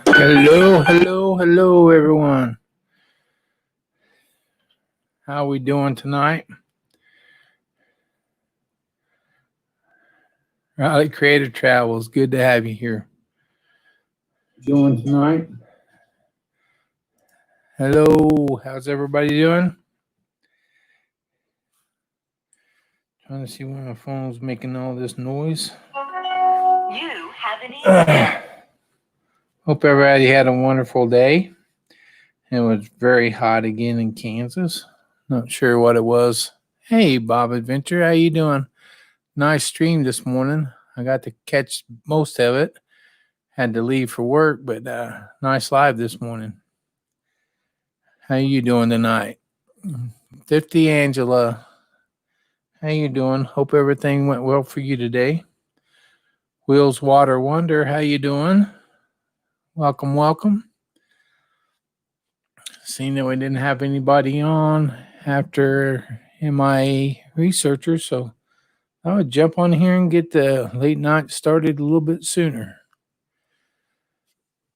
Hello, everyone. How we doing tonight? Raleigh Creative Travels. Good to have you here. Doing tonight? Hello, how's everybody doing? Trying to see why my phone's making all this noise. You have an email. Hope everybody had a wonderful day. It was very hot again in Kansas. Not sure what it was. Hey, Bob Adventure, how you doing? Nice stream this morning. I got to catch most of it. Had to leave for work, but nice live this morning. How you doing tonight? 50 Angela. How you doing? Hope everything went well for you today. Wheels Water Wonder, how you doing? Welcome. Seeing that we didn't have anybody on after MIA researcher, so I would jump on here and get the late night started a little bit sooner.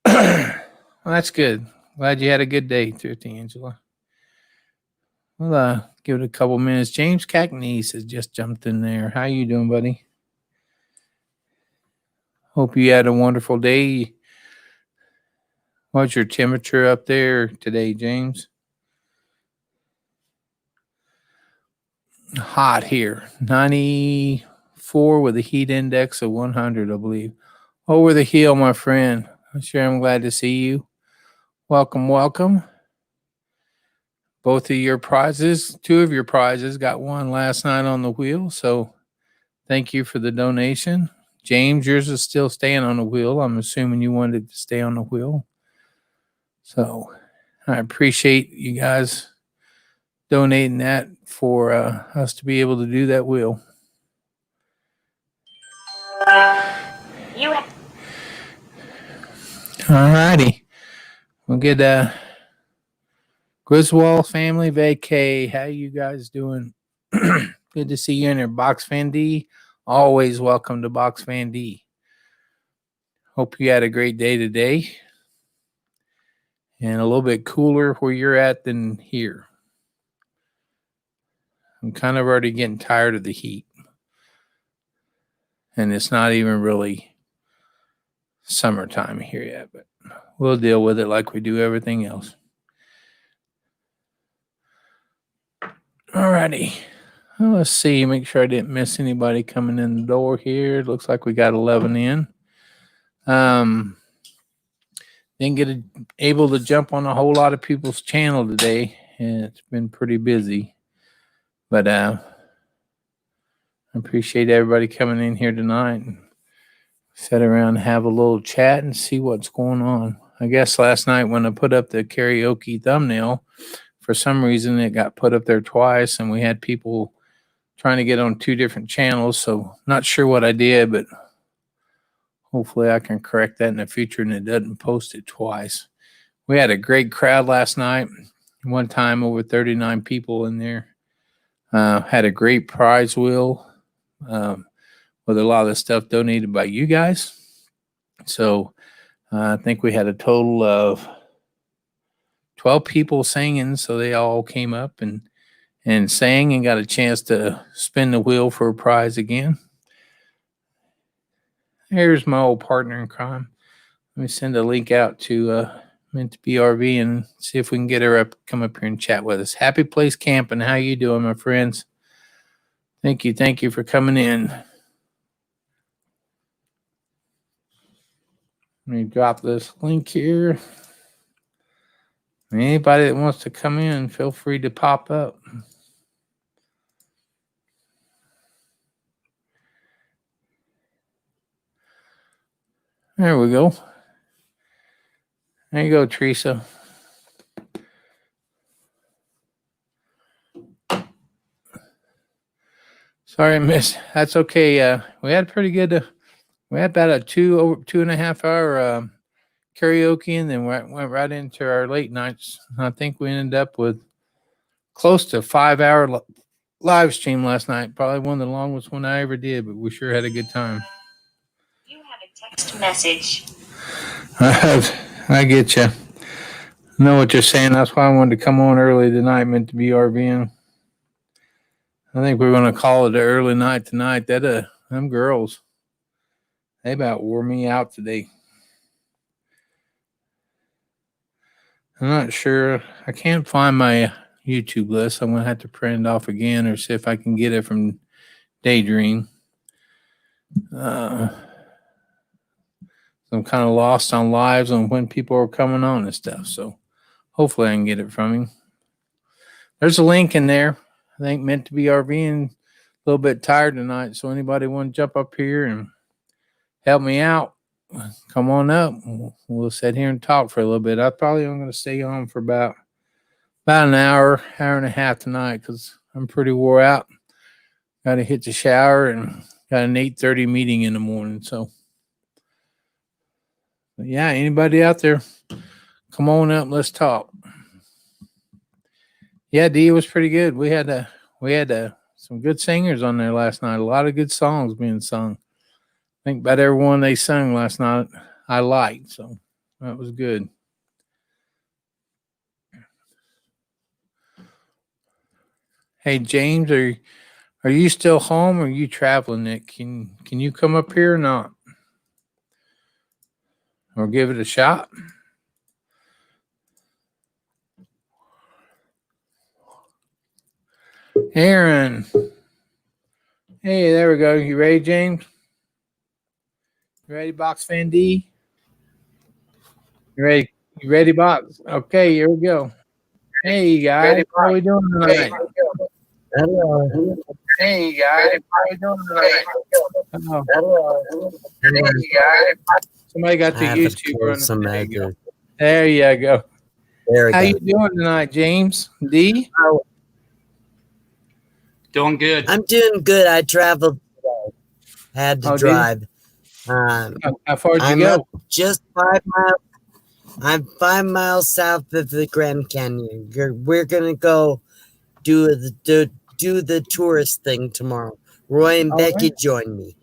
Well, that's good. Glad you had a good day, 50 Angela. We'll give it a couple minutes. James Cacknese has just jumped in there. How you doing, buddy? Hope you had a wonderful day. What's your temperature up there today, James? Hot here. 94 with a heat index of 100, I believe. Over the hill, my friend. I'm glad to see you. Welcome. Both of your prizes, two of your prizes, got one last night on the wheel. So thank you for the donation. James, yours is still staying on the wheel. I'm assuming you wanted to stay on the wheel. So I appreciate you guys donating that for us to be able to do that wheel. Alrighty. We'll get Griswold family vacay. How you guys doing? Good to see you in there. Box Fan D. Always welcome to Box Fan D. Hope you had a great day today. And a little bit cooler where you're at than here. I'm kind of already getting tired of the heat. And it's not even really summertime here yet, but we'll deal with it like we do everything else. Alrighty. Well, let's see. Make sure I didn't miss anybody coming in the door here. It looks like we got 11 in. Didn't get able to jump on a whole lot of people's channel today, and it's been pretty busy. But I appreciate everybody coming in here tonight and sit around and have a little chat and see what's going on. I guess last night when I put up the karaoke thumbnail, for some reason it got put up there twice, and we had people trying to get on two different channels. So not sure what I did, but hopefully I can correct that in the future and it doesn't post it twice. We had a great crowd last night. One time over 39 people in there. Had a great prize wheel with a lot of stuff donated by you guys. So I think we had a total of 12 people singing. So they all came up and sang and got a chance to spin the wheel for a prize again. Here's my old partner in crime. Let me send a link out to Meant to Be RV and see if we can get her up, come up here and chat with us. Happy Place Camping. How you doing, my friends? Thank you for coming in. Let me drop this link here. Anybody that wants to come in, feel free to pop up. There we go. There you go, Teresa. Sorry, miss. That's okay. We had pretty good. We had about a 2.5 hour karaoke, and then went right into our late nights. I think we ended up with close to 5 hour live stream last night. Probably one of the longest one I ever did, but we sure had a good time. You have a text message. I get you. I know what you're saying. That's why I wanted to come on early tonight. Meant to be RVing. I think we're going to call it an early night tonight. Them girls, they about wore me out today. I'm not sure. I can't find my YouTube list. I'm going to have to print it off again or see if I can get it from Daydream. I'm kind of lost on lives on when people are coming on and stuff. So hopefully I can get it from him. There's a link in there. I think meant to be RVing. A little bit tired tonight. So anybody want to jump up here and help me out, come on up. We'll sit here and talk for a little bit. I probably am going to stay on for about an hour and a half tonight because I'm pretty wore out. Got to hit the shower and got an 8:30 meeting in the morning. So, but yeah, anybody out there, come on up. Let's talk. Yeah, D was pretty good. We had some good singers on there last night. A lot of good songs being sung. I think about everyone they sung last night I liked, so that was good. Hey James, are you still home or are you traveling, Nick? Can you come up here or not? Or give it a shot? Aaron. Hey, there we go. You ready, James? You ready, Box Fan D? You ready? You ready, Box? Okay, here we go. Hey, guys. How are we doing tonight? Hello. Hey, guys. How are we doing tonight? Hello. Hey, guys. Somebody got the YouTube running. There you go. There we go. How you doing tonight, James? D? Doing good. I'm doing good. I traveled today. Had to drive. How far did you go? Just 5 miles. I'm 5 miles south of the Grand Canyon. We're gonna go do the tourist thing tomorrow. Roy and Becky joined me.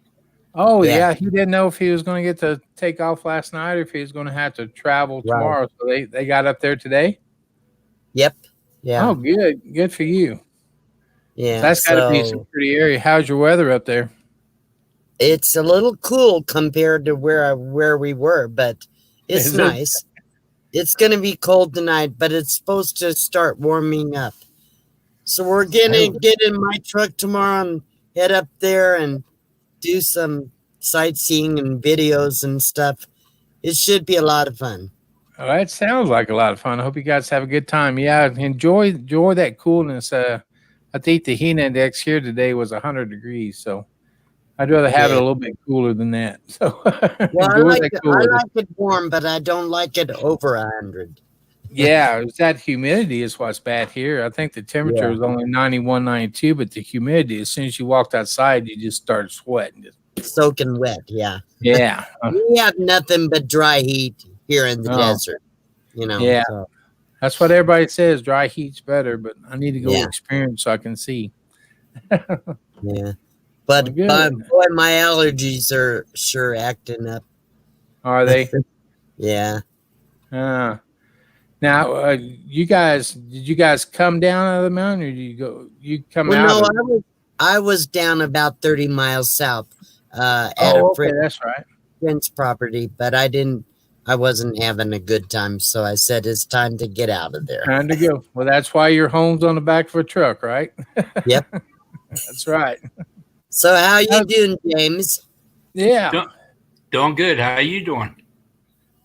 Oh yeah, he didn't know if he was going to get to take off last night or if he was going to have to travel tomorrow. So they got up there today. Yep. Yeah. Oh, good for you. Yeah. So that's got to be some pretty area. How's your weather up there? It's a little cool compared to where we were, but it's nice. It's going to be cold tonight, but it's supposed to start warming up. So we're going to get in my truck tomorrow and head up there and do some sightseeing and videos and stuff. It should be a lot of fun. Oh, that sounds like a lot of fun. I hope you guys have a good time. Yeah, enjoy that coolness. I think the heat index here today was 100 degrees, so I'd rather have it a little bit cooler than that. So well, I like it warm, but I don't like it over 100. Yeah, it's that humidity is what's bad here. I think the temperature was only 91, 92, but the humidity, as soon as you walked outside, you just started sweating. Soaking wet, yeah. Yeah. We have nothing but dry heat here in the desert, you know. Yeah. So. That's what everybody says. Dry heat's better, but I need to go experience so I can see. Yeah. But boy, my allergies are sure acting up. Are they? Yeah. Now, did you guys come down out of the mountain, or you come out? No, I was down about 30 miles south at that's right. friend's property, but I wasn't having a good time, so I said it's time to get out of there. Time to go. Well, that's why your home's on the back of a truck, right? Yep. That's right. So how you doing, James? Yeah. Doing good. How are you doing?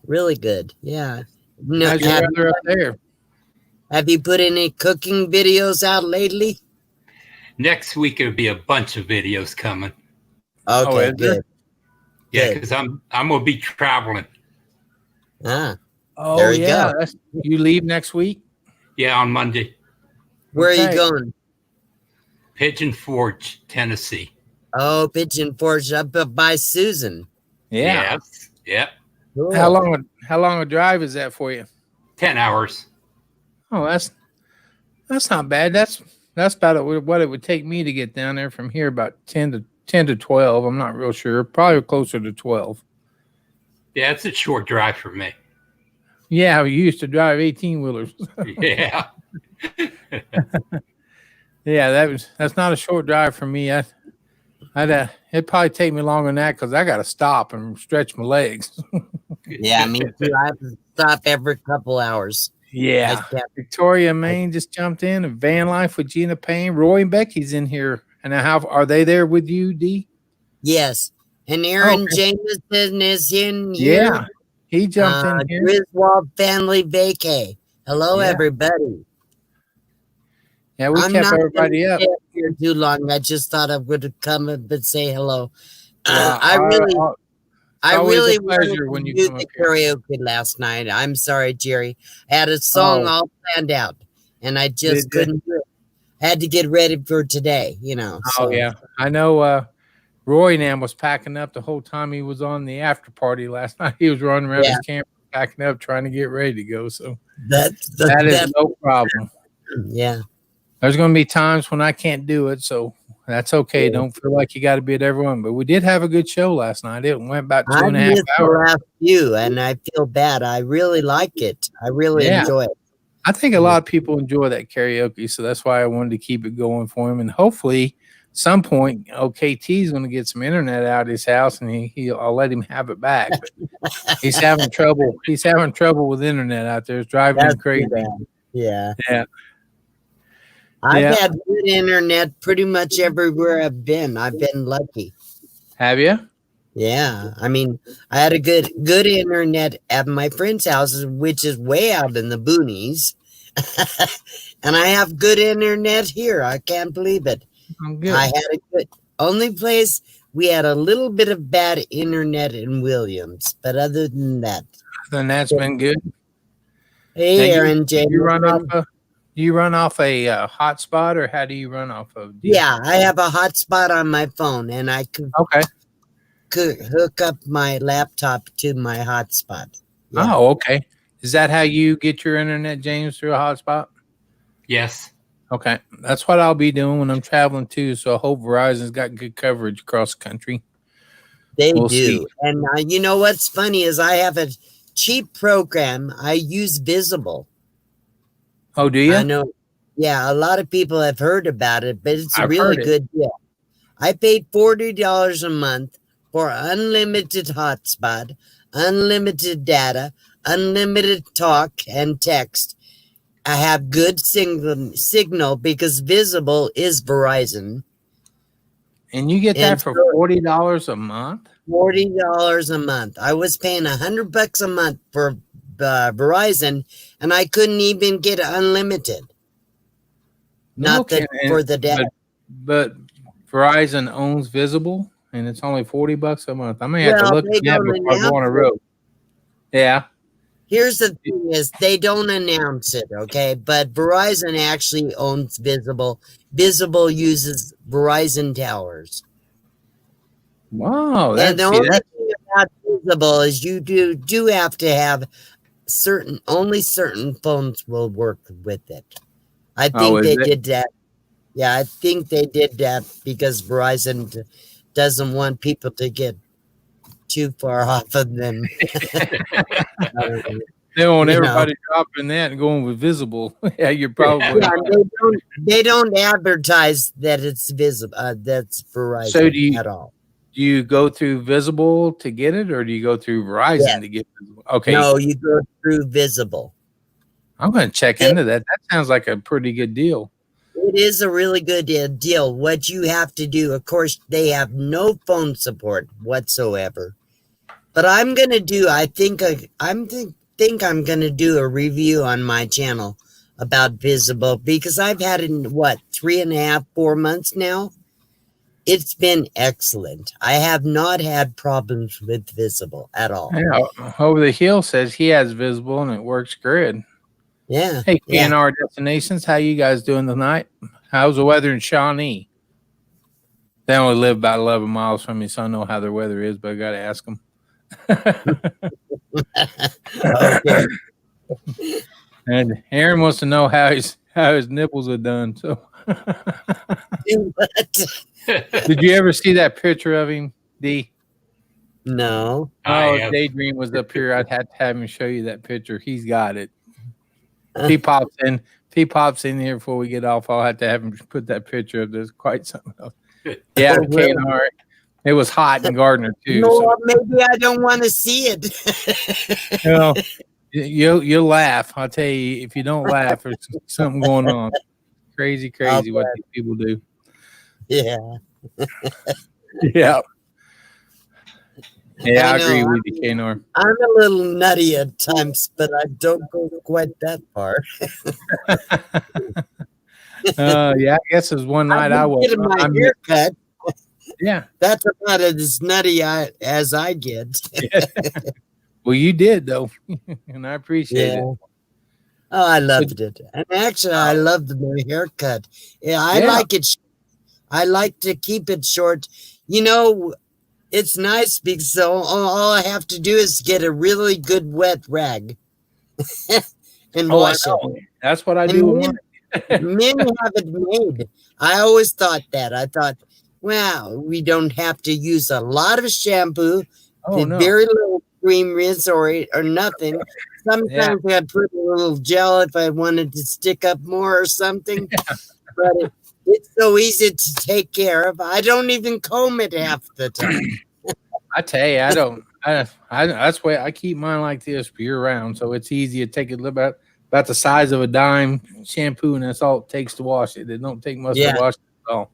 Really good. Yeah. No, how's your weather up there? Have you put any cooking videos out lately? Next week there'll be a bunch of videos coming. Okay, good. Yeah, because I'm gonna be traveling. Ah. Oh, there you go. You leave next week? Yeah, on Monday. Where are you going? Pigeon Forge, Tennessee. Oh, Pigeon Forge up by Susan. Yeah. Yep. Cool. How long a drive is that for you? 10 hours. Oh, that's not bad. That's That's about what it would take me to get down there from here. About 10 to 12. I'm not real sure. Probably closer to 12. Yeah, it's a short drive for me. Yeah, we used to drive 18-wheelers. Yeah. Yeah, that's not a short drive for me. It'd probably take me longer than that because I got to stop and stretch my legs. Yeah, me too. I have to stop every couple hours. Yeah. I can't- Victoria Maine just jumped in. And Van Life with Gina Payne. Roy and Becky's in here. And how are they there with you, D? Yes. And Aaron Okay. Jameson is in here. Yeah. He jumped in here. Griswold Family Vacay. Hello, Yeah. everybody. Yeah, we I'm kept not gonna everybody up. stay up here too long. I just thought I would come up and say hello. Yeah, I really always a wanted pleasure to when you do come the up here. karaoke last night. I'm sorry, Jerry. I had a song Oh. all planned out, and I just Did ya? couldn't do it. I had to get ready for today, Oh, so. yeah. I know Roy Nam was packing up the whole time he was on the after party last night. He was running around Yeah. his camper packing up, trying to get ready to go. So That is no problem. yeah. There's going to be times when I can't do it, so that's okay. Yeah. Don't feel like you got to be at everyone. But we did have a good show last night. It went about I 2.5 missed the hours. last few, and I feel bad. I really like it. I really Yeah. enjoy it. I think a lot of people enjoy that karaoke, so that's why I wanted to keep it going for him. And hopefully, some point, KT is going to get some internet out of his house, and I'll let him have it back. But he's having trouble. He's having trouble with internet out there. It's driving him That's crazy. too bad. Yeah. Yeah. I've Yeah. had good internet pretty much everywhere I've been. I've been lucky. Have you? Yeah. I mean, I had a good internet at my friend's house, which is way out in the boonies. And I have good internet here. I can't believe it. I'm good. I had a good only place we had a little bit of bad internet in Williams, but other than that, Then that's been good. hey, Now, Aaron James. You run off a hotspot, or how do you run off of? Yeah, I have a hotspot on my phone, and I could Okay. hook up my laptop to my hotspot. Yeah. Oh, okay. Is that how you get your internet, James, through a hotspot? Yes. Okay. That's what I'll be doing when I'm traveling too. So I hope Verizon's got good coverage across the country. They We'll do. see. And you know what's funny is I have a cheap program. I use Visible. Oh, do you? I know. Yeah, a lot of people have heard about it, but it's a I've really heard it. good deal. I paid $40 a month for unlimited hotspot, unlimited data, unlimited talk and text. I have good signal because Visible is Verizon. And you get that And for so- $40 a month? $40 a month. I was paying $100 a month for Verizon, and I couldn't even get unlimited. Not Okay, that for the data. But Verizon owns Visible, and it's only $40 a month. I may have to Well, look they at that don't before I go on a announce road. Yeah. Here's the thing: is they don't announce it, okay? But Verizon actually owns Visible. Visible uses Verizon towers. Wow. And the only That's thing about Visible is you do have to have only certain phones will work with it. I Oh, think is they it? did that. Yeah, I think they did that because Verizon doesn't want people to get too far off of them. they want you know. everybody dropping that and going with Visible. Yeah, you're probably Yeah, right. they don't advertise that it's visible. That's Verizon So do you- at all. Do you go through Visible to get it, or do you go through Verizon Yes. to get Visible? Okay. No, you go through Visible. I'm going to check into that. That sounds like a pretty good deal. It is a really good deal. What you have to do, of course, they have no phone support whatsoever. But I'm gonna do. I think I'm going to do a review on my channel about Visible because I've had it in 3.5, 4 months now. It's been excellent. I have not had problems with Visible at all. Yeah. Over the Hill says he has Visible and it works good. Yeah. Hey, yeah. PNR Destinations, how you guys doing tonight? How's the weather in Shawnee? They only live about 11 miles from me, so I know how their weather is, but I got to ask them. Okay. And Aaron wants to know how his nipples are done. So Did you ever see that picture of him, D? No. I Oh, have- Daydream was up here. I'd have to have him show you that picture. He's got it. If he pops in. If he pops in here before we get off, I'll have to have him put that picture up. There's quite something else. Yeah, Oh, really? KNR. It was hot in Gardner too. No, So, maybe I don't want to see it. you know, you'll laugh. I'll tell you, if you don't laugh, there's something going on. Crazy what these people do. Yeah. Yeah. Yeah, I I know, agree with you, KNR. I'm a little nutty at times, but I don't go quite that far. Yeah, I guess it was one night I was. Getting my haircut. Yeah. That's about as nutty as I get. Well, you did though, and I appreciate it. Oh, I loved it. And actually, I loved my haircut. Yeah, I like it. I like to keep it short. You know, it's nice because all I have to do is get a really good wet rag and wash it. That's what I And do. With mine. Men have it made. I always thought that. I thought, wow, we don't have to use a lot of shampoo, Oh no. very little cream rinse or nothing. Sometimes I put a little gel if I wanted to stick up more or something. But it's so easy to take care of. I don't even comb it half the time. I tell you, I don't. That's why I keep mine like this year round, so it's easy to take it about the size of a dime shampoo, and that's all it takes to wash it. It don't take much to wash it at all.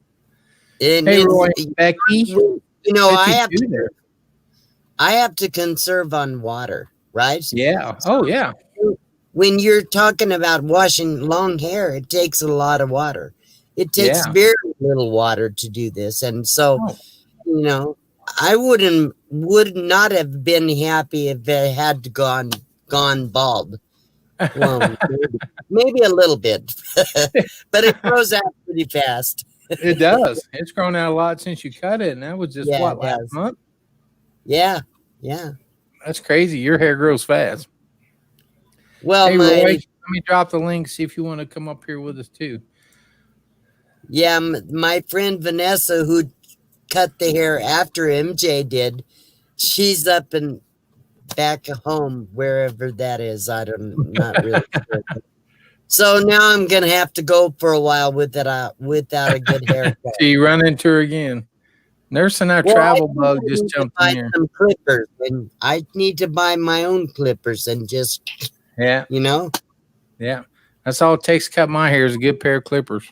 And Hey, it's- Roy, Becky, you know, what I you have do there? I have to conserve on water, right? Yeah. Oh yeah. When you're talking about washing long hair, it takes a lot of water. It takes Yeah. very little water to do this. And so, Oh. you know, I would not have been happy if it had gone bald. Well, maybe a little bit, but it grows out pretty fast. It does. It's grown out a lot since you cut it, and that was just Yeah, what it last does. month. Yeah. That's crazy. Your hair grows fast. Well, Hey, Roy, let me drop the link. See if you want to come up here with us too. yeah, my friend Vanessa, who cut the hair after MJ did, she's up and back home, wherever that is. Not really sure. So now I'm gonna have to go for a while without a good haircut. So you run into her again. Nursing our Well, travel I bug need just to jumped buy in here. some clippers, and I need to buy my own clippers and just, Yeah, you know. yeah. That's all it takes to cut my hair is a good pair of clippers.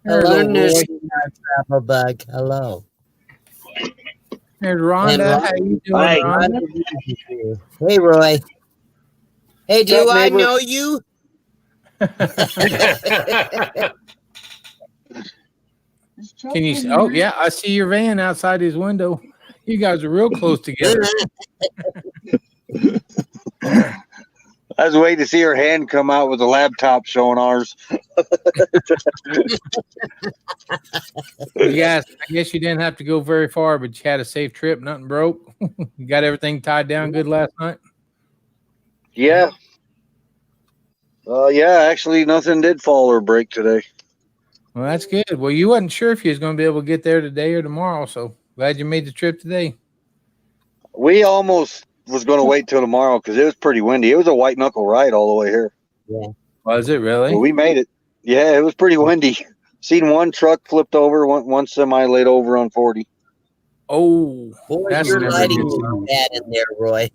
There's Hello, old Roy. nursing our travel bug. Hello. There's Rhonda. And How you doing, Hi. Rhonda? Hey, Roy. Hey, do What's up, I neighbor? know you? Can you? Oh yeah, I see your van outside his window. You guys are real close together. I was waiting to see her hand come out with the laptop showing ours. You guys, I guess you didn't have to go very far, but you had a safe trip. Nothing broke. You got everything tied down good last night. Yeah. Yeah, actually nothing did fall or break today. Well, that's good. Well, you wasn't sure if you was going to be able to get there today or tomorrow, so glad you made the trip today. We almost was going to wait till tomorrow because it was pretty windy. It was a white knuckle ride all the way here. Was it really? But we made it. Yeah, it was pretty windy. Seen one truck flipped over, one semi laid over on 40. Oh, Boy, That's your never lighting good is sound. bad in there, Roy.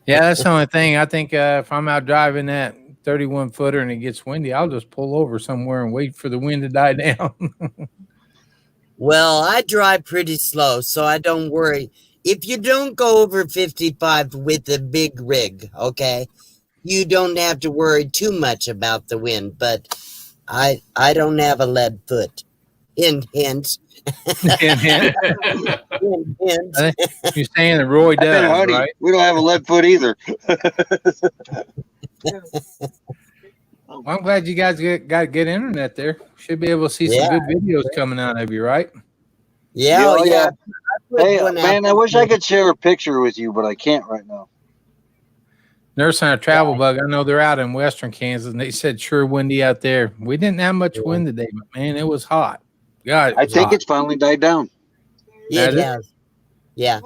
yeah, that's the only thing. I think if I'm out driving that 31 footer and it gets windy, I'll just pull over somewhere and wait for the wind to die down. Well, I drive pretty slow, so I don't worry. If you don't go over 55 with a big rig, okay, you don't have to worry too much about the wind. But I don't have a lead foot. Hint, hint. And Hint, hint. you're saying that Roy I said, does, honey, right? we don't have a lead foot either. Well, I'm glad you guys got good internet there. Should be able to see some Yeah. good videos coming out of you, right? Yeah, Yeah, oh, yeah. yeah. I put Hey, one man, out I wish there. I could share a picture with you, but I can't right now. Nurse on a travel bug. I know they're out in western Kansas, and they said sure windy out there. We didn't have much wind today, but man, it was hot. God, it I was think hot. it's finally died down. It Has it? has. Yeah.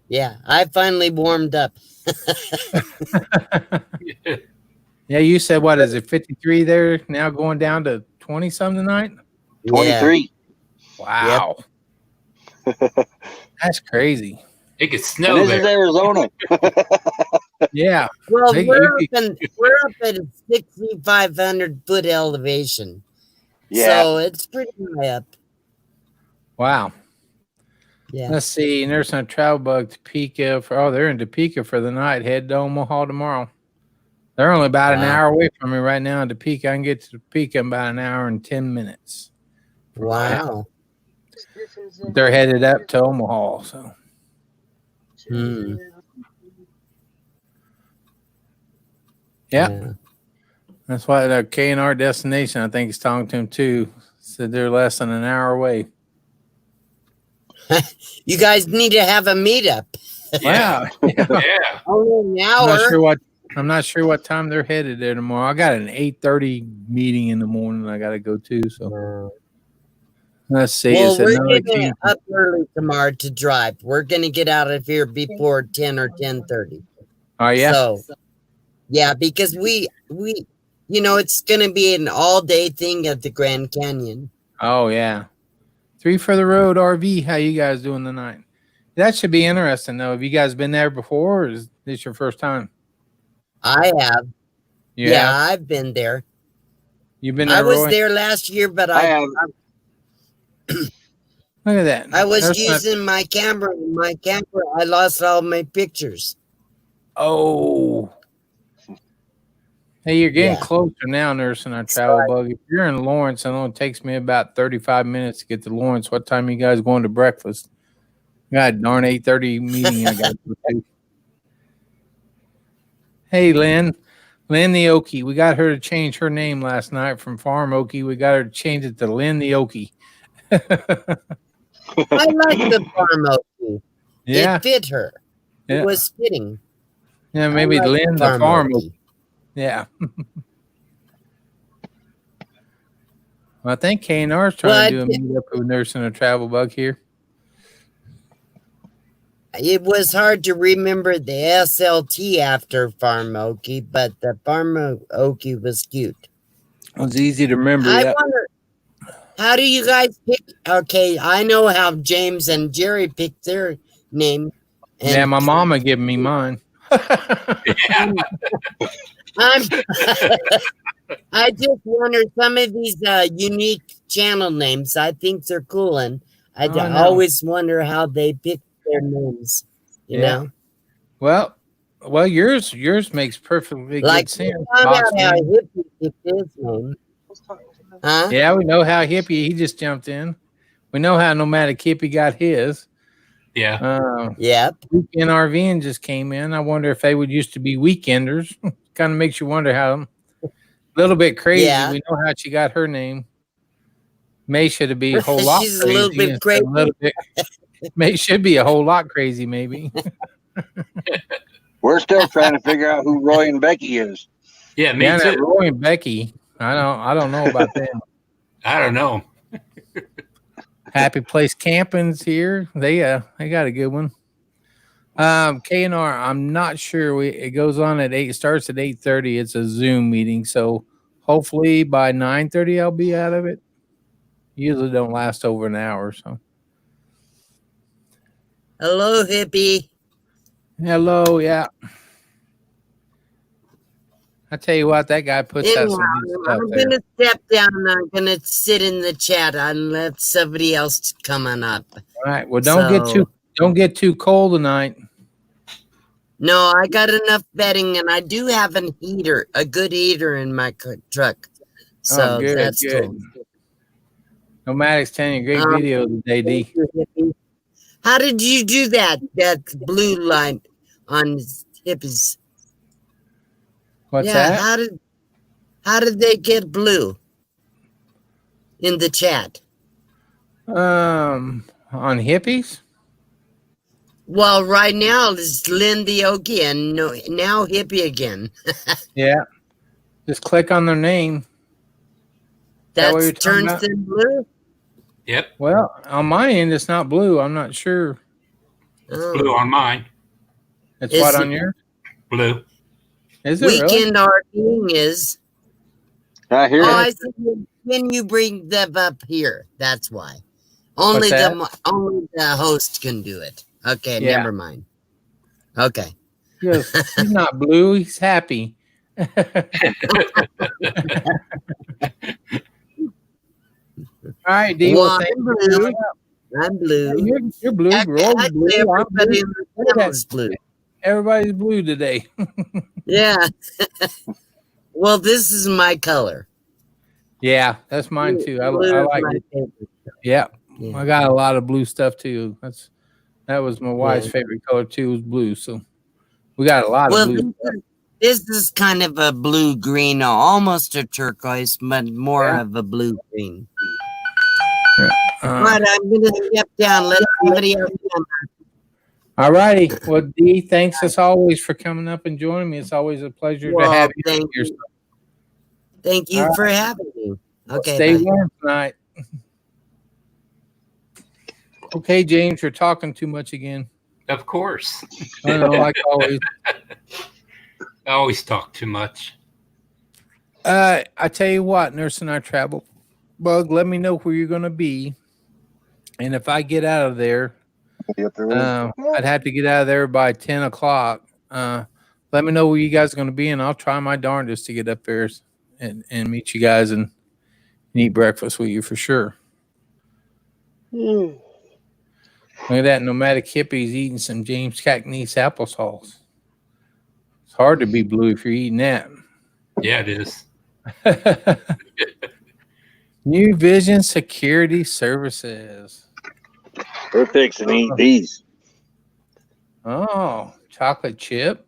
Yeah. I finally warmed up. Yeah, you said what is it, 53 there? Now going down to 20 something tonight? 23. Wow. That's crazy. It could And snow this is there. Arizona. Yeah. Well, They- we're you up at a 6,500 foot elevation. Yeah. So it's pretty high up. Wow. Yeah. Let's see. Nurse on a travel bug, Topeka. They're in Topeka for the night. Head to Omaha tomorrow. They're only about an Wow. hour away from me right now in Topeka. I can get to Topeka in about an hour and 10 minutes. Wow. They're headed up to Omaha. So Hmm. yeah. That's why the K&R destination, I think, is talking to them too. Said they're less than an hour away. You guys need to have a meetup. Wow. Yeah. Only an I'm hour. not sure what time they're headed there tomorrow. I got an 8:30 meeting in the morning I got to go to. So let's see. Well, It's we're another getting team. up early tomorrow to drive. We're gonna get out of here before 10 or 10:30. Oh yeah. So yeah, because we it's gonna be an all day thing at the Grand Canyon. Oh yeah. 3 for the road RV. How you guys doing tonight? That should be interesting though. Have you guys been there before, or is this your first time? I have. You Yeah, have? I've been there. You've been I there, was Roy? there last year, but I have. Look at that. I was There's my- using my camera. My camera, I lost all my pictures. Oh. Hey, you're getting Yeah. closer now, nursing our travel bug. If you're in Lawrence, it only takes me about 35 minutes to get to Lawrence. What time are you guys going to breakfast? I got a darn 8:30 meeting I got to go to. Hey, Lynn. Lynn the Okie. We got her to change her name last night from Farm Okie. We got her to change it to Lynn the Okie. I like the farm oak. Yeah. It fit her. Yeah. It was fitting. Yeah, maybe I like Lynn the Farm Okie. Yeah. Well, I think K&R is trying to do a meetup with nursing a travel bug here. It was hard to remember the SLT after Farm Okie, but the Farm Okie was cute. It was easy to remember. I Yeah. wonder, how do you guys pick? Okay, I know how James and Jerry picked their name. And Yeah, my mama giving me mine. I'm I just wonder some of these unique channel names. I think they're cool, and I Oh, I know. always wonder how they pick their names. You Yeah. know, Well, yours makes perfectly like good sense. I found Boss out how man. Hippie picked his name. Huh? Yeah, we know how Hippie, he just jumped in. We know how Nomadic Hippie got his. Yeah. Yep. Weekend RVing just came in. I wonder if they would used to be weekenders. Kind of makes you wonder how. A little bit crazy. Yeah. We know how she got her name. May should be a whole lot She's a crazy. little bit instead of crazy. a little bit. May should be a whole lot crazy, maybe. We're still trying to figure out who Roy and Becky is. Yeah, me Yeah, that too. Roy and Becky. I don't know about them. I don't know. Happy Place Camping's here. They got a good one. K&R, I'm not sure. It goes on at 8, starts at 8:30. It's a Zoom meeting, so hopefully by 9:30 I'll be out of it. Usually don't last over an hour, so. Hello, Hippie. Hello, yeah. I tell you what, that guy puts out Anyhow, some good stuff I'm there. gonna step down. I'm gonna sit in the chat and let somebody else come on up. All right. Well, don't get too cold tonight. No, I got enough bedding, and I do have a good heater in my truck. So good, that's good. cool. Nomadic's telling you great video today, D. How did you do that? That blue line on Hippies. What's that? How did they get blue in the chat? On hippies? Well, right now it's Lindy Okie and now Hippie again. Yeah. Just click on their name. That what you're That talking turns about? them blue. Yep, Well, on my end, it's not blue. I'm not sure. Oh. blue on mine. It's Is what it- on yours? Blue. Is it really? Weekend RVing is. I hear Oh, it. I see. When you bring them up here, that's why. Only What's only the host can do it. Okay, Yeah. never mind. Okay. He goes, he's not blue. He's happy. All right, Dee. Well, Well, thank I'm you. blue. I'm blue. You're blue. Roy's Actually, blue. I'm everybody blue. in the town is blue. Everybody's blue today. Yeah. Well, this is my color. Yeah, that's mine too. I Blue is like my it. favorite. Yeah, Yeah. I got a lot of blue stuff too. That was my wife's Yeah. favorite color too. Was blue. So we got a lot Well, of blue. this is kind of a blue green, almost a turquoise, but more Yeah. of a blue green. Uh, But I'm gonna step down. Let somebody else come. all righty. Well, Dee, thanks as always for coming up and joining me. It's always a pleasure to Well, have you thank here. you. Thank you All for having me. Okay, Stay bye. warm tonight. Okay, James, you're talking too much again. Of course. I know, like always. I always talk too much. I tell you what, Nurse and I travel. Bug, let me know where you're going to be. And if I get out of there, I'd have to get out of there by 10 o'clock. Let me know where you guys are going to be, and I'll try my darndest to get up there and meet you guys and eat breakfast with you for sure. Look at that nomadic hippies eating some James Cackney's applesauce. It's hard to be blue if you're eating that. Yeah, it is. New Vision Security Services. We're fixing to eat these. Oh, chocolate chip.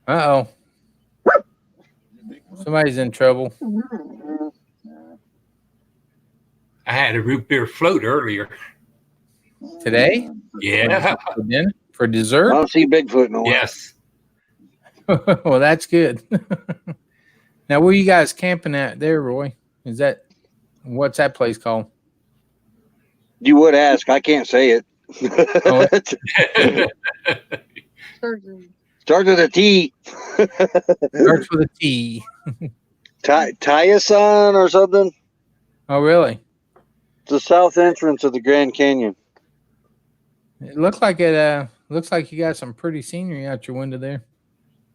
Uh-oh. Somebody's in trouble. I had a root beer float earlier. Today? Yeah. For dinner? For I dessert? don't see Bigfoot no more. Yes. Well, that's good. Now, where you guys camping at there, Roy? What's that place called? You would ask. I can't say it. Starts with a T. Starts with a T. Tyasan or something. Oh, really? It's the south entrance of the Grand Canyon. It looks like you got some pretty scenery out your window there.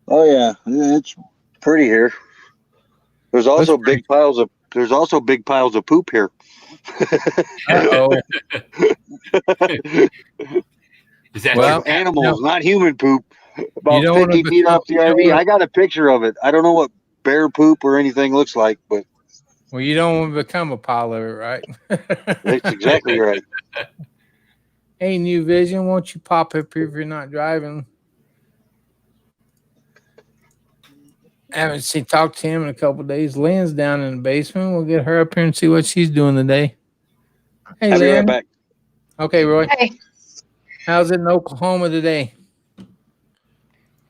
Oh yeah, it's pretty here. There's also big piles of poop here. Uh-oh. Is that Well, your Animals, not human poop. About You don't wanna 50 feet become- off the you don't RV. wanna- I got a picture of it. I don't know what bear poop or anything looks like, but Well, you don't want to become a pile of it, right? that's exactly right. Hey, New Vision, won't you pop up here if you're not driving? I haven't talked to him in a couple of days. Lynn's down in the basement. We'll get her up here and see what she's doing today. Hey, I'll be right Lynn. back. Okay, Roy. Hey, How's it in Oklahoma today?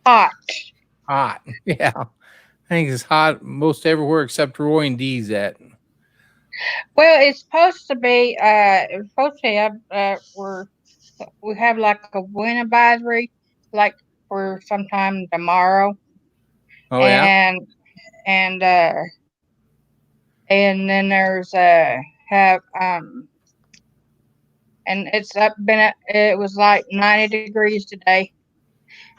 hot. Hot. Yeah. I think it's hot most everywhere except Roy and D's at. Well, it's supposed to be. It's supposed to have. We have like a wind advisory, like for sometime tomorrow, Oh, yeah? and then there's have and it's up been at, it was like 90 degrees today.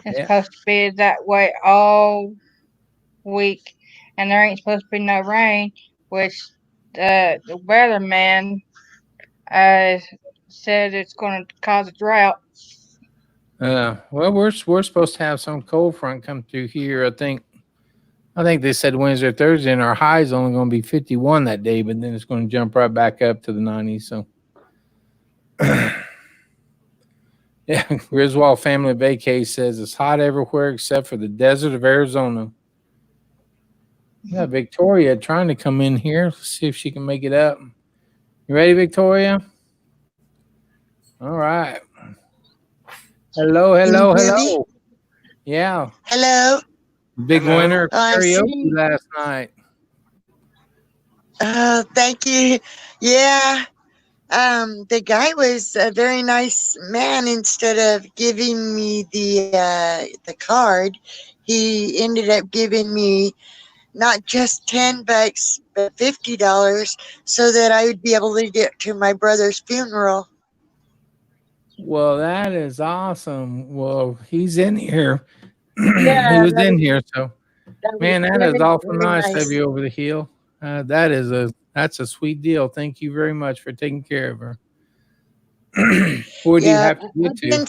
It's Yeah. supposed to be that way all week, and there ain't supposed to be no rain, which the weatherman said it's going to cause a drought. Well, we're supposed to have some cold front come through here. I think they said Wednesday or Thursday, and our high is only going to be 51 that day, but then it's going to jump right back up to the 90s. So, yeah, Griswold Family Vacay says it's hot everywhere except for the desert of Arizona. Yeah, Victoria trying to come in here. Let's see if she can make it up. You ready, Victoria? All right. Hello, Can hello, you hear me? hello. Yeah. Hello. Big Hello. winner of I'm karaoke sitting. last night. Thank you. Yeah. The guy was a very nice man. Instead of giving me the card, he ended up giving me not just $10, but $50, so that I would be able to get to my brother's funeral. Well, that is awesome. Well, he's in here. Yeah, He was that in was, here. So, that was man, that is very, awful very nice of nice. you over the hill. That's a sweet deal. Thank you very much for taking care of her. Where do you Yeah, have to get I've to? been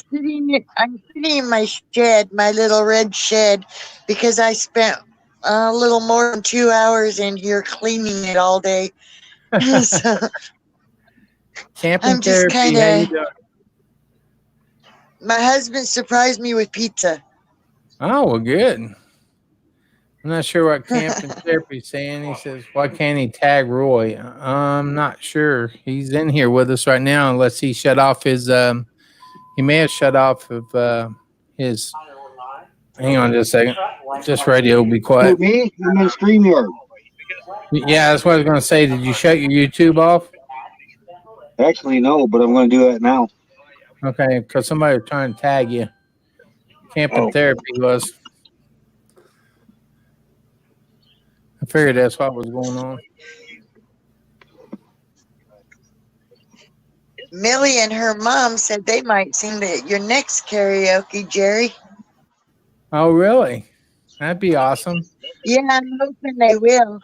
I'm sitting in my shed, my little red shed, because I spent a little more than 2 hours in here cleaning it all day. So Camping I'm just therapy. kind How you of. doing? My husband surprised me with pizza. Oh, well, good. I'm not sure what camping therapy's saying. He says, why can't he tag Roy? I'm not sure. He's in here with us right now, unless he shut off his he may have shut off of his hang on just a second. This radio will be quiet. Me? I'm in StreamYard. Yeah, that's what I was gonna say. Did you shut your YouTube off? Actually, no, but I'm going to do that now. Okay, because somebody was trying to tag you. Camping therapy was. I figured that's what was going on. Millie and her mom said they might sing your next karaoke, Jerry. Oh, really? That'd be awesome. Yeah, I'm hoping they will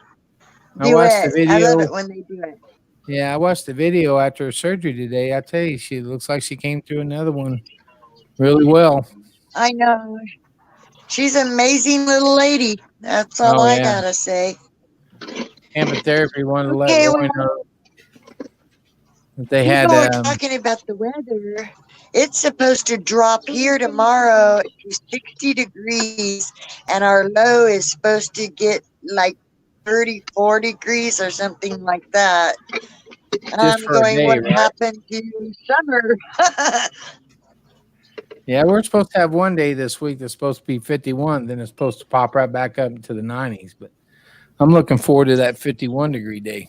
I do watched the it. I love video. it when they do it. Yeah, I watched the video after her surgery today. I tell you, she looks like she came through another one really well. I know. She's an amazing little lady. That's all Oh, I yeah. gotta say. Camping therapy wanted to let Okay, Roy well, know that they people had. are talking about the weather. It's supposed to drop here tomorrow to 60 degrees, and our low is supposed to get like 34 degrees or something like that. Just I'm for a going, day, what right? happened to summer? Yeah, we're supposed to have one day this week that's supposed to be 51. Then it's supposed to pop right back up into the 90s. But I'm looking forward to that 51-degree day.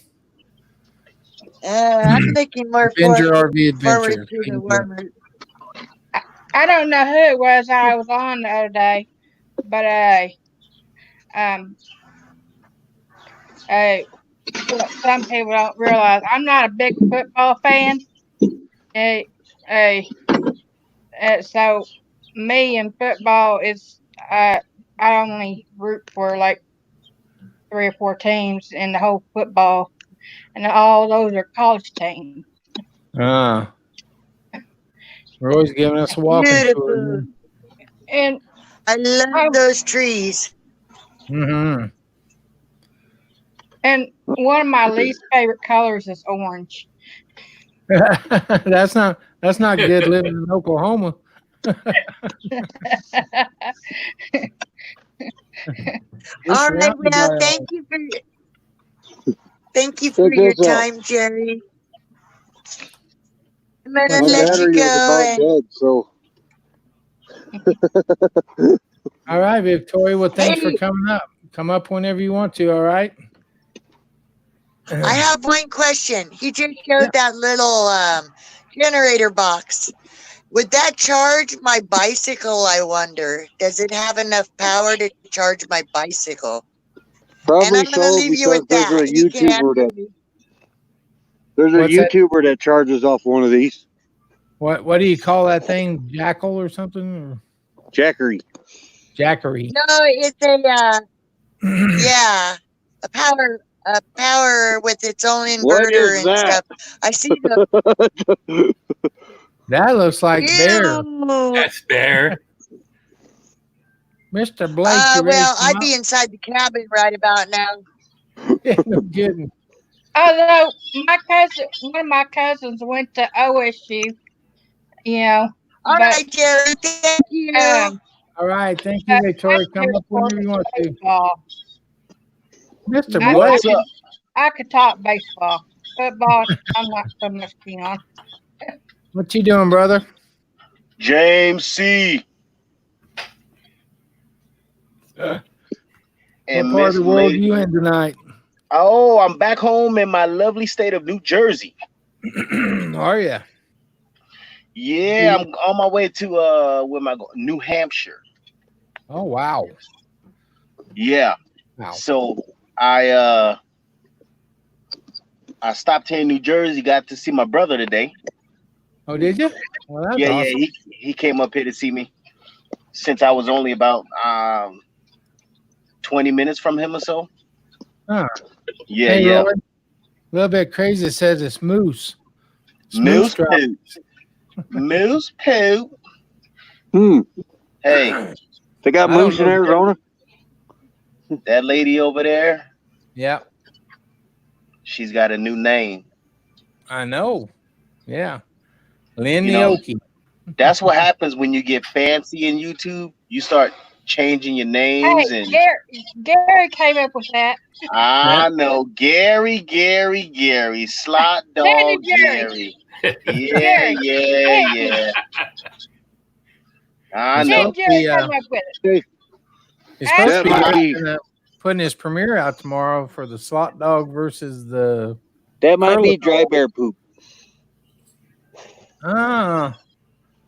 I'm looking more Avenger forward RV forward Adventure. to the warmer. I don't know who it was I was on the other day, but what some people don't realize, I'm not a big football fan. So me and football is I only root for like 3 or 4 teams in the whole football, and all those are college teams. Roy's giving us a walking tour. Beautiful. And I love those trees. Mm-hmm. and one of my least favorite colors is orange. That's not good living in Oklahoma. All right, well, thank you for your time, Jerry. I'm gonna My let you go. So. All right, Victoria. Well, thanks for coming up. Come up whenever you want to. All right. I have one question. He just showed that little generator box. Would that charge my bicycle, I wonder? Does it have enough power to charge my bicycle? Probably and I'm going to so, leave you with because that. There's a What's that? YouTuber that charges off one of these. What do you call that thing? Jackal or something? Or Jackery. Jackery. No, it's a a power with its own inverter and stuff. I see the That looks like Bear. That's Bear. Mr. Blake. You ready well, to come I'd be inside the cabin right about now. up? No kidding. Although one of my cousins went to OSU, you know. All right, Jerry. Thank you. All right, thank you, Victoria. Come up whenever you want to. Baseball. Mr. Blake. I could talk baseball. football, I'm not so much keen on. What you doing, brother? James C. What and part Miss of the world Lady. you in tonight? Oh, I'm back home in my lovely state of New Jersey. Are you? Yeah, I'm on my way to where am I going? New Hampshire. Oh wow. Yeah. Wow. So I stopped here in New Jersey, got to see my brother today. Oh, did you? Well, that's Yeah, awesome. yeah, he came up here to see me since I was only about 20 minutes from him or so. Huh. Yeah, Hey, yeah. Roy, a little bit crazy. It says it's moose. It's Moose drop. poo. Moose poo. Hey, They got I don't moose in know. Arizona. that lady over there, Yeah, she's got a new name. I know. Yeah, Lynn You know, Neoki. That's what happens when you get fancy in YouTube. You start changing your names Hey, and Gary came up with that. I know Gary, Slot Dog Gary. Yeah, yeah. I It's know. supposed to be, Jerry come up with it. It's supposed to be That might be- putting his premiere out tomorrow for the Slot Dog versus the. That might Curly be dry bear poop. Ah,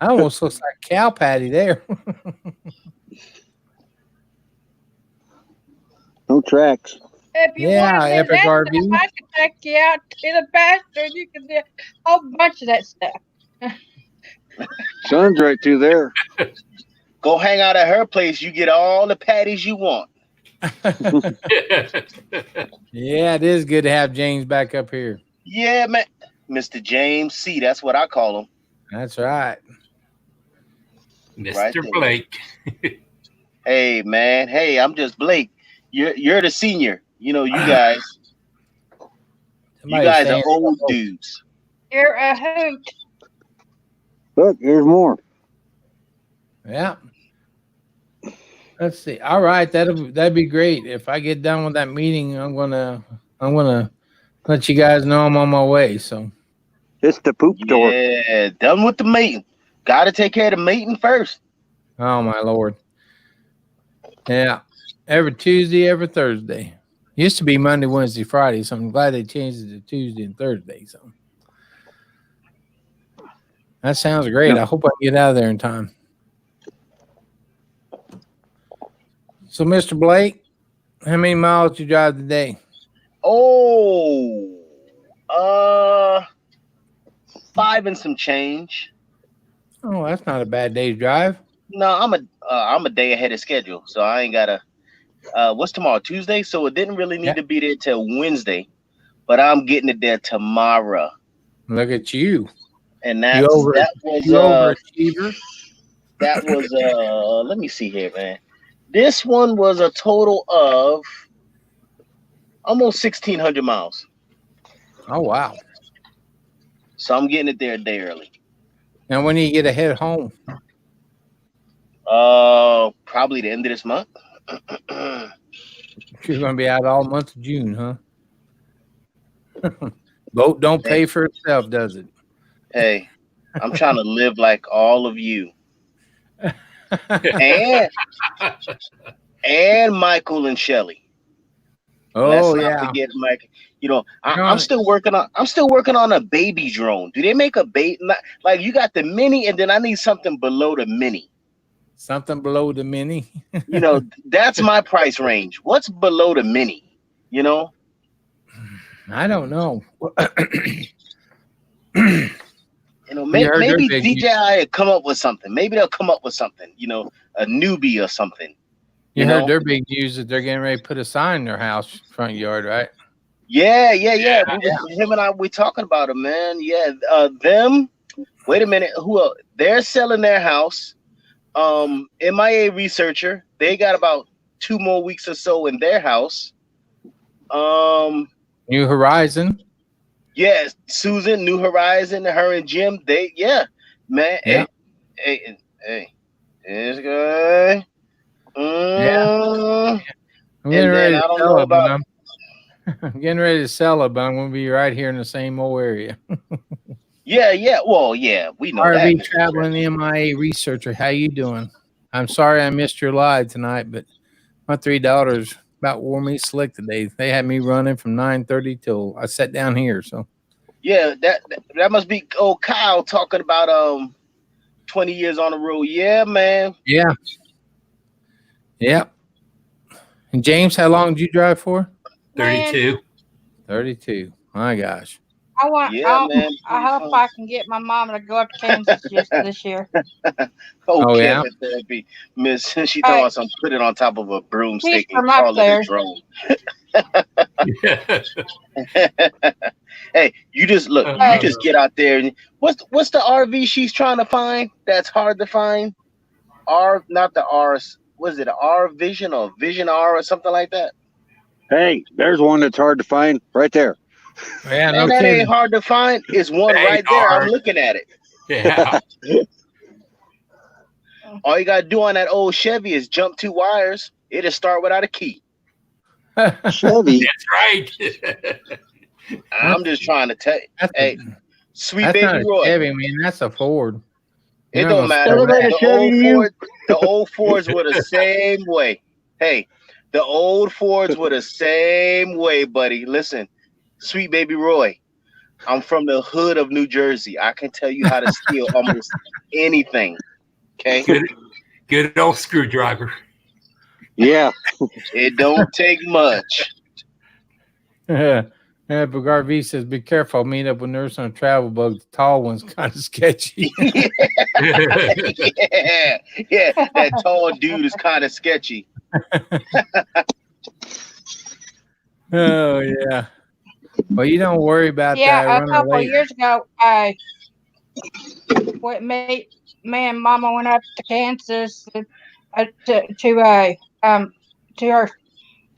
that almost looks like cow patty there. No tracks. If you Yeah, want to do Epic that RV. stuff, I can take you out to the pasture and you can do a whole bunch of that stuff. Sun's right through there. Go hang out at her place. You get all the patties you want. Yeah, it is good to have James back up here. Yeah, man. Mr. James C. That's what I call him. That's right. Mr. Right there. Blake. Hey, man. Hey, I'm just Blake. You're the senior. You know, you guys. You Somebody's guys are saying- old dudes. You're a hoot. Look, here's more. Yeah. Let's see. All right, that'd be great. If I get done with that meeting, I'm gonna let you guys know I'm on my way. So It's the poop door. Yeah, done with the mating. Got to take care of the mating first. oh my lord. Yeah. Every Tuesday, every Thursday. Used to be Monday, Wednesday, Friday, so I'm glad they changed it to Tuesday and Thursday. So that sounds great. I hope I can get out of there in time. So, Mr. Blake, how many miles did you drive today? Oh, 5 and some change. Oh, that's not a bad day's drive. No, I'm a day ahead of schedule, so I ain't gotta. What's tomorrow? Tuesday, so it didn't really need to be there till Wednesday, but I'm getting it there tomorrow, Look at you. and You overachiever. that was let me see here, man. This one was a total of almost 1,600 miles, Oh, wow. so I'm getting it there a day early. Now, when do you get a head home? Probably the end of this month. You're going to be out all month of June, huh? Boat don't pay for itself, does it? Hey, I'm trying to live like all of you. and Michael and Shelly. Oh, Let's not yeah. forget Mike. You know, I'm still working on a baby drone. Do they make a baby? Like you got the mini, and then I need something below the mini. Something below the mini. You know, that's my price range. What's below the mini? You know, I don't know. you know, maybe they're big. DJI would come up with something. Maybe they'll come up with something. You know, a newbie or something. You know? heard their big news that they're getting ready to put a sign in their house front yard, right? Yeah. Him and I, we talking about it, man. Yeah, them. Wait a minute. They're selling their house. MIA researcher. They got about 2 more weeks or so in their house. New Horizon. Yes, Susan, New Horizon, her and Jim. Man. Yeah. Hey, it's good. I'm getting And ready then to I don't tell know them, about. I'm getting ready to sell it, but I'm going to be right here in the same old area. Yeah. Well, yeah, we know RV that. traveling MIA researcher, how you doing? I'm sorry I missed your live tonight, but my 3 daughters about wore me slick today. They had me running from 9:30 till I sat down here. So Yeah, that must be old Kyle talking about 20 years on the road. Yeah, man. yeah. And James, how long did you drive for? Man, 32. 32. My gosh. Yeah, man. I hope I can get my mom to go up to Kansas just this year. Oh, yeah? Kevin therapy. Miss, she thought some put it on top of a broomstick He's and from up call it there. a drone. Hey, you just look. You just get out there and what's the RV she's trying to find? That's hard to find. Not the R's. Was it R Vision or Vision R or something like that? Hey, there's one that's hard to find right there. Yeah, Man, no that kidding. ain't hard to find. It's one They right there. are. I'm looking at it. Yeah. All you gotta do on that old Chevy is jump 2 wires. It'll start without a key. Chevy. That's right. I'm just trying to tell you. Hey, sweet That's baby not a Roy. Chevy, man. That's a Ford. It You're don't not matter. gonna Celebrate a Chevy to you. The old Fords were the same way. Hey, the old Fords were the same way, buddy. Listen, sweet baby Roy. I'm from the hood of New Jersey. I can tell you how to steal almost anything. Okay, Good old screwdriver. Yeah. it don't take much. Yeah, Bogart V says, be careful. Meet up with Nurse on a travel bug. The tall one's kind of sketchy. Yeah, that tall dude is kind of sketchy. Oh, yeah. Well, you don't worry about that. Yeah, a running couple of late. years ago, me and Mama went up to Kansas to her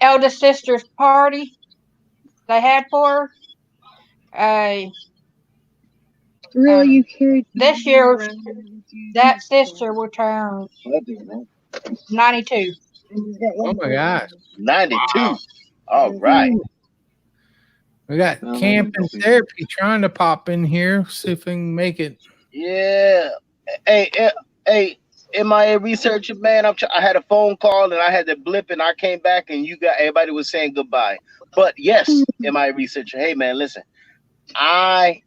eldest sister's party they had for her. Really, you carried This year, that sister will turn 92. Oh, my gosh. 92. Wow. All right. We got camp and therapy trying to pop in here. See if we can make it. Yeah. Hey, MIA researcher, man. I had a phone call and I had to blip and I came back and everybody was saying goodbye. But yes, MIA researcher. Hey, man, listen. I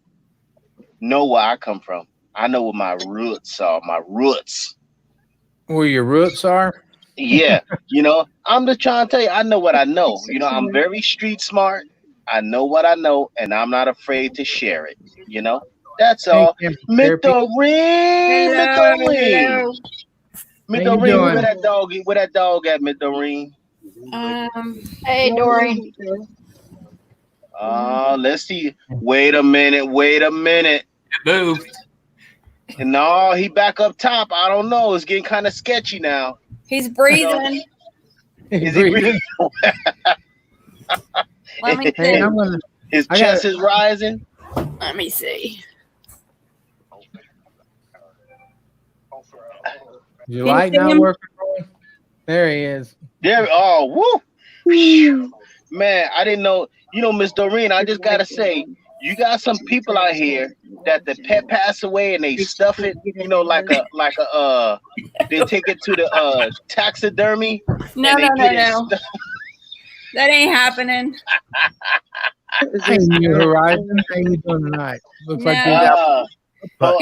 know where I come from. I know where my roots are. My roots. Where your roots are? Yeah. I'm just trying to tell you. I know what I know. I'm very street smart. I know what I know, and I'm not afraid to share it. That's all. Hey, camp and therapy. Miss you Doreen, doing? where that dog at, Miss Doreen? Hey, Doreen. Let's see. Wait a minute. It moved. No, he back up top. I don't know. It's getting kind of sketchy now. He's breathing. Is he breathing? Let me Hey, see. I'm gonna. His I chest gotta- is rising. Let me see. Is your Can you light see not him? working? Roy? There he is. There. Oh, woo. Phew. Man, I didn't know. Miss Doreen, I just gotta say, you got some people out here that the pet pass away and they stuff it, they take it to the taxidermy. No, and they no, get no, it no. stuffed. That ain't happening. Hey, New Horizon. How you doing tonight? Looks like you No. got. He'd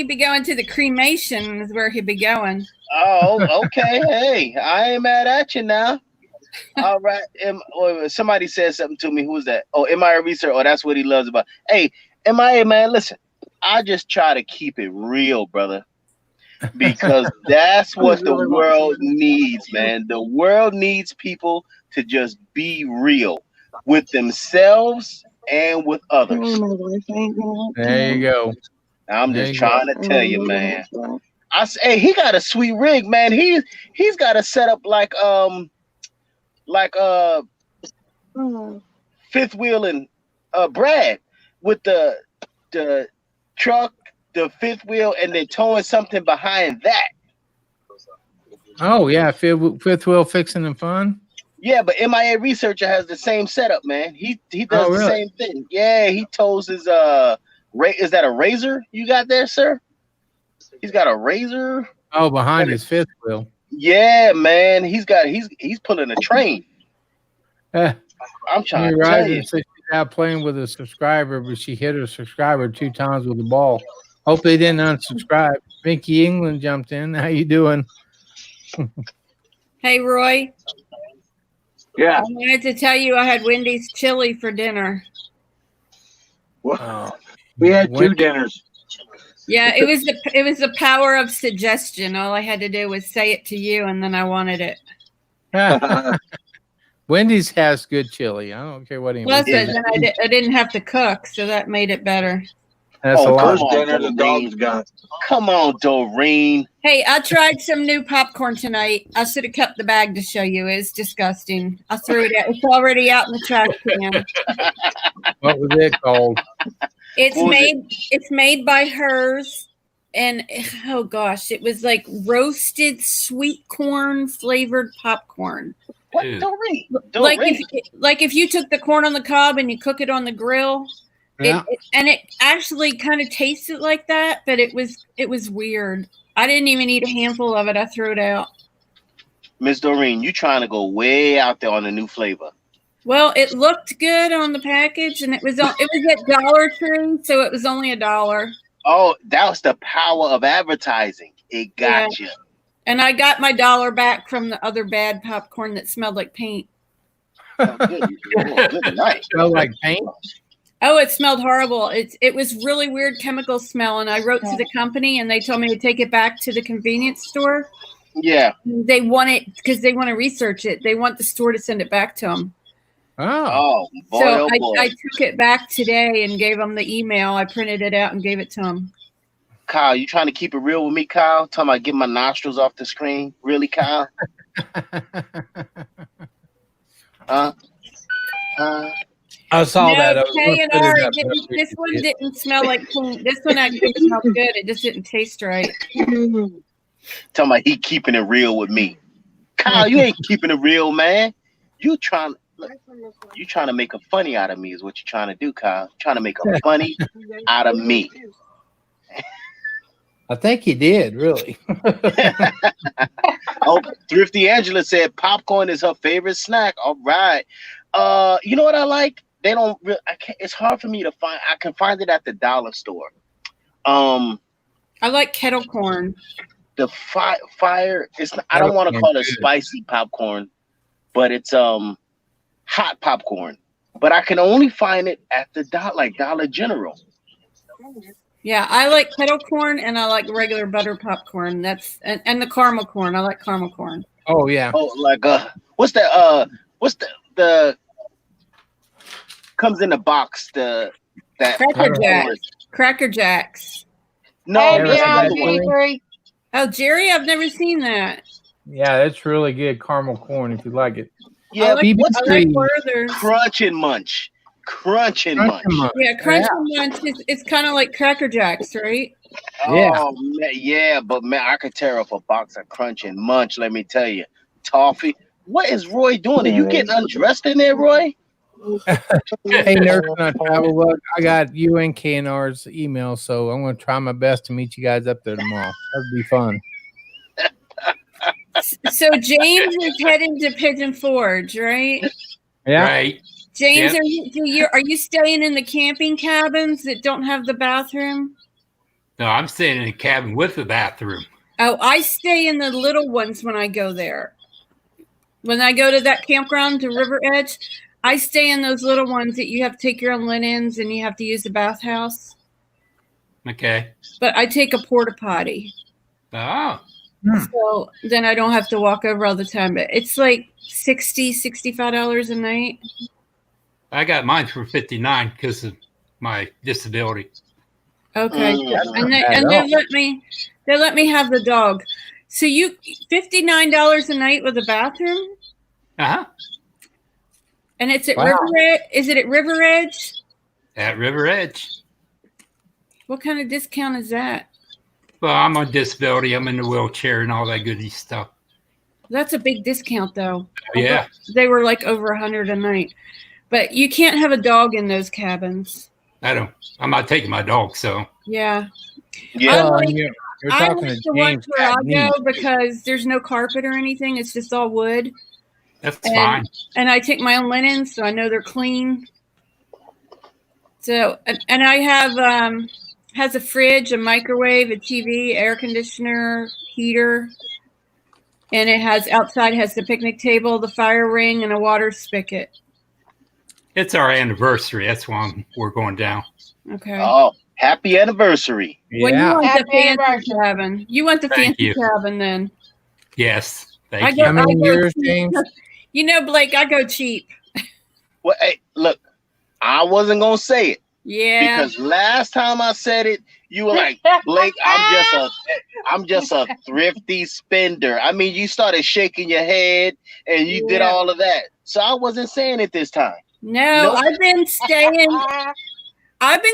be going to the cremation is where he'd be going. Oh, okay. Hey, I ain't mad at you now. All right. Somebody said something to me. Who was that? Oh, MIA research. Oh, that's what he loves about. Hey, MIA, man, listen. I just try to keep it real, brother. Because that's what the world needs, man. The world needs people to just be real with themselves and with others. There you go. I'm There just you trying to tell you, man. Hey, he got a sweet rig, man. He's got a setup like fifth wheel and Brad with the truck, the fifth wheel, and then towing something behind that. Oh yeah, fifth wheel fixing and fun. Yeah, but MIA researcher has the same setup, man. He does Oh, the really? same thing. Yeah, he tows his is that a razor you got there, sir? He's got a razor. Oh, behind his fifth wheel. Yeah, man. He's pulling a train. Eh, I'm trying Amy to tell Rising you. said she's out playing with a subscriber, but she hit her subscriber 2 times with the ball. Hope they didn't unsubscribe. Vinky England jumped in. How you doing? Hey, Roy. Yeah. I wanted to tell you I had Wendy's chili for dinner. Oh, We had 2 Wendy- dinners. Yeah, it was the power of suggestion. All I had to do was say it to you, and then I wanted it. Wendy's has good chili. I don't care what Plus, anybody says. then I didn't have to cook, so that made it better. That's a Oh, lot. First come on, dinner the Doreen. dogs got. Come on, Doreen. Hey, I tried some new popcorn tonight. I should have kept the bag to show you. It's disgusting. I threw it out. It's already out in the trash can. What was it called? It's What was it's made by hers, and oh gosh, it was like roasted sweet corn flavored popcorn. What, Ew. Doreen? Like Doreen. if you took the corn on the cob and you cook it on the grill, Yeah. and it actually kind of tasted like that, but it was weird. I didn't even eat a handful of it. I threw it out. Miss Doreen, you trying to go way out there on a new flavor. Well, it looked good on the package, and it was at Dollar Tree, so it was only $1. Oh, that was the power of advertising. It got you. And I got my $1 back from the other bad popcorn that smelled like paint. Oh, good night. Smell like paint? Oh, it smelled horrible. It was really weird chemical smell, and I wrote to the company, and they told me to take it back to the convenience store. Yeah. They want it because they want to research it. They want the store to send it back to them. Oh. Oh, boy, So oh, boy. I took it back today and gave them the email. I printed it out and gave it to them. Kyle, you trying to keep it real with me, Kyle? Talking about getting my nostrils off the screen? Really, Kyle? Huh? I saw that. I No, was gonna K and put it R. up, but I This one appreciate it. didn't smell like paint. This one actually smelled good. It just didn't taste right. Talking about he keeping it real with me. Kyle, you ain't keeping it real, man. You trying to make a funny out of me is what you're trying to do, Kyle. Trying to make a funny out of me. I think he did, really. Oh, Thrifty Angela said popcorn is her favorite snack. All right. You know what I like? They don't. It's hard for me to find. I can find it at the dollar store. I like kettle corn. The fire. It's. I don't want to call it spicy popcorn, but it's hot popcorn. But I can only find it at the Dollar General. Yeah, I like kettle corn and I like regular butter popcorn. That's and the caramel corn. I like caramel corn. Oh yeah. Oh, like what's the comes in the box that Cracker Jacks. Cracker Jacks. No, Hey, Never that's had Beyond another one. Jerry. Oh, Jerry, I've never seen that. Yeah, that's really good caramel corn if you like it. Yeah, I like, what's I like BB3? Werther's. Crunch and Munch? Crunch and Munch. Yeah, Crunch and Munch is it's kind of like Cracker Jacks, right? Yeah. Oh man, yeah, but man, I could tear up a box of Crunch and Munch. Let me tell you, toffee. What is Roy doing? Are you getting undressed in there, Roy? Hey, Nurse on Travel Bug, I got you and KNR's email, so I'm going to try my best to meet you guys up there tomorrow. That'd be fun. So James is heading to Pigeon Forge, right? Yeah. Right. James, Yep. are you staying in the camping cabins that don't have the bathroom? No, I'm staying in a cabin with a bathroom. Oh, I stay in the little ones when I go there. When I go to that campground to River Edge, I stay in those little ones that you have to take your own linens and you have to use the bathhouse. Okay. But I take a porta potty. Oh. So then I don't have to walk over all the time. But it's like $65 a night. I got mine for $59 because of my disability. Okay. Mm. And they bad at all. they let me have the dog. So you $59 a night with a bathroom? Uh-huh. And it's at Wow. River Edge. Is it at River Edge? At River Edge. What kind of discount is that? Well, I'm on disability. I'm in the wheelchair and all that goody stuff. That's a big discount, though. Yeah. They were like over $100 a night. But you can't have a dog in those cabins. I'm not taking my dog, so Yeah. Yeah. I Well, like- you're I talking like to the ones James where I Cagney. go because there's no carpet or anything. It's just all wood. that's And- fine. And I take my own linens, so I know they're clean. So, and I have has a fridge, a microwave, a TV, air conditioner, heater, and it has outside has the picnic table, the fire ring, and a water spigot. It's our anniversary. That's why we're going down. Okay. Oh, happy anniversary. Well, you Yeah. want the Happy fancy anniversary. cabin. You want the Thank fancy you. cabin then. Yes. I Thank go- you. How many I go years, cheap. James? You know, Blake, I go cheap. Well, hey, look, I wasn't gonna say it Yeah. because last time I said it, you were like, Blake, I'm just a thrifty spender. I mean, you started shaking your head and you did Yeah. all of that. So I wasn't saying it this time. No, Nope. I've been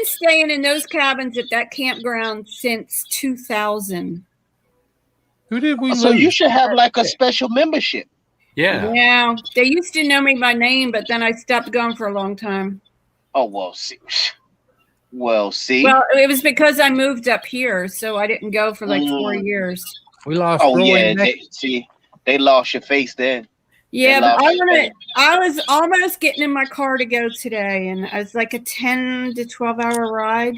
staying in those cabins at that campground since 2000. Who did we So lose? you should have like a special membership. Yeah. Yeah, they used to know me by name, but then I stopped going for a long time. Oh well, see. Well, see. Well, it was because I moved up here, so I didn't go for like 4 Mm. years. We lost Oh Roy yeah, next. they lost your face then. Yeah, They but lost it. I was almost getting in my car to go today, and it was like a 10 to 12 hour ride.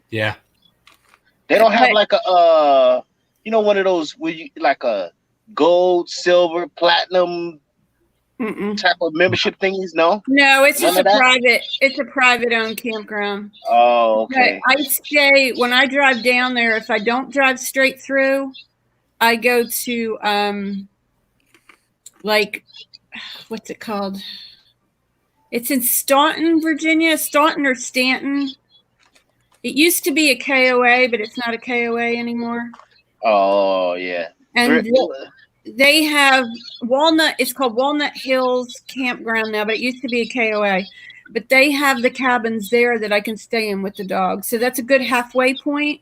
Yeah. They don't have But- like a one of those where you like a gold, silver, platinum Mm-mm. type of membership thingies. No. No, it's None just of that? it's a private owned campground. Oh, okay. But I stay when I drive down there. If I don't drive straight through, I go to like what's it called? It's in Staunton, Virginia. Staunton or Stanton. It used to be a KOA, but it's not a KOA anymore. Oh yeah. And they have Walnut. It's called Walnut Hills Campground now, but it used to be a KOA. But they have the cabins there that I can stay in with the dog. So that's a good halfway point.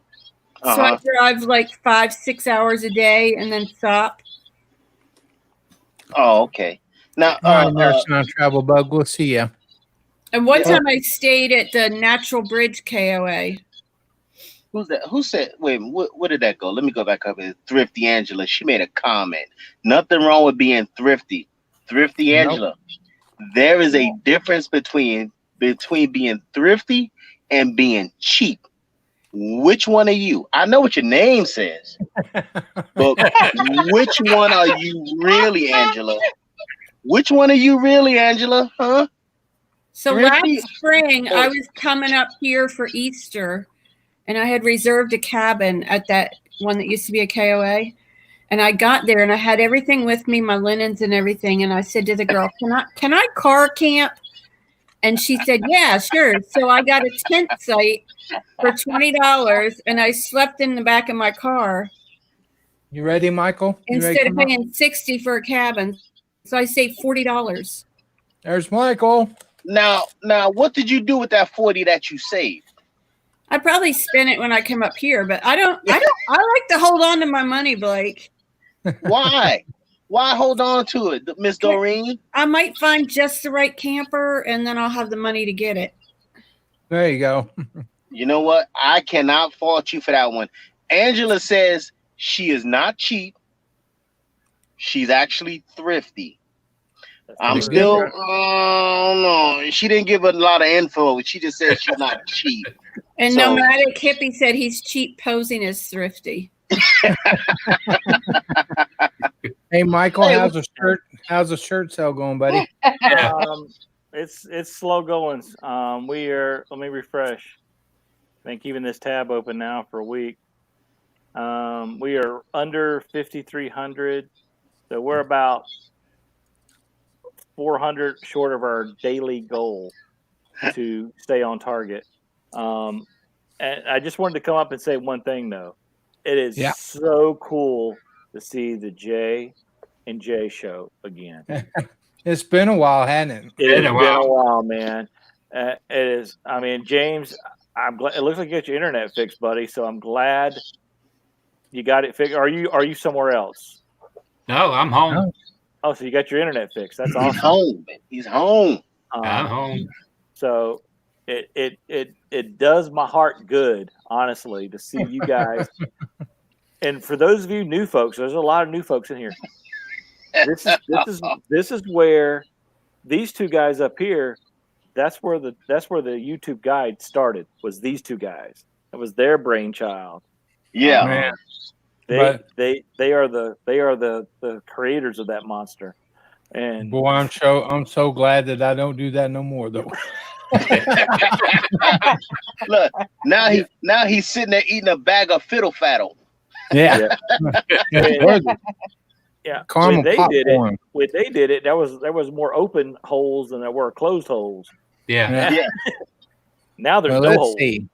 So I Uh-huh. drive like 5-6 hours a day and then stop. Oh, okay. Now, All right, Nurse on Travel Bug. We'll see ya. And one Yeah. time I stayed at the Natural Bridge KOA. who's that? Who said? Wait, where did that go? Let me go back up. It's Thrifty Angela. She made a comment. Nothing wrong with being thrifty. Thrifty Nope. Angela. There is a difference between being thrifty and being cheap. Which one are you? I know what your name says, but which one are you really, Angela? Which one are you really, Angela? Huh? So Thrifty- last spring, I was coming up here for Easter, and I had reserved a cabin at that one that used to be a KOA. And I got there, and I had everything with me, my linens and everything. And I said to the girl, "Can I car camp?" And she said, "Yeah, sure." So I got a tent site for $20, and I slept in the back of my car You ready, Michael? You ready to instead of come up? paying $60 for a cabin. So I saved $40. There's Michael. Now, what did you do with that 40 that you saved? I probably spent it when I come up here, but I like to hold on to my money, Blake. Why? Why hold on to it, Miss Doreen? I might find just the right camper, and then I'll have the money to get it. There you go. You know what? I cannot fault you for that one. Angela says she is not cheap. She's actually thrifty. I'm pretty still, good. no. She didn't give a lot of info. She just said she's not cheap. And So- Nomadic Hippie said he's cheap posing as thrifty. Hey, Michael, Hey, how's the shirt sale going, buddy? It's slow going. We are. Let me refresh. I think keeping this tab open now for a week. We are under 5,300, so we're about 400 short of our daily goal to stay on target. And I just wanted to come up and say one thing though. It is Yeah. so cool to see the J and J show again. It's been a while, hasn't it? It has Been a been a while. while, man. It is. I mean, James, I'm glad. It looks like you got your internet fixed, buddy. So I'm glad you got it fixed. Are you somewhere else? No, I'm home. Oh, so you got your internet fixed. That's He's awesome. home. He's home. I'm home. So it does my heart good, honestly, to see you guys. And for those of you new folks, there's a lot of new folks in here. This is where these two guys up here. That's where the YouTube guide started. Was these two guys? It was their brainchild. Yeah. Man. They are the creators of that monster. And Boy, I'm so glad that I don't do that no more though. Look, now he's sitting there eating a bag of fiddle faddle. Yeah. Yeah. Caramel popcorn. When they did it, there was more open holes than there were closed holes. Yeah. Yeah. Now there's Well, no let's holes. see.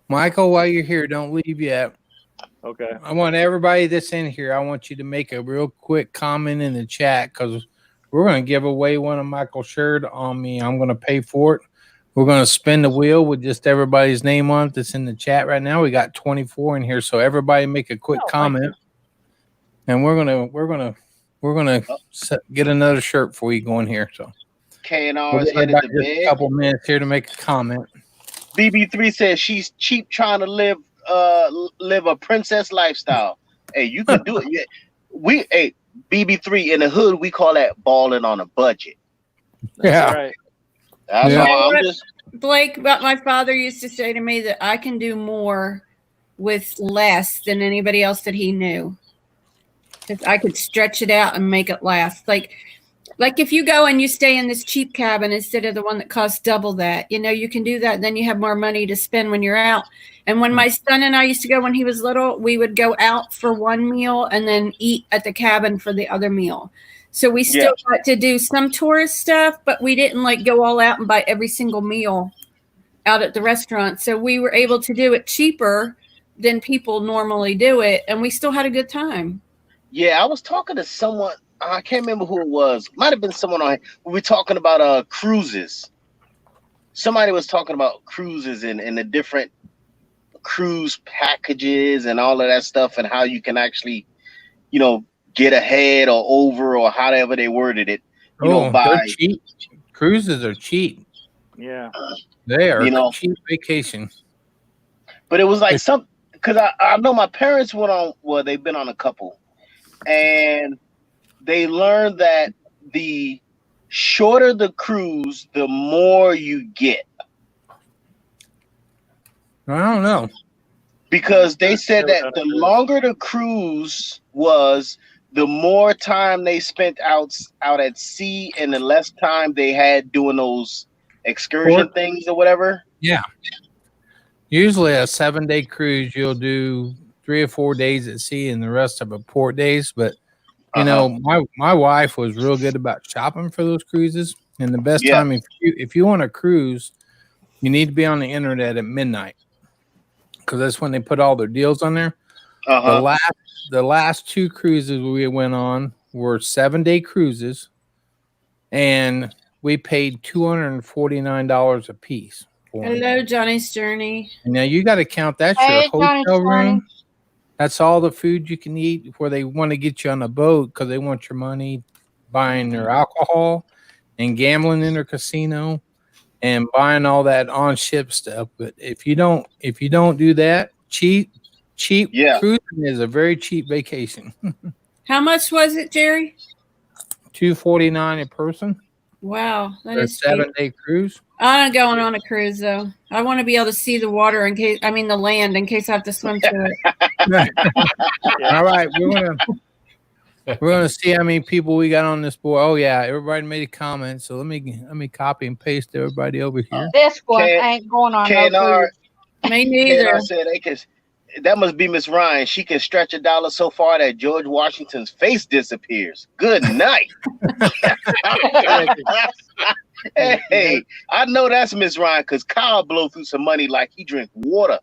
Michael, while you're here, don't leave yet. Okay. I want everybody that's in here, I want you to make a real quick comment in the chat because we're going to give away one of Michael's shirt on me. I'm going to pay for it. We're going to spin the wheel with just everybody's name on it that's in the chat right now. We got 24 in here, so everybody make a quick comment. And we're gonna get another shirt for you going here. So KNR we'll is give headed everybody to just a bed. couple minutes here to make a comment. BB3 says she's cheap trying to live a princess lifestyle. Hey, you can do it. Yeah. BB3 in the hood, we call that balling on a budget. Yeah. Right. That's all. I'm just Blake, but my father used to say to me that I can do more with less than anybody else that he knew. If I could stretch it out and make it last. Like if you go and you stay in this cheap cabin instead of the one that costs double that, you can do that. Then you have more money to spend when you're out. And when my son and I used to go when he was little, we would go out for one meal and then eat at the cabin for the other meal. So we still got to do some tourist stuff, but we didn't go all out and buy every single meal out at the restaurant. So we were able to do it cheaper than people normally do it. And we still had a good time. Yeah, I was talking to someone. I can't remember who it was. Might have been someone on. We were talking about cruises. Somebody was talking about cruises and the different cruise packages and all of that stuff and how you can actually, get ahead or over or however they worded it. They're cheap. Cruises are cheap. Yeah. They are cheap vacation. But it was like because I know my parents went on. Well, they've been on a couple. And they learned that the shorter the cruise, the more you get. I don't know. Because they said that the longer the cruise was, the more time they spent out at sea and the less time they had doing those excursion things or whatever. Yeah. Usually a 7-day cruise, you'll do 3 or 4 days at sea and the rest of it port days. But my wife was real good about shopping for those cruises. And the best time if you want to cruise, you need to be on the internet at midnight because that's when they put all their deals on there. The last 2 cruises we went on were 7-day cruises, and we paid $249 a piece. Hello, Johnny's Journey. Now you got to count that's your hotel room. That's all the food you can eat where they want to get you on a boat because they want your money buying their alcohol and gambling in their casino and buying all that on ship stuff. But if you don't do that, cheap cruising is a very cheap vacation. How much was it, Jerry? $249 a person. Wow, that for is a 7-day cruise. I'm not going on a cruise though. I want to be able to see the water the land in case I have to swim to it. All right, we're gonna see how many people we got on this board. Oh yeah, everybody made a comment, so let me copy and paste everybody over here. This one ain't going on no cruise. Me neither. Said that must be Miss Ryan. She can stretch a dollar so far that George Washington's face disappears. Good night. Hey, I know that's Miss Ryan because Kyle blow through some money like he drink water.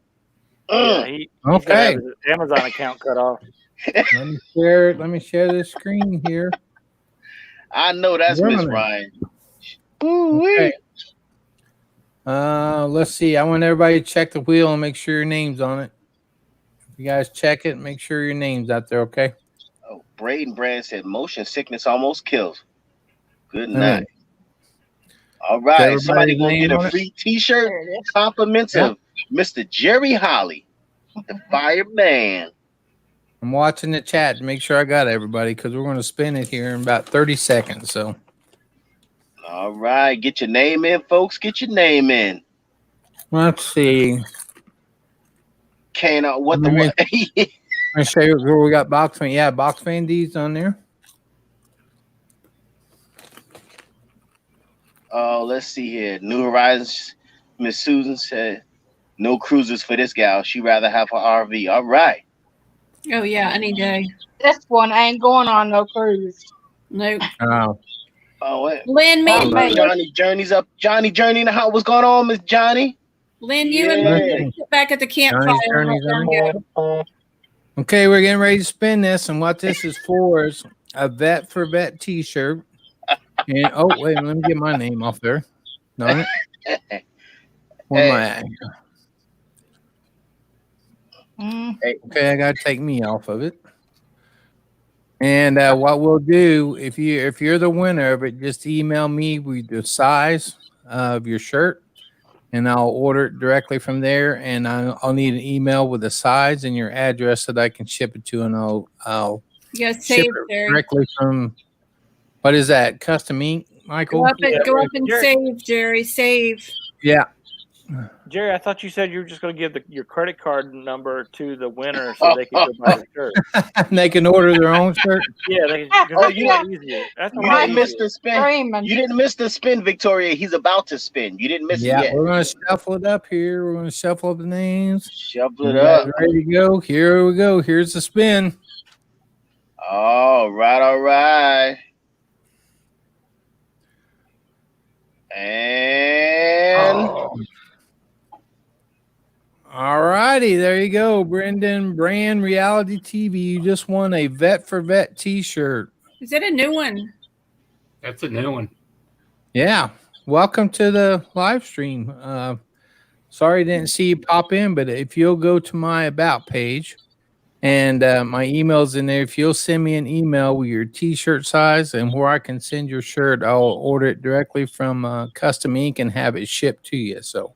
Yeah, he's gonna have his Amazon account cut off. Let me share this screen here. I know that's Miss Ryan. Okay. Let's see. I want everybody to check the wheel and make sure your name's on it. If you guys check it, make sure your name's out there, okay? Oh Braden Brand said motion sickness almost kills. Good All night. right. All right. Is Somebody everybody's gonna name get a on it? free t-shirt. There it is. Compliments Yeah. of Mr. Jerry Holly, the fireman. I'm watching the chat to make sure I got everybody because we're going to spin it here in about 30 seconds. So All right. Get your name in, folks. Get your name in. let's see. Can't what the Let me- what? I'm going to show you where we got box fan. Yeah, box fan D's on there. Oh, let's see here. New Horizons. Miss Susan said, "No cruises for this gal. She rather have her RV." All right. Oh yeah, any day. This one ain't going on no cruise. Nope. Oh, Oh, wait. Lynn, me and Right. you, Johnny Journey's up. Johnny Journey in the house. What's going on, Miss Johnny? Lynn, you and Yeah. me sit back at the campfire. Johnny's and Journey's let on them go. okay. We're getting ready to spin this, and what this is for is a Vet for Vet T-shirt. And oh wait, let me get my name off there. Darn it. Where am I at? Mm. Okay, I gotta take me off of it. And what we'll do, if you're the winner of it, just email me with the size of your shirt, and I'll order it directly from there. And I'll need an email with the size and your address that I can ship it to, and I'll You gotta ship save it there. directly from. What is that? Custom Ink, Michael? Go up and Jerry. save, Jerry. Save. Yeah. Jerry, I thought you said you were just going to give your credit card number to the winner so they can go buy the shirt. And they can order their own shirt. Yeah, they Oh, that's you a lot easier. That's a You lot didn't miss easier. the spin. Screaming. You didn't miss the spin, Victoria. He's about to spin. You didn't miss Yeah, it yet. we're gonna shuffle it up here. We're gonna shuffle up the names. Shuffle You it guys up. ready to go? Here we go. Here's the spin. All right, all right. And All righty, there you go. Brendan Brand Reality TV. You just won a Vet for Vet T-shirt. Is that a new one? That's a new one. Yeah. Welcome to the live stream. Sorry I didn't see you pop in, but if you'll go to my About page and my email's in there, if you'll send me an email with your T-shirt size and where I can send your shirt, I'll order it directly from Custom Ink and have it shipped to you. So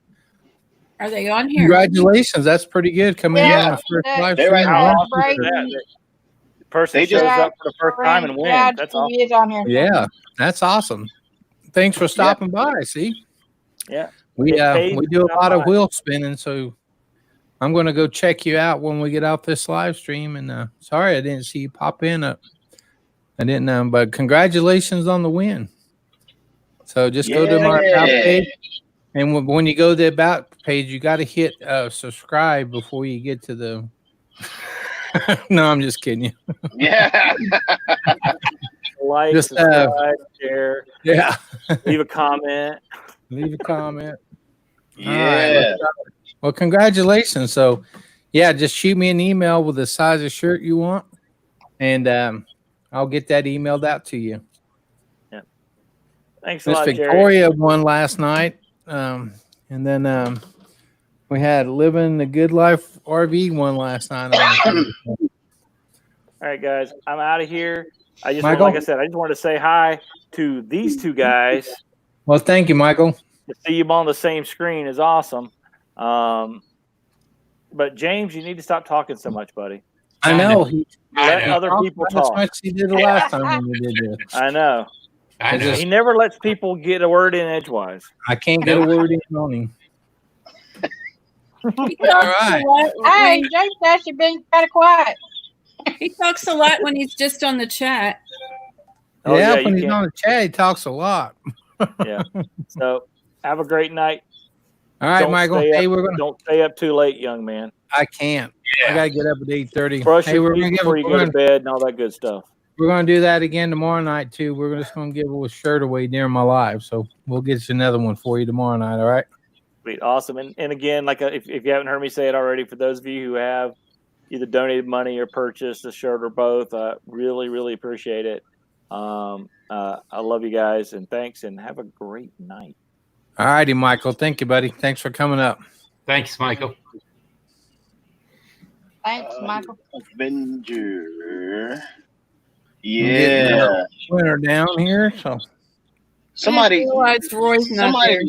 Are they on here? congratulations. That's pretty good. Coming in Yeah. on the first live They're stream. right How now. awesome is Brayden. that? The person They shows just- up for the first time and wins. Yeah, That's he awesome. is on here. Yeah, that's awesome. Thanks for stopping by. See, Yeah. we It pays we to do a stop lot of by. wheel spinning, so I'm going to go check you out when we get off this live stream. And sorry I didn't see you pop in. I didn't, but congratulations on the win. So just go to my About Yeah. page, and when you go to the About page, you got to hit subscribe before you get to the. No, I'm just kidding you. Yeah. Like, Just, subscribe, share, Yeah, leave a comment. leave a comment. Yeah. Well, congratulations. So, yeah, just shoot me an email with the size of shirt you want, and I'll get that emailed out to you. Thanks a Miss lot, Jerry. Victoria won last night, and then we had Living the Good Life RV won last night. All right, guys, I'm out of here. I just, Michael? like I said, I just wanted to say hi to these two guys. Well, thank you, Michael. To see you on the same screen is awesome. But James, you need to stop talking so much, buddy. I know. He, Let I know. other people That's talk. much he did the last time when we did this. I know. I know. just- He never lets people get a word in edgewise. I can't get a word in on him. He All talks, right. a lot Hey, when, James actually been kind of quiet. he talks a lot when he's just on the chat. Oh, yeah, yeah, when you he's can't- on the chat, he talks a lot. Yeah. So have a great night. All right, Don't Michael. stay Hey, up- we're gonna. Don't stay up too late, young man. I can't. I gotta get up at 8:30. Brush Hey, your we're teeth gonna give. before you go to bed and all that good stuff. We're gonna do that again tomorrow night too. We're just gonna give a shirt away during my live, so we'll get you another one for you tomorrow night. All right. Sweet, awesome. And again, like if you haven't heard me say it already, for those of you who have either donated money or purchased a shirt or both, really, really appreciate it. I love you guys, and thanks, and have a great night. All righty, Michael. Thank you, buddy. Thanks for coming up. Thanks, Michael. Thanks, Michael. Avenger. Yeah. Winter down here, so Somebody, Realized Roy's not somebody, there.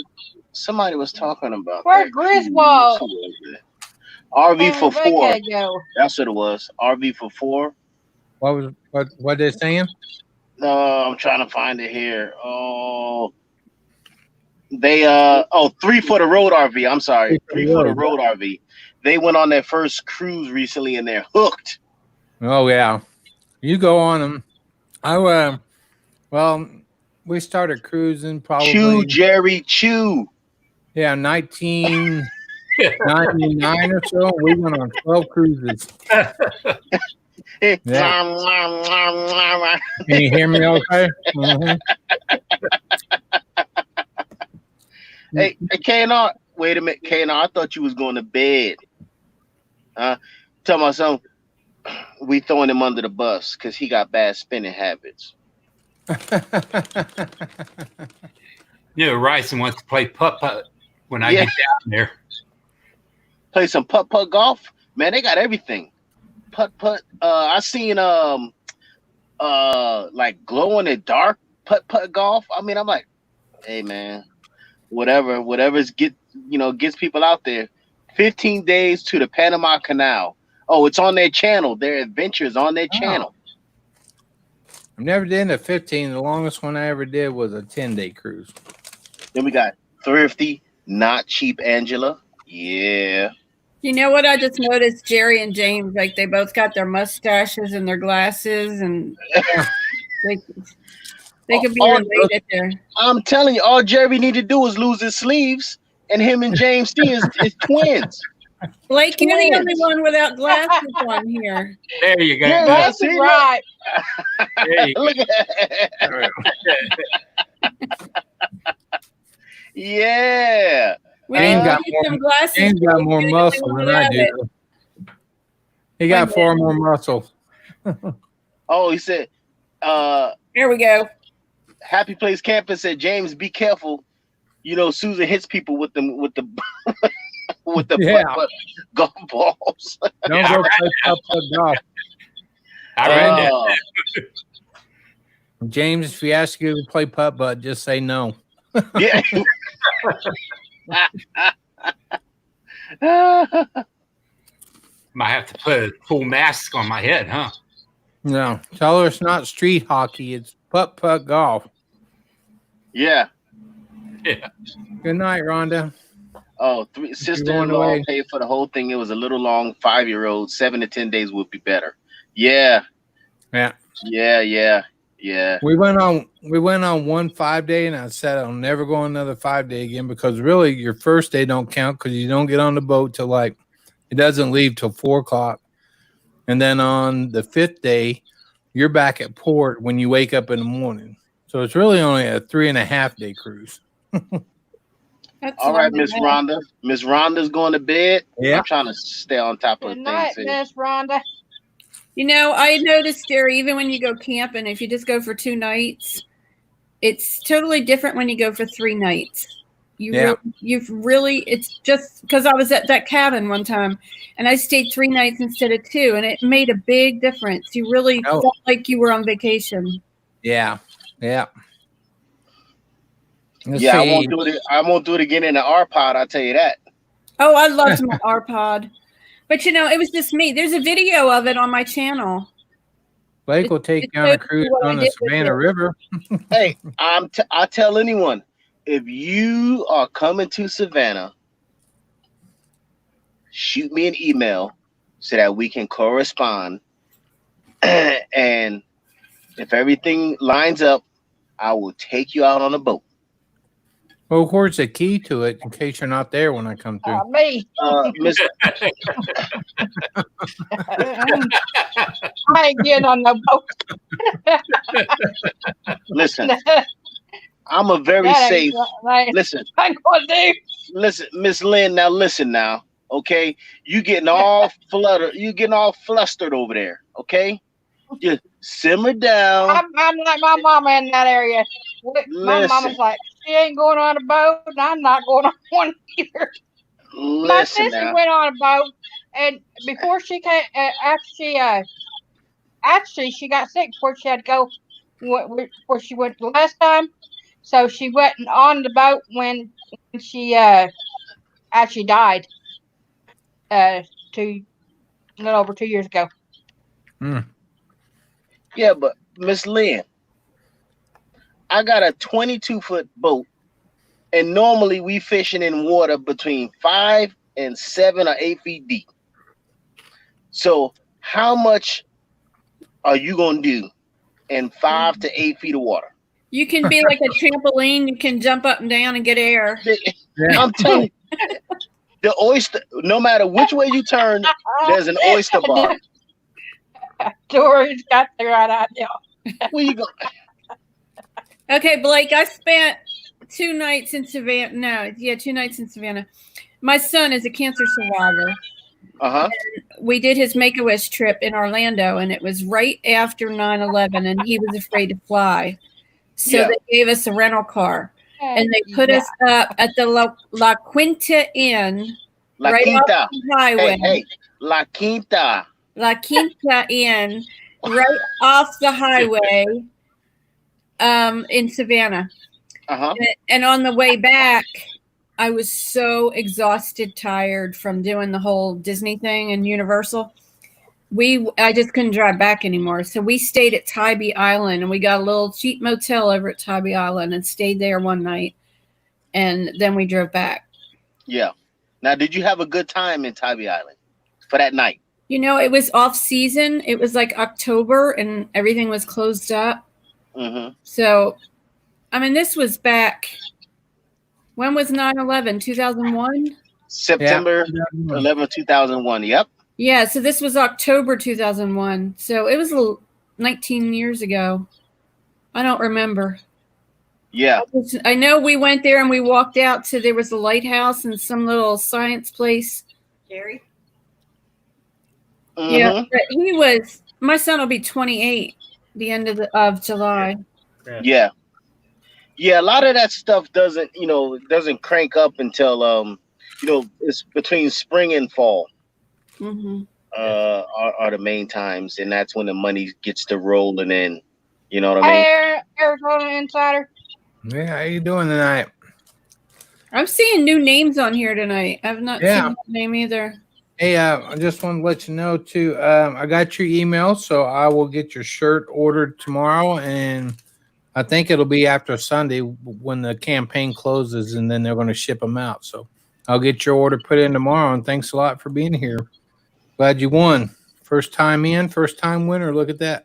somebody was talking about Where'd that. Griswold Who was it? RV and for 4. Rebecca go? That's what it was. RV for 4. what they saying? I'm trying to find it here. Oh, they 3 for the road RV. I'm sorry, 3 for the road RV. They went on their first cruise recently and they're hooked. Oh yeah, you go on them. Well, we started cruising probably. Chew, Jerry, chew. Yeah, 1999 or so. We went on 12 cruises. Yeah. Can you hear me okay? Mhm. Hey, KNR, wait a minute, KNR, I thought you was going to bed. Tell my son we throwing him under the bus because he got bad spinning habits. Ryson wants to play putt-putt when I get down there. Play some putt-putt golf? Man, they got everything. Putt-putt. I seen like glow in the dark putt-putt golf. I mean, I'm like, hey man, whatever's gets people out there. 15 days to the Panama Canal. Oh, it's on their channel. Their adventures on their channel. I've never did a 15. The longest one I ever did was a 10-day cruise. Then we got Thrifty, Not Cheap Angela. Yeah. You know what I just noticed? Jerry and James, like they both got their mustaches and their glasses, and they could be related there. I'm telling you, all Jerry need to do is lose his sleeves, and him and James T is twins. Blake, you're the only one without glasses on here. There you go. Yeah, That's right. There you go. Look at yeah. We James didn't got get more- some glasses. James got more You're the only muscle one than I without it. do. He got far more muscle. Oh, he said, There we go. Happy Place Campus said, James, be careful. You know, Susan hits people with the with the putt-putt golf balls. Don't go play putt-putt golf. I read that. James, if he asks you to play putt-putt, just say no. Yeah. Might have to put a full mask on my head, huh? No. Tell her it's not street hockey. It's putt-putt golf. Yeah. Yeah. Good night, Rhonda. Oh, going sister-in-law away? paid for the whole thing. It was a little long. 5-year-old. 7 to 10 days would be better. Yeah. Yeah. Yeah. We went on 1 5-day, and I said I'll never go on another 5-day again because really your first day don't count because you don't get on the boat till it doesn't leave till 4 o'clock, and then on the 5th day you're back at port when you wake up in the morning. So it's really only a 3.5-day cruise. That's All right, long Miss enough. Rhonda. Miss Rhonda's going to bed. Yeah. I'm trying to stay on top of Good night, things. Miss Rhonda. You know, I noticed, Jerry, even when you go camping, if you just go for 2 nights, it's totally different when you go for 3 nights. You've really, it's just because I was at that cabin one time and I stayed 3 nights instead of 2, and it made a big difference. You really Oh. felt like you were on vacation. Yeah. Let's Yeah, see. I won't do it again in the R pod. I'll tell you that. Oh, I loved my R-Pod. But, you know, it was just me. There's a video of it on my channel. Blake will take you on a cruise what I on the did with Savannah it. River. Hey, I tell anyone, if you are coming to Savannah, shoot me an email so that we can correspond. And if everything lines up, I will take you out on a boat. Well, where's the key to it in case you're not there when I come through? Me. Miss, I ain't getting on no boat. listen, I'm a very That ain't safe. something I ain't Listen, gonna do. listen, Miss Lynn. Now listen, now, okay? You getting all fluttered. You getting all flustered over there, okay? Just simmer down. I'm like my mama in that area. My Listen. mama's like, she ain't going on a boat, and I'm not going on one either. My Listen sister now. went on a boat, and before she came, after actually she got sick before she had to go. Before she went the last time, so she went on the boat when she actually died. 2 a little over 2 years ago. Yeah, but Miss Lynn, I got a 22-foot boat, and normally we fishing in water between 5 and 7 or 8 feet deep. So how much are you gonna do in 5 to 8 feet of water? You can be like a trampoline. You can jump up and down and get air. I'm telling you, the oyster, no matter which way you turn, there's an oyster bar. Dory's got the right idea. Where you go? Okay, Blake, I spent 2 nights in Savannah. No, yeah, 2 nights in Savannah. My son is a cancer survivor. Uh-huh. We did his Make-A-Wish trip in Orlando, and it was right after 9/11, and he was afraid to fly. So Yeah. they gave us a rental car, and they put us up at the La Quinta Inn, La right Quinta. off the highway. Hey, La Quinta. La Quinta Inn, right off the highway, in Savannah. Uh-huh. And on the way back, I was so exhausted, tired from doing the whole Disney thing and Universal. I just couldn't drive back anymore. So we stayed at Tybee Island, and we got a little cheap motel over at Tybee Island and stayed there one night. And then we drove back. Yeah. Now, did you have a good time in Tybee Island for that night? You know, it was off season. It was like October and everything was closed up. Mm-hmm. So, I mean, this was back. When was 9/11? 2001? September 11, 2001. Yep. Yeah, so this was October 2001. So it was 19 years ago. I don't remember. Yeah. I know we went there and we walked out to, there was a lighthouse and some little science place. Jerry? Mm-hmm. Yeah, but my son will be 28 the end of July. Yeah. Yeah, a lot of that stuff doesn't crank up until it's between spring and fall. Mm-hmm. Are the main times, and that's when the money gets to rolling in. You know what I mean? Hey, Arizona Insider. Yeah, how you doing tonight? I'm seeing new names on here tonight. I've not seen Yeah. that name either. Hey, I just want to let you know too. I got your email, so I will get your shirt ordered tomorrow, and I think it'll be after Sunday when the campaign closes, and then they're going to ship them out. So I'll get your order put in tomorrow. And thanks a lot for being here. Glad you won. First time in, first time winner. Look at that.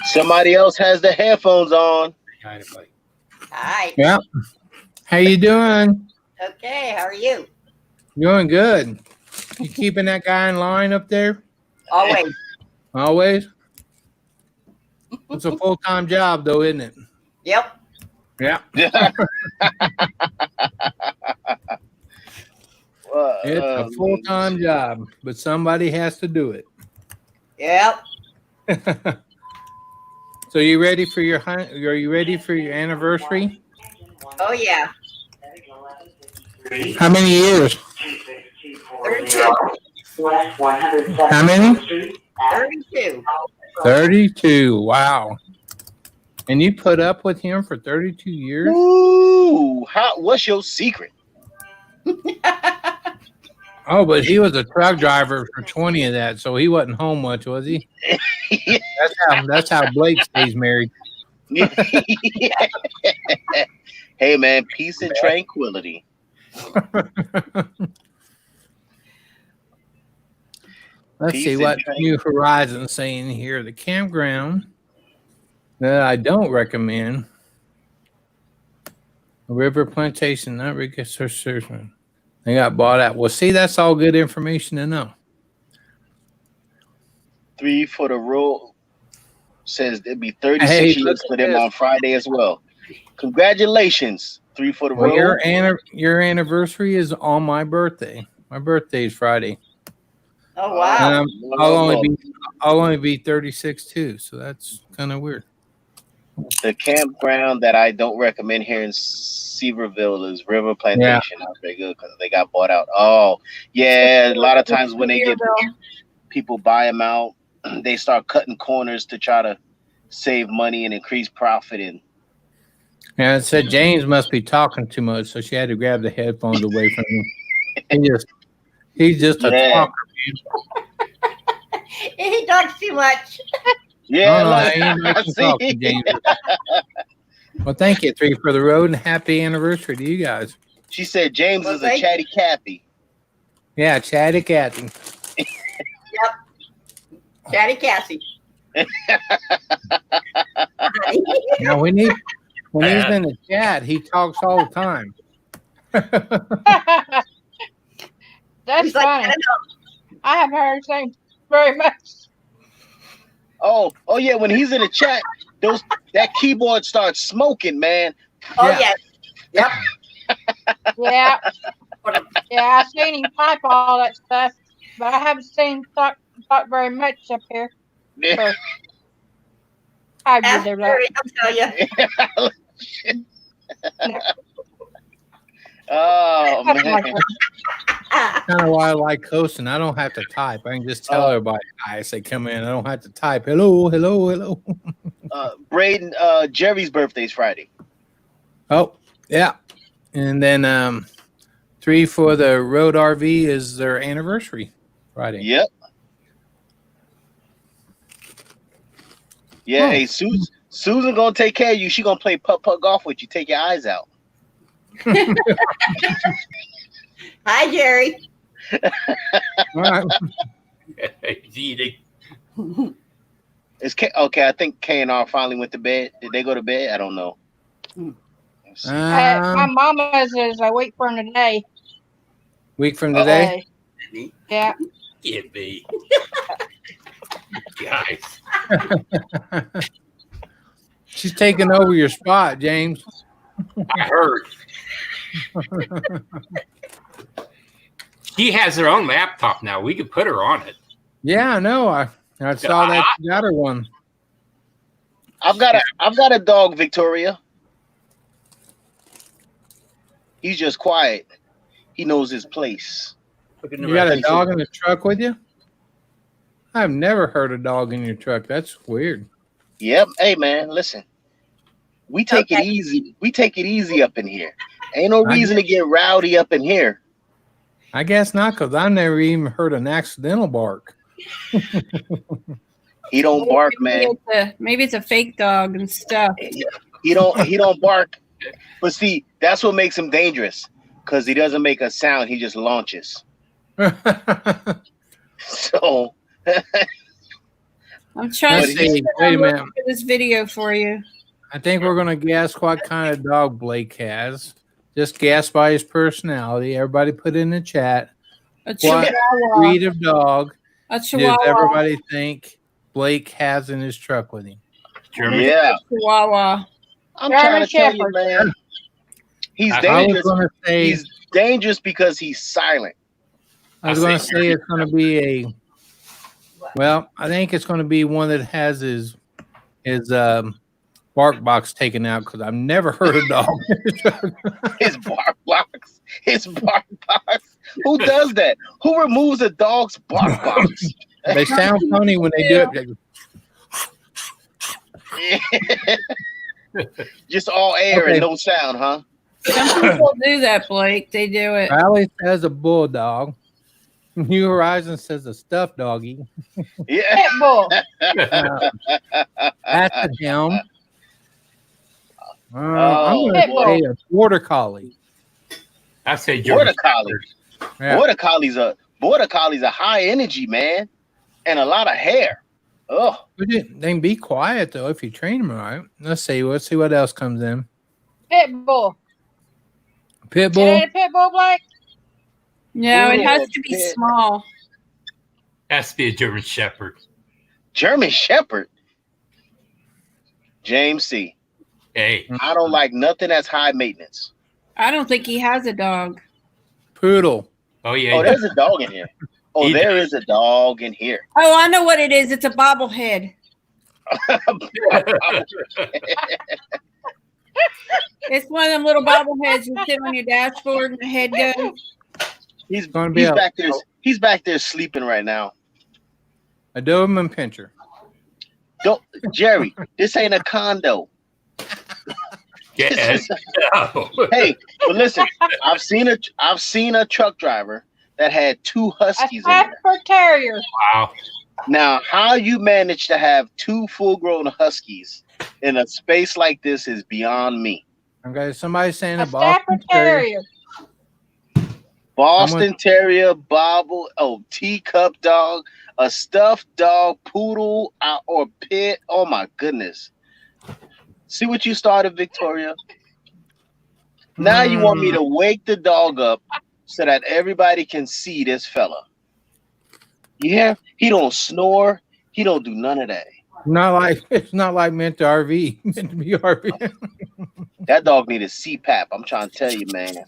Somebody else has the headphones on. Hi. Yeah. How you doing? Okay, how are you? Doing good. You keeping that guy in line up there? Always. Always? It's a full-time job, though, isn't it? Yep. Yeah. It's a full-time job, but somebody has to do it. Yep. So you ready for your are you ready for your anniversary? Oh, yeah. How many years? 32. How many? 32. 32. Wow. And you put up with him for 32 years? Ooh, what's your secret? Oh, but he was a truck driver for 20 of that, so he wasn't home much, was he? That's how Blake stays married. Hey, man, peace and tranquility. Let's Peace see and what tranquility. New Horizons saying here. The campground that I don't recommend. River Plantation, not registered. They got bought out. Well, see, that's all good information to know. 3 for the roll says it'd be 36 Hey, years look for at them this. on Friday as well. Congratulations. 3 for the Well, roll. your anniversary is on my birthday. My birthday is Friday. Oh, wow. And I'll only be 36 too, so that's kind of weird. The campground that I don't recommend here in Seaverville is River Plantation. Not very good because they got bought out. Oh, yeah. A lot of times when they get people buy them out, they start cutting corners to try to save money and increase profit. And And it said James must be talking too much, so she had to grab the headphones away from him. He's just a Yeah. talker. He talks too much. yeah, Oh, like, ain't nobody can talk to see? James. Well, thank you, 3 for the road, and happy anniversary to you guys. She said James Well, is a chatty Cathy. Yeah, Chatty Cathy. Chatty Cassie. Now when he's in the chat, he talks all the time. That's He's like, funny. I have heard saying very much. Oh yeah, when he's in the chat, that keyboard starts smoking, man. Oh, Yeah. yes. Yep. Yeah. Yeah, I've seen him type all that stuff, but I haven't seen him talk very much up here. So, I Ask did that. Jerry, I'll tell you. Oh man. Kind of why I like hosting. I don't have to type. I can just tell everybody hi as they come in. I don't have to type. Hello, hello, hello. Braden, Jerry's birthday's Friday. Oh, yeah. And then 3 for the road RV is their anniversary Friday. Yep. Yeah, Oh. hey, Susan gonna take care of you. She gonna play putt-putt golf with you. Take your eyes out. Hi, Jerry. All right. He's eating. Okay, I think K and R finally went to bed. Did they go to bed? I don't know. Let's see. My mama's is a week from today. Week from today? Yeah. Give me. Guys. She's taking over your spot, James. I heard. She has her own laptop now. We could put her on it. Yeah, I know. I saw that you got her one. I've got a dog, Victoria. He's just quiet. He knows his place. You got a dog in the truck with you? I've never heard a dog in your truck. That's weird. Yep. Hey man, listen. We take it easy. We take it easy up in here. Ain't no reason to get rowdy up in here. I guess not, because I never even heard an accidental bark. He don't bark, man. Maybe it's a fake dog and stuff. He don't bark. But see, that's what makes him dangerous. Because he doesn't make a sound, he just launches. So I'm trying Let's see. Wait a minute. this video for you. I think we're going to guess what kind of dog Blake has. Just guess by his personality. Everybody put in the chat. A What Chihuahua. breed of dog A does Chihuahua. everybody think Blake has in his truck with him? German. yeah, Chihuahua. I'm trying to tell you, Shepherd. man. He's I was dangerous. going to say, He's dangerous because he's silent. I was going to say it's going to be a. Well, I think it's going to be one that has his bark box taken out because I've never heard a dog. His bark box. His bark box. Who does that? Who removes a dog's bark box? They sound funny when they do it. Just all air Okay. and no sound, huh? Some people do that, Blake. They do it. Riley says a bulldog. New Horizon says a stuffed doggy. Yeah. Pitbull. That's a him. I'm Oh, going to boy. say a border collie. I say German. Border collie. Yeah. Border collie's a high energy, man, and a lot of hair. Oh, But they can be quiet though if you train them right. Let's see what else comes in. Pitbull. Pit Is bull. it a pitbull, Blake? No, it has Ooh, to be pit. small. Has to be a German Shepherd. German Shepherd. James C. Hey, I don't like nothing that's high maintenance. I don't think he has a dog. Poodle. oh yeah. Oh, there's a dog in here. Oh, He there is a dog in here. Oh, I know what it is. It's a bobblehead. It's one of them little bobbleheads you sit on your dashboard and the head goes. He's Gonna be a- back there. He's back there sleeping right now. A Doberman Pinscher. Don't, Jerry. This ain't a condo. Yeah. Hey, but listen, I've seen a truck driver that had 2 A huskies in there. Stafford Terrier. Wow. Now, how you manage to have 2 full-grown huskies in a space like this is beyond me. Okay, somebody's saying A a Boston Stafford Terrier. Terrier. Boston Terrier, bobble, teacup dog, a stuffed dog, poodle, or pit. Oh my goodness! See what you started, Victoria. Now you want me to wake the dog up so that everybody can see this fella. Yeah, he don't snore. He don't do none of that. It's not like meant to RV. Meant to be RV. That dog need a CPAP. I'm trying to tell you, man.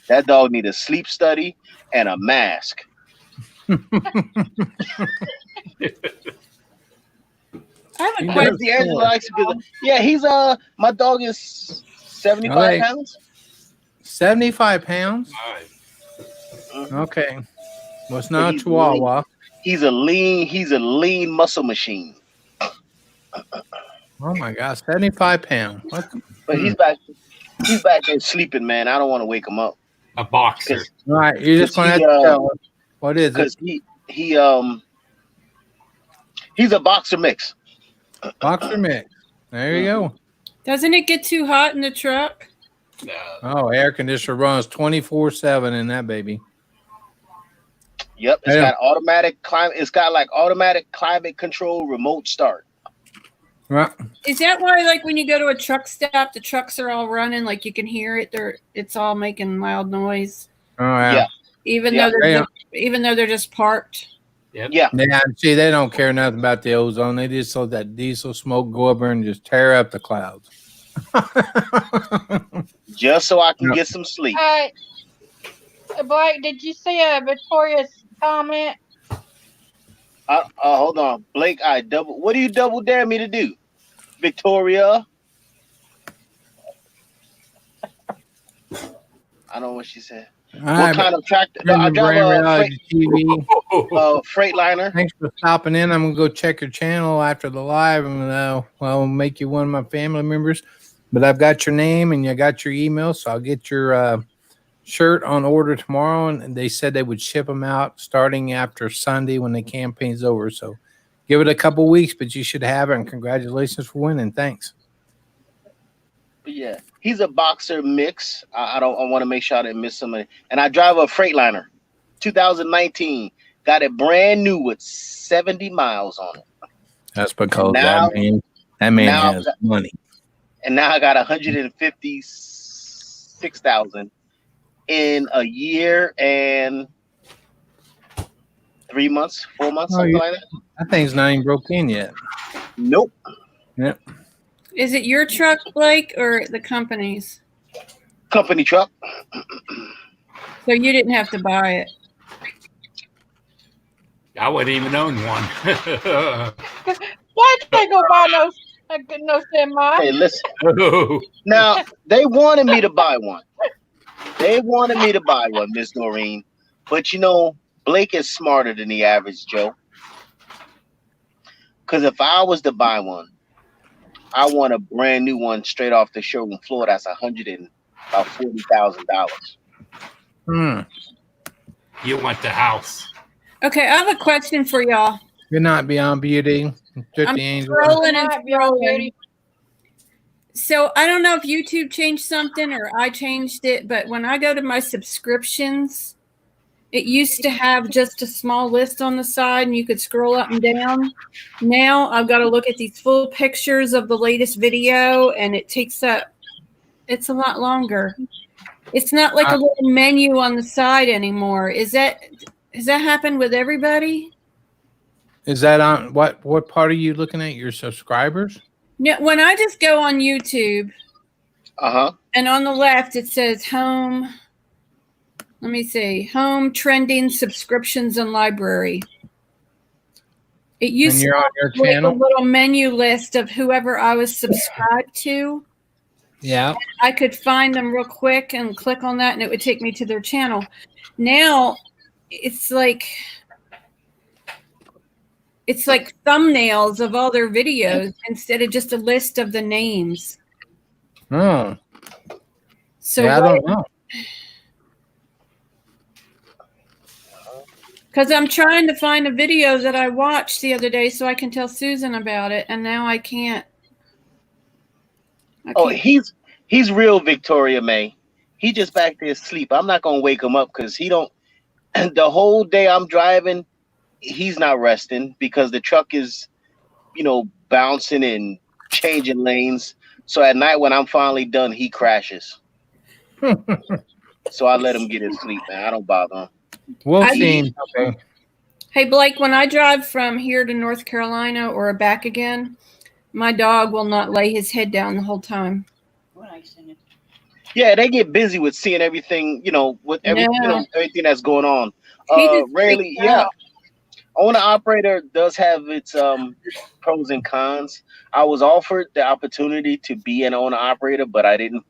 That dog need a sleep study and a mask. I have a He question. does. D'Angelo likes to be yeah, he's my dog is 75 Okay. pounds. 75 pounds. Nice. Okay. Well, it's But not a he's Chihuahua. He's a lean muscle machine. Oh my God, 75 pounds. What? But he's back there sleeping, man. I don't want to wake him up. A boxer. All right, you're just going to have to tell us. What is it? Because he's a boxer mix. Boxer mix. There you go. Doesn't it get too hot in the truck? Oh, air conditioner runs 24/7 in that baby. Yep, it's Yeah. got automatic climate. It's got like automatic climate control remote start. Right. Is that why, like, when you go to a truck stop, the trucks are all running, like you can hear it? It's all making loud noise, Oh, yeah. Yeah. even Yeah. though they're Yeah. just, even though they're just parked. Yeah. Yeah, see, they don't care nothing about the ozone. They just let that diesel smoke go up there and just tear up the clouds. Just so I can Yeah. get some sleep. Blake, did you see Victoria's comment? Hold on, Blake. What do you double dare me to do, Victoria? I don't know what she said. All What right, kind of tractor? No, I drive Brand a Reality TV. Freightliner. Thanks for stopping in. I'm gonna go check your channel after the live, and I'll make you one of my family members. But I've got your name and you got your email, so I'll get your shirt on order tomorrow. And they said they would ship them out starting after Sunday when the campaign's over. So give it a couple weeks, but you should have it. And congratulations for winning. Thanks. Yeah, he's a boxer mix. I want to make sure I didn't miss somebody. And I drive a Freightliner, 2019. Got it brand new with 70 miles on it. That's because Now- that man now- has money. And now I got 156,000 in a year and 3 months, 4 months, Oh, something yeah. like that. That thing's not even broke in yet. Nope. Yep. Is it your truck, Blake, or the company's? Company truck. So you didn't have to buy it. I wouldn't even own one. Why'd they go buy no semi? Hey, listen. Oh. Now, they wanted me to buy one. They wanted me to buy one, Miss Noreen. But you know, Blake is smarter than the average Joe. Because if I was to buy one, I want a brand new one straight off the showroom floor. That's $140,000. You want the house. Okay, I have a question for y'all. Good night, Beyond Beauty. 50 I'm Angels. scrolling and Might be on scrolling. beauty. So I don't know if YouTube changed something or I changed it, but when I go to my subscriptions, it used to have just a small list on the side and you could scroll up and down. Now I've got to look at these full pictures of the latest video and it takes up, it's a lot longer. It's not like a little menu on the side anymore. Has that happened with everybody? Is that on what part are you looking at? Your subscribers? No, when I just go on YouTube and on the left it says home. Let me see. Home trending subscriptions and library. It used And to you're on have your like a channel? little menu list of whoever I was subscribed to. Yeah. I could find them real quick and click on that and it would take me to their channel. Now it's like it's like thumbnails of all their videos instead of just a list of the names. Oh, So yeah, I don't know. because I'm trying to find a video that I watched the other day so I can tell Susan about it, and now I can't. Oh, he's real, Victoria May. He just back there asleep. I'm not gonna wake him up because he don't. The whole day I'm driving, he's not resting because the truck is, bouncing and changing lanes. So at night when I'm finally done, he crashes. So I let him get his sleep, man. I don't bother him. We'll see. Okay. Hey, Blake, when I drive from here to North Carolina or back again, my dog will not lay his head down the whole time. Yeah, they get busy with seeing everything, with everything that's going on. He just Rarely, freaks out. Owner operator does have its pros and cons. I was offered the opportunity to be an owner operator, but I didn't.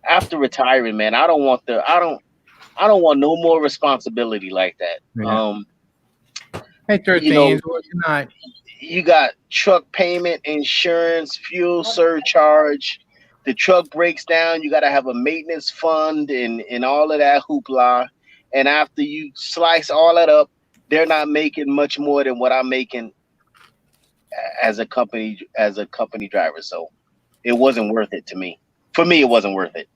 After retiring, man, I don't want no more responsibility like that. Yeah. Hey, 13, good night. You got truck payment, insurance, fuel surcharge. The truck breaks down, you got to have a maintenance fund and all of that hoopla. And after you slice all that up, they're not making much more than what I'm making as a company driver. So it wasn't worth it to me. For me, it wasn't worth it.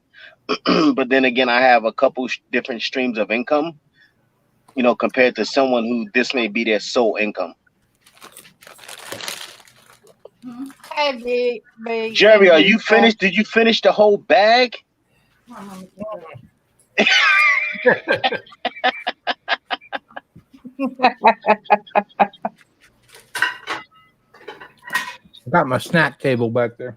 But then again, I have a couple different streams of income, compared to someone who this may be their sole income. Hey, big. Jerry, are you finished? Did you finish the whole bag? I got my snack table back there.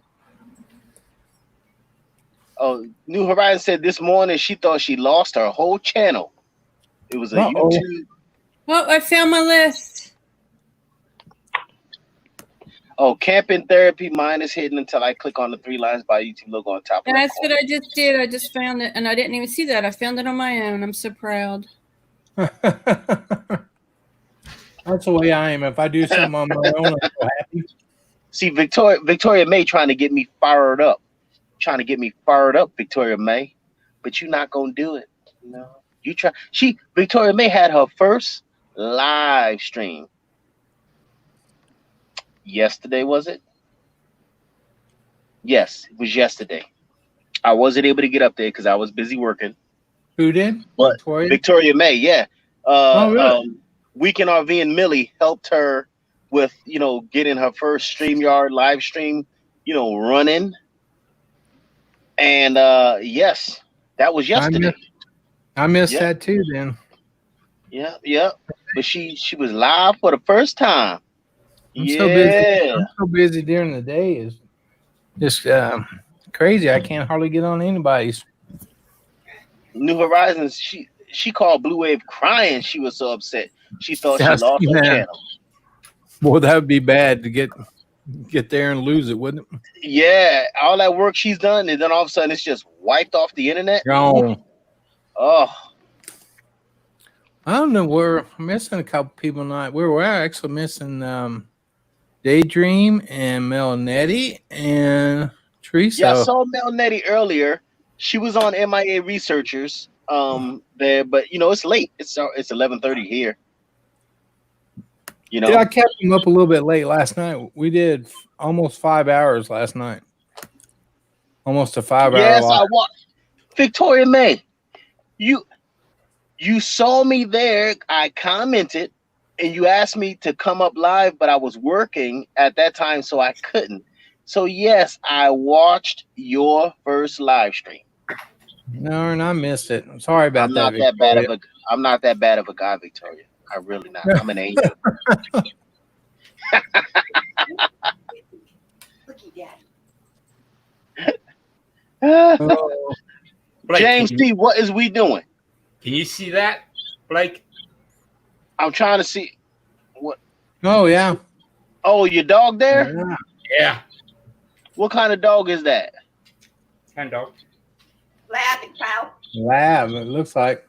Oh, New Horizon said this morning she thought she lost her whole channel. It was a YouTube. Oh, I found my list. Oh, camping therapy. Mine is hidden until I click on the 3 lines by YouTube logo on top. That's what I just did. I just found it, and I didn't even see that. I found it on my own. I'm so proud. That's the way I am. If I do something on my own, I'm so happy. See, Victoria May trying to get me fired up. Victoria May. But you're not gonna do it. No. You try. Victoria May had her first live stream. Yesterday, was it? Yes, it was yesterday. I wasn't able to get up there because I was busy working. Who did? But Victoria May, yeah. Really? Weekend RV and Millie helped her with, getting her first StreamYard live stream, running. And yes, that was yesterday. I missed that too then. Yeah. But she was live for the first time. I'm so busy during the day. It's just crazy. I can't hardly get on anybody's. New Horizons, she called Blue Wave crying. She was so upset. She thought she lost her channel. Boy, that would be bad to get there and lose it, wouldn't it? Yeah, all that work she's done, and then all of a sudden it's just wiped off the internet. Gone. Oh. I don't know. We're missing a couple people tonight. We're actually missing Daydream and Melanetti and Teresa. Yeah, I saw Melanetti earlier. She was on MIA Researchers there, but it's late. It's 11:30 here. Yeah, I kept him up a little bit late last night. We did almost 5 hours last night. Almost a 5 hour. Yes, I watched. Victoria May, you saw me there. I commented, and you asked me to come up live, but I was working at that time, so I couldn't. So yes, I watched your first live stream. No, and I missed it. I'm sorry about that. I'm not that bad of a guy, Victoria. I'm really not. I'm an angel. James D, what is we doing? Can you see that, Blake? I'm trying to see what. Oh yeah. Oh, your dog there? Yeah. What kind of dog is that? Kind of dog. Lab and cow. Lab, it looks like.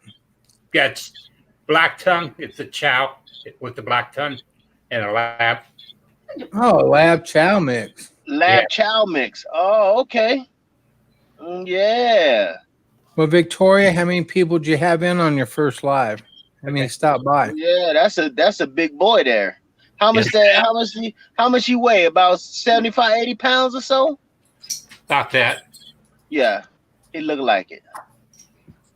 Yeah, it's black tongue. It's a chow with the black tongue, and a lab. Oh, lab chow mix. Lab chow mix. Oh, okay. Yeah. Well, Victoria, how many people did you have in on your first live? How many stopped by? Yeah, that's a big boy there. How much how much you weigh? About 75, 80 pounds or so? About that. Yeah. He looked like it.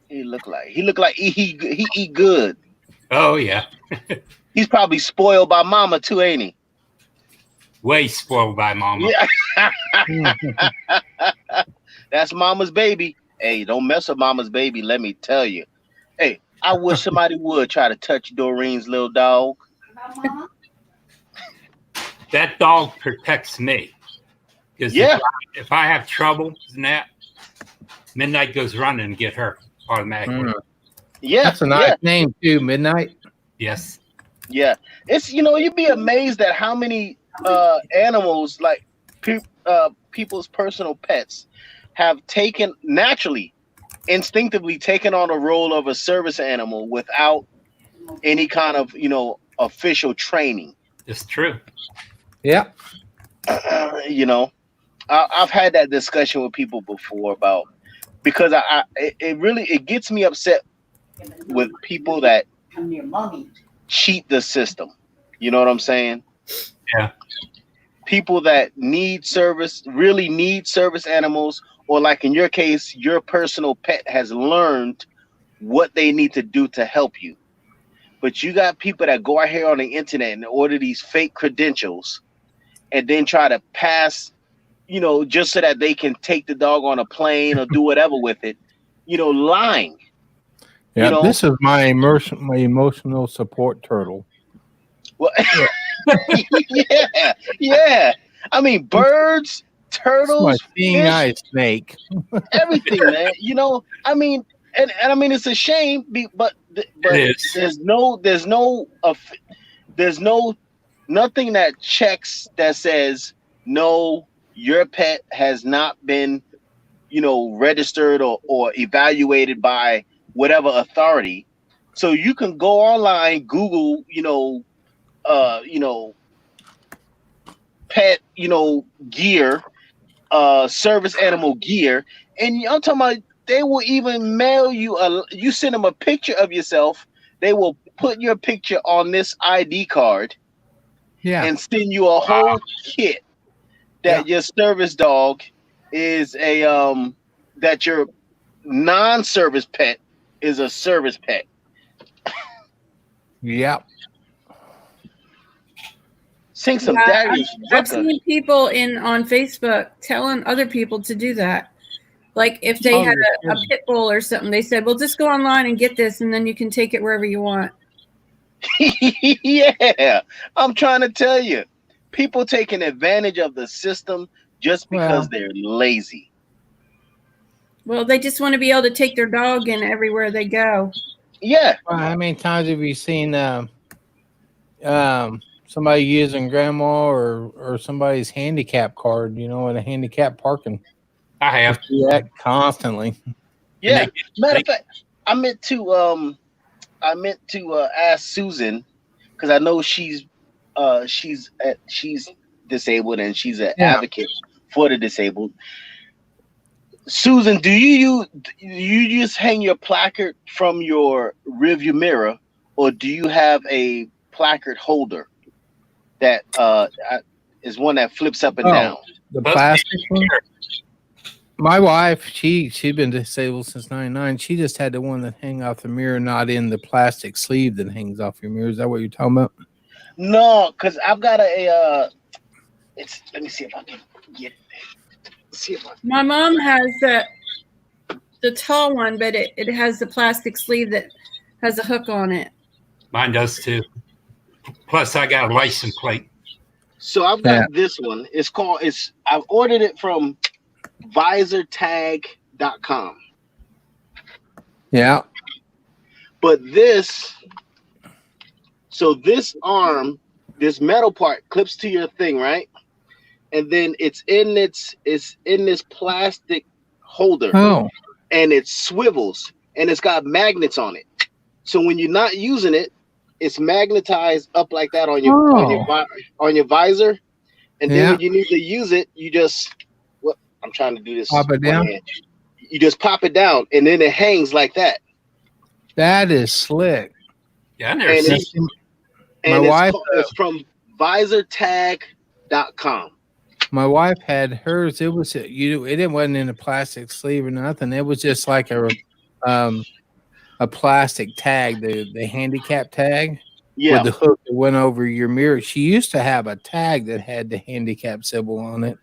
He looked like he eat good. Oh yeah. He's probably spoiled by mama too, ain't he? Way spoiled by mama. Yeah. That's mama's baby. Hey, don't mess with mama's baby, let me tell you. Hey, I wish somebody would try to touch Doreen's little dog. That dog protects me. Because Yeah. if I have trouble in that, Midnight goes running and get her automatically. Yeah. That's a nice name too, Midnight. Yes. Yeah. It's you'd be amazed at how many animals, like people's personal pets, have taken naturally, instinctively taken on a role of a service animal without any kind of official training. It's true. Yeah. I've had that discussion with people before about, because it gets me upset with people that cheat the system. You know what I'm saying? Yeah. People that really need service animals, or like in your case, your personal pet has learned what they need to do to help you. But you got people that go out here on the internet and order these fake credentials and then try to pass, just so that they can take the dog on a plane or do whatever with it, lying. Yeah, this is my emotional support turtle. Well, yeah. I mean, birds, turtles, My seeing fish, eye snake. everything, man. I mean, and I mean, it's a shame, but there's nothing that checks that says no, your pet has not been, registered or evaluated by whatever authority. So you can go online, Google, pet, gear, service animal gear, and I'm talking about they will even mail you you send them a picture of yourself. They will put your picture on this ID card, and send you a whole kit that your service dog is that your non-service pet is a service pet. Yeah. Sing some Yeah, Darius I've Rucker. seen people on Facebook telling other people to do that. Like if they had a pit bull or something, they said, well, just go online and get this, and then you can take it wherever you want. Yeah, I'm trying to tell you, people taking advantage of the system just because they're lazy. Well, they just want to be able to take their dog in everywhere they go. Yeah. Well, how many times have you seen somebody using grandma or somebody's handicap card, in a handicap parking? I have. Do that constantly. Yeah. Matter of fact, I meant to ask Susan, because I know she's disabled and she's an advocate for the disabled. Susan, do you just hang your placard from your rearview mirror, or do you have a placard holder that is one that flips up and down? The plastic one? My wife, she's been disabled since '99. She just had the one that hang off the mirror, not in the plastic sleeve that hangs off your mirror. Is that what you're talking about? No, because I've got let me see if I can get it. My mom has the tall one, but it has the plastic sleeve that has a hook on it. Mine does too. Plus, I got a license plate. So I've got this one. I've ordered it from visortag.com. Yeah. But this arm, this metal part clips to your thing, right? And then it's in this plastic holder. Oh. And it swivels and it's got magnets on it. So when you're not using it, it's magnetized up like that on your visor, and then Yeah. when you need to use it, you just I'm trying to do this. Pop it one down? hand. You just pop it down, and then it hangs like that. That is slick. Yeah, I never And seen. it's, My and it's, wife, it's from visortag.com. my wife had hers. It was it wasn't in a plastic sleeve or nothing. It was just like a plastic tag, the handicap tag. Yeah. With the hook that went over your mirror. She used to have a tag that had the handicap symbol on it.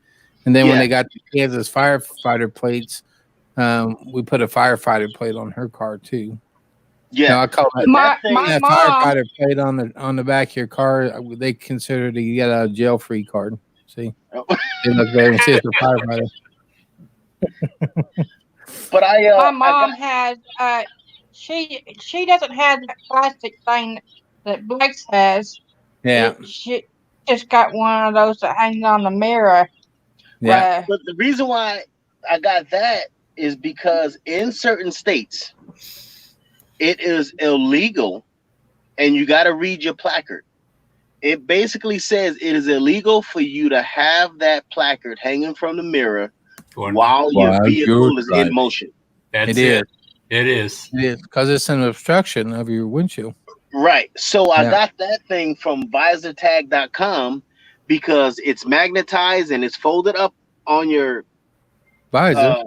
And then when Yeah. they got the Kansas firefighter plates, we put a firefighter plate on her car too. Yeah. Now, I call that, My that mom, firefighter plate on the back of your car. They consider it you get a jail free card. See, Oh. they look there and see it's a firefighter. But my mom has she doesn't have that plastic thing that Blake's has. Yeah, She just got one of those that hangs on the mirror. yeah. But the reason why I got that is because in certain states, it is illegal, and you got to read your placard. It basically says it is illegal for you to have that placard hanging from the mirror while your vehicle is in motion. That's It is. It is. It is because it's an obstruction of your windshield. Right. So I Yeah. got that thing from visortag.com because it's magnetized and it's folded up on your Visor.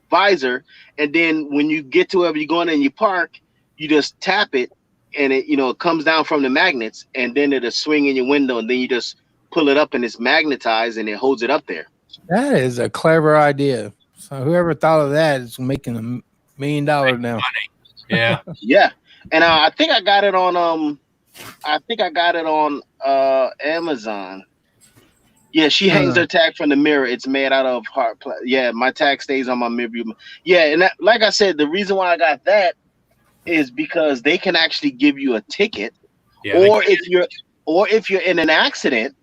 visor, and then when you get to wherever you're going and you park, you just tap it, and it it comes down from the magnets, and then it'll swing in your window, and then you just pull it up, and it's magnetized, and it holds it up there. That is a clever idea. So whoever thought of that is making $1 million now. Yeah. Yeah, and I think I got it on Amazon. Yeah, she hangs her tag from the mirror. It's made out of hard plastic. Yeah, my tag stays on my mirror. Yeah, and that, like I said, the reason why I got that is because they can actually give you a ticket, Yeah, or if you're in an accident,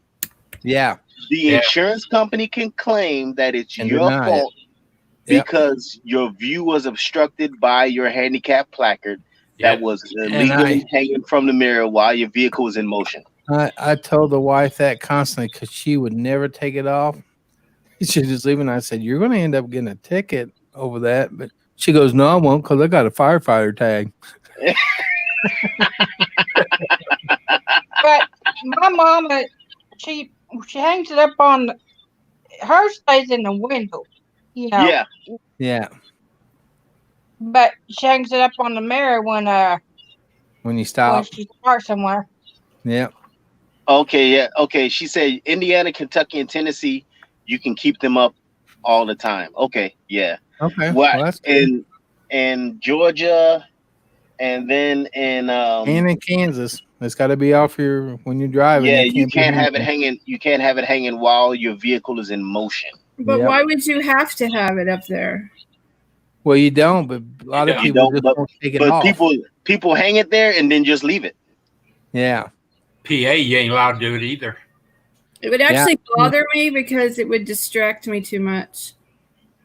Yeah. the insurance company can claim that it's And your deny it. fault Yep. because your view was obstructed by your handicap placard that was illegally hanging from the mirror while your vehicle was in motion. I told the wife that constantly because she would never take it off. She'd just leave it. And I said, "You're going to end up getting a ticket over that." But she goes, "No, I won't because I got a firefighter tag." But my mama, she hangs it up on hers stays in the window, Yeah. Yeah. But she hangs it up on the mirror when When you stop. she starts somewhere. Yeah. Okay, yeah. Okay. She said Indiana, Kentucky, and Tennessee, you can keep them up all the time. Okay, yeah. Okay. What Well, that's good. in Georgia, and then in And in Kansas, it's got to be off your when you're driving. yeah, it you be can't have it hanging. hanging. You can't have it hanging while your vehicle is in motion. But Yep. why would you have to have it up there? Well, you don't, but a lot of You people don't, just but, won't take it but off. people hang it there and then just leave it. Yeah. PA, you ain't allowed to do it either. It would actually bother me because it would distract me too much.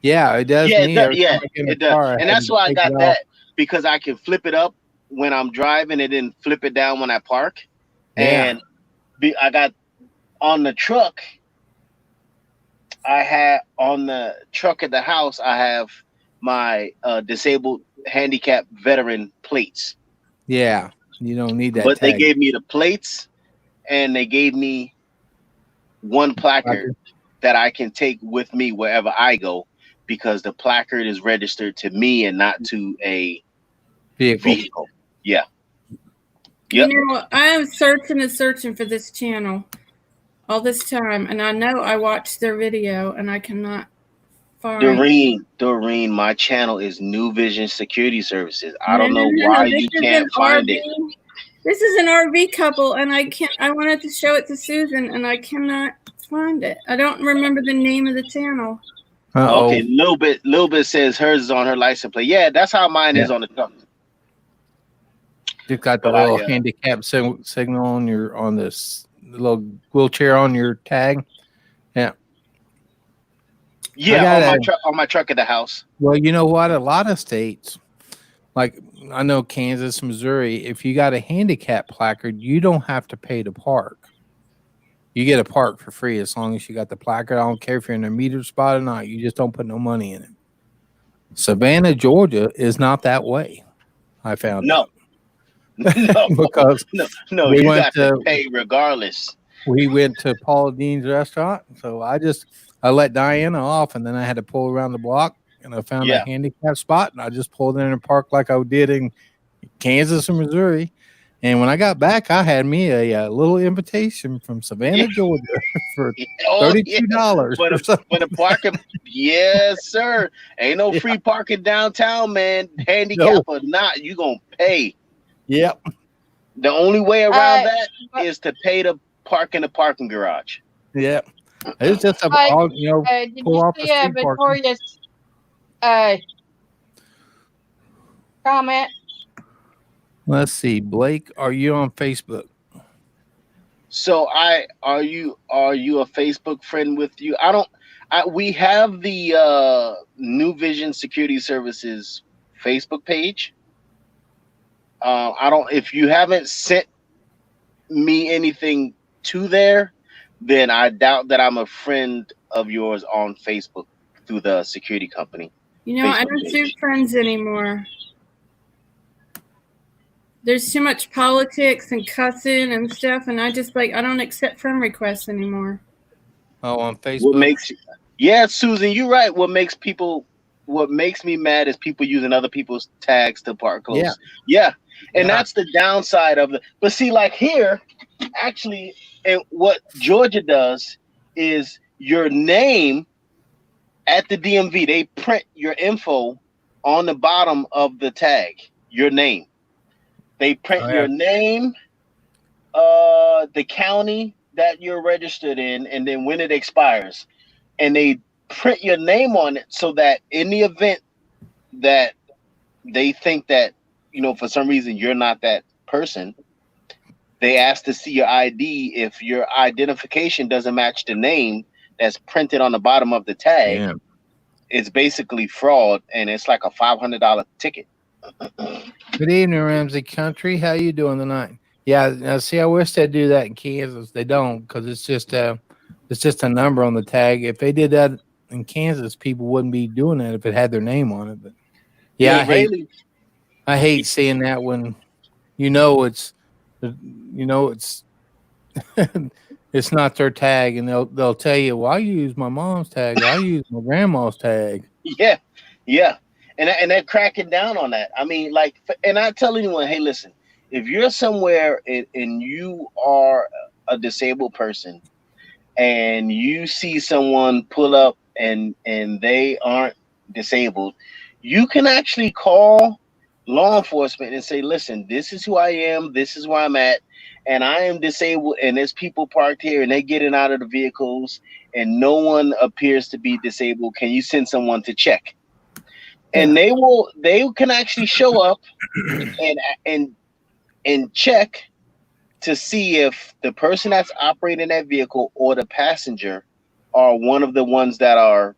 Yeah, it does. Yeah, me. it does. Every time Yeah, I get in the it does. car, I And had that's to why I take got it that off. because I can flip it up when I'm driving and then flip it down when I park. Yeah. And I got on the truck. I had on the truck at the house. I have my disabled handicap veteran plates. Yeah. You don't need that. But they tag. gave me the plates, and they gave me one placard that I can take with me wherever I go, because the placard is registered to me and not to a vehicle. Yeah. Yep. You know, I am searching for this channel all this time, and I know I watched their video, and I cannot find. Doreen, my channel is New Vision Security Services. I don't know why you This is can't an find RV. it. This is an RV couple, and I wanted to show it to Susan, and I cannot find it. I don't remember the name of the channel. Uh-oh. Okay, little bit says hers is on her license plate. Yeah, that's how mine is on the truck. You've got the But I, little handicap signal on this little wheelchair on your tag. Yeah. Yeah, I on gotta- my truck at the house. Well, you know what? A lot of states, like I know Kansas, Missouri, if you got a handicap placard, you don't have to pay to park. You get a park for free as long as you got the placard. I don't care if you're in a meter spot or not. You just don't put no money in it. Savannah, Georgia is not that way. I found No, out no, because no. we You went got to to pay regardless. we went to Paula Dean's restaurant. So I let Diana off, and then I had to pull around the block, and I found a Yeah. handicap spot, and I just pulled in and parked like I did in Kansas and Missouri. And when I got back, I had me a little invitation from Savannah, Georgia, for Oh, $32 For or the, something. for the parking, yes, sir. Ain't no free parking downtown, man. Handicap or not, you gonna pay. Yep. The only way around that but- is to pay to park in the parking garage. Yep. It's just a Like, all, did pull you off the see street parking. Victoria's comment? Let's see, Blake, are you on Facebook? So are you a Facebook friend with you? We have the New Vision Security Services Facebook page. If you haven't sent me anything to there, then I doubt that I'm a friend of yours on Facebook through the security company. You know, I Facebook don't do page. friends anymore. There's too much politics and cussing and stuff, and I don't accept friend requests anymore. Oh, on Facebook. What makes yeah, Susan, you're right. What makes me mad is people using other people's tags to park close. Yeah. Yeah. And Yeah. that's the downside of but see, like here, actually, and what Georgia does is your name at the DMV, they print your info on the bottom of the tag, your name. They print Oh, yeah. your name, the county that you're registered in, and then when it expires. And they print your name on it so that in the event that they think that, for some reason you're not that person, they ask to see your ID. If your identification doesn't match the name that's printed on the bottom of the tag, Yeah. it's basically fraud, and it's like a $500 ticket. Good evening, Ramsey Country. How you doing tonight? Yeah, now see, I wish they'd do that in Kansas. They don't, because it's just a number on the tag. If they did that in Kansas, people wouldn't be doing that if it had their name on it. But yeah, I hate seeing that when it's it's not their tag, and they'll tell you, "Well, I use my mom's tag. I use my grandma's tag." Yeah. And they're cracking down on that. I mean, and I tell anyone, hey, listen, if you're somewhere and you are a disabled person and you see someone pull up and they aren't disabled, you can actually call law enforcement and say, listen, this is who I am, this is where I'm at, and I am disabled, and there's people parked here and they're getting out of the vehicles and no one appears to be disabled. Can you send someone to check? And they can actually show up and check to see if the person that's operating that vehicle or the passenger are one of the ones that are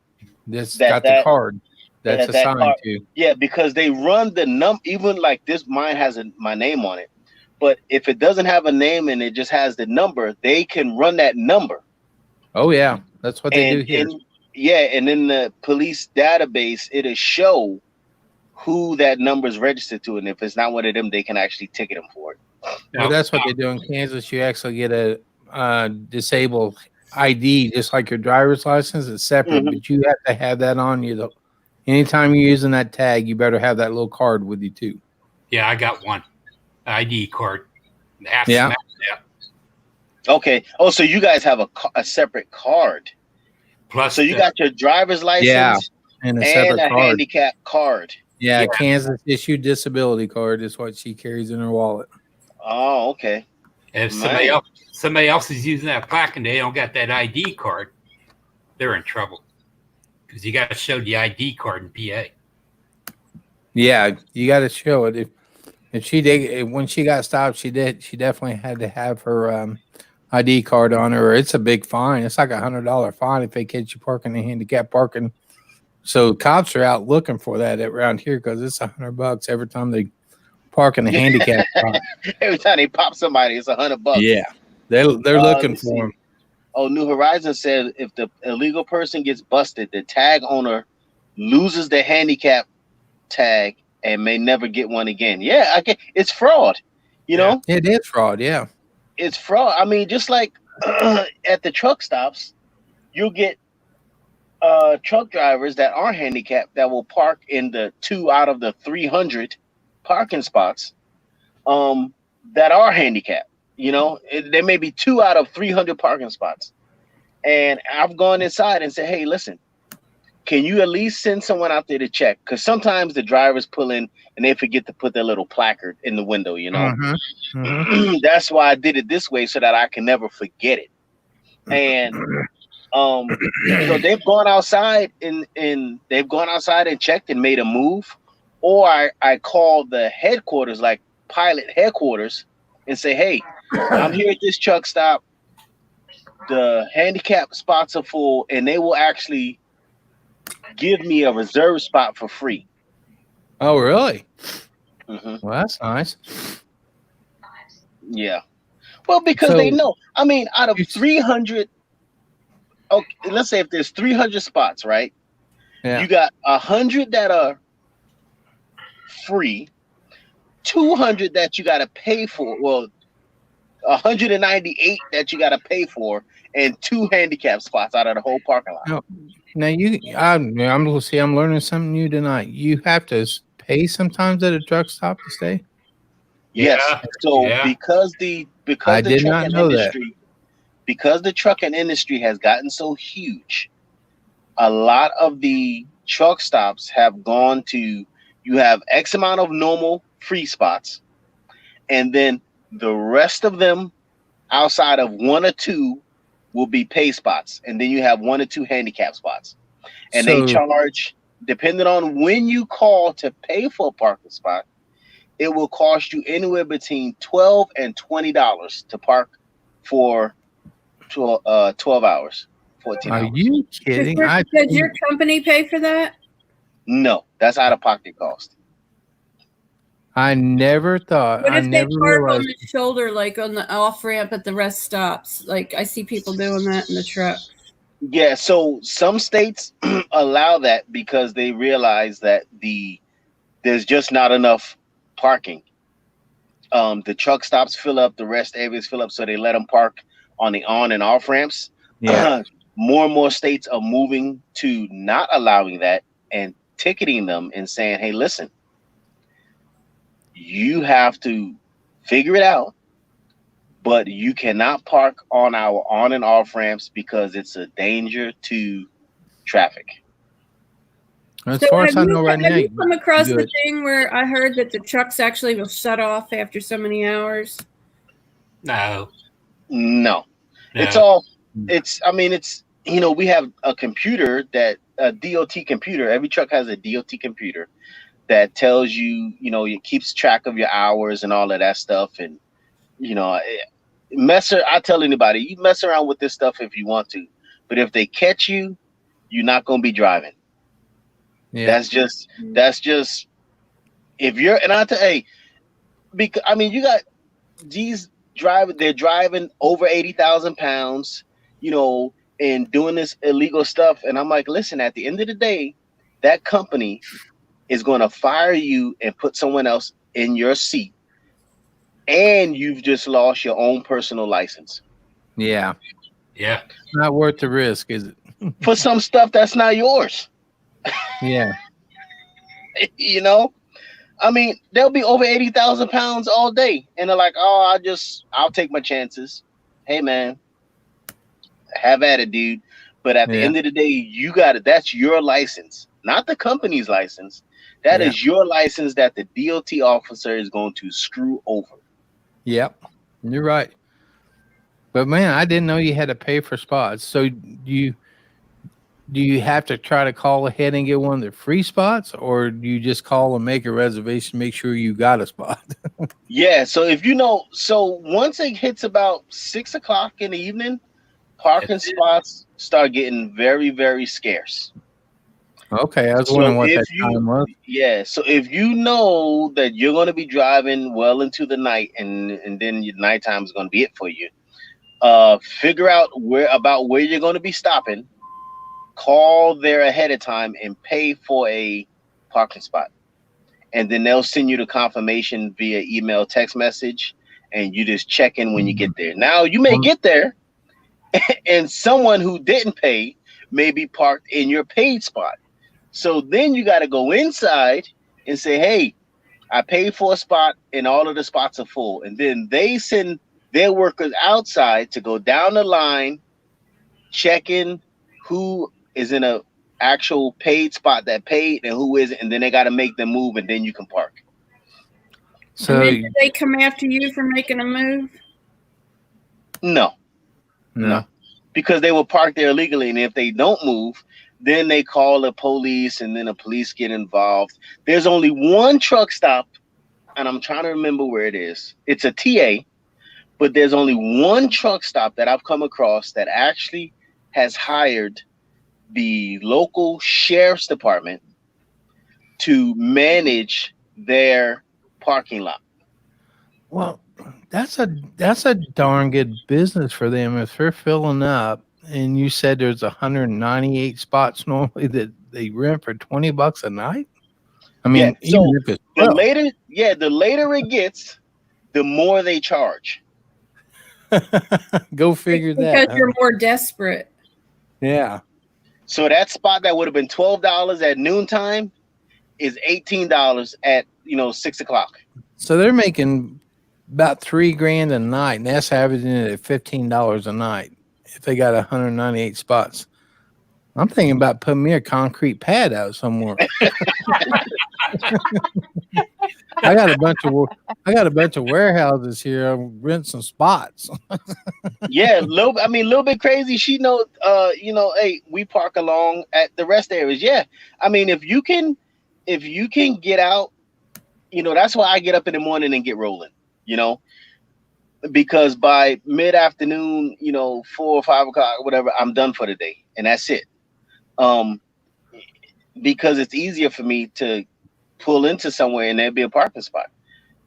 got the card that's assigned card. to. Yeah, because they run the even like this, mine has my name on it. But if it doesn't have a name and it just has the number, they can run that number. Oh yeah, that's what they do here. And in the police database, it'll show who that number is registered to, and if it's not one of them, they can actually ticket them for it. Well, that's what they do in Kansas. You actually get a disabled ID, just like your driver's license. It's separate, but you have to have that on you. Though, anytime you're using that tag, you better have that little card with you too. Yeah, I got one ID card. Yeah. Okay. Oh, so you guys have a separate card. Plus, so you got your driver's license and a separate card. handicap card. Yeah, Kansas issued disability card is what she carries in her wallet. Oh, okay. And if somebody else is using that plaque and they don't got that ID card, they're in trouble because you got to show the ID card in PA. Yeah, you got to show it. If she did, when she got stopped, she definitely had to have her ID card on her. Or it's a big fine. It's like $100 fine if they catch you parking in handicap parking So cops are out looking for that around here because it's $100 every time they park in the handicap spot. Every time they pop somebody, it's $100. Yeah, they're looking let's for see. them. Oh, New Horizon said if the illegal person gets busted, the tag owner loses the handicap tag and may never get one again. Yeah, it's fraud. You know, It is fraud. Yeah. it's fraud. I mean, just like at the truck stops, you'll get truck drivers that are handicapped that will park in the 2 out of the 300 parking spots that are handicapped. You know, there may be 2 out of 300 parking spots. And I've gone inside and said, hey, listen, can you at least send someone out there to check? Because sometimes the drivers pull in and they forget to put their little placard in the window, you know. That's why I did it this way, so that I can never forget it. And so they've gone outside and they've gone outside and checked and made a move. Or I called the headquarters, like pilot headquarters, and say, hey, I'm here at this truck stop. The handicap spots are full, and they will actually give me a reserve spot for free. Oh, really? Mhm. Well, that's nice. Yeah. Well, because So- they know. I mean, out of 300, okay, let's say if there's 300 spots, right? Yeah. You got 100 that are free, 200 that you got to pay for. Well, 198 that you got to pay for, and 2 handicap spots out of the whole parking lot. Now I'm learning something new tonight. You have to pay sometimes at a truck stop to stay. Yes. So yeah. because the I did not trucking know that. industry, because the trucking industry has gotten so huge, a lot of the truck stops have gone to, you have X amount of normal free spots, and then the rest of them outside of 1 or 2 will be pay spots, and then you have 1 or 2 handicap spots, and they So- charge, depending on when you call to pay for a parking spot, it will cost you anywhere between $12 and $20 to park for 12 hours, 14 Are hours. you kidding? Does your company pay for that? No, that's out of pocket cost. I never thought. What I if they never park on realized. the shoulder, like on the off ramp at the rest stops? Like I see people doing that in the truck. Yeah, so some states allow that because they realize that there's just not enough parking. The truck stops fill up, the rest areas fill up, so they let them park on the on and off ramps. Yeah. More and more states are moving to not allowing that and ticketing them and saying, hey, listen, you have to figure it out, but you cannot park on our on and off ramps because it's a danger to traffic. As far as I know right now, have you come across the good. thing where I heard that the trucks actually will shut off after so many hours? No. No. No. It's all, I mean, it's, you know, we have a computer that, a DOT computer. Every truck has a DOT computer that tells you, you know, it keeps track of your hours and all of that stuff. And, you know, I tell anybody, you mess around with this stuff if you want to, but if they catch you, you're not going to be driving. Yeah. That's just, if you're, and I tell, hey, because, I mean, you got these they're driving over 80,000 pounds, you know, and doing this illegal stuff. And I'm like, listen, at the end of the day, that company is going to fire you and put someone else in your seat. And you've just lost your own personal license. Yeah. Yeah. Not worth the risk, is it? For some stuff that's not yours. Yeah. You know? I mean, they'll be over 80,000 pounds all day. And they're like, oh, I'll take my chances. Hey, man, have at it, dude. But at the end of the day, that's your license, not the company's license. That is your license that the DOT officer is going to screw over. Yep. You're right. But man, I didn't know you had to pay for spots. So do you have to try to call ahead and get one of the free spots, or do you just call and make a reservation, make sure you got a spot? Yeah. So once it hits about 6 o'clock in the evening, parking spots start getting very, very scarce. Okay, I was So wondering what if that time was. yeah, so if you know that you're going to be driving well into the night, and then your nighttime is going to be it for you, figure out where you're going to be stopping. Call there ahead of time and pay for a parking spot, and then they'll send you the confirmation via email, text message, and you just check in when you get there. Now you may get there, and someone who didn't pay may be parked in your paid spot. So then you got to go inside and say, hey, I paid for a spot and all of the spots are full. And then they send their workers outside to go down the line, check in who is in a actual paid spot that paid and who isn't. And then they got to make them move, and then you can park. So And then did they come after you for making a move? No, no. because they were parked there illegally. And if they don't move, then they call the police, and then the police get involved. There's only one truck stop, and I'm trying to remember where it is. It's a TA, but there's only one truck stop that I've come across that actually has hired the local sheriff's department to manage their parking lot. Well, that's a darn good business for them if they're filling up. And you said there's 198 spots normally that they rent for $20 a night. I mean, Yeah, so even if it's the 12. later it gets, the more they charge. Go figure Because that. you're more desperate. Yeah. So that spot that would have been $12 at noontime is $18 at 6 o'clock. So they're making about $3,000 a night, and that's averaging it at $15 a night if they got 198 spots. I'm thinking about putting me a concrete pad out somewhere. I got a bunch of warehouses here. I'll rent some spots. Yeah, little bit crazy. She know, hey, we park along at the rest areas. Yeah, I mean, if you can get out, that's why I get up in the morning and get rolling. Because by mid-afternoon, 4 or 5 o'clock, whatever, I'm done for the day, and that's it. Because it's easier for me to pull into somewhere and there'd be a parking spot.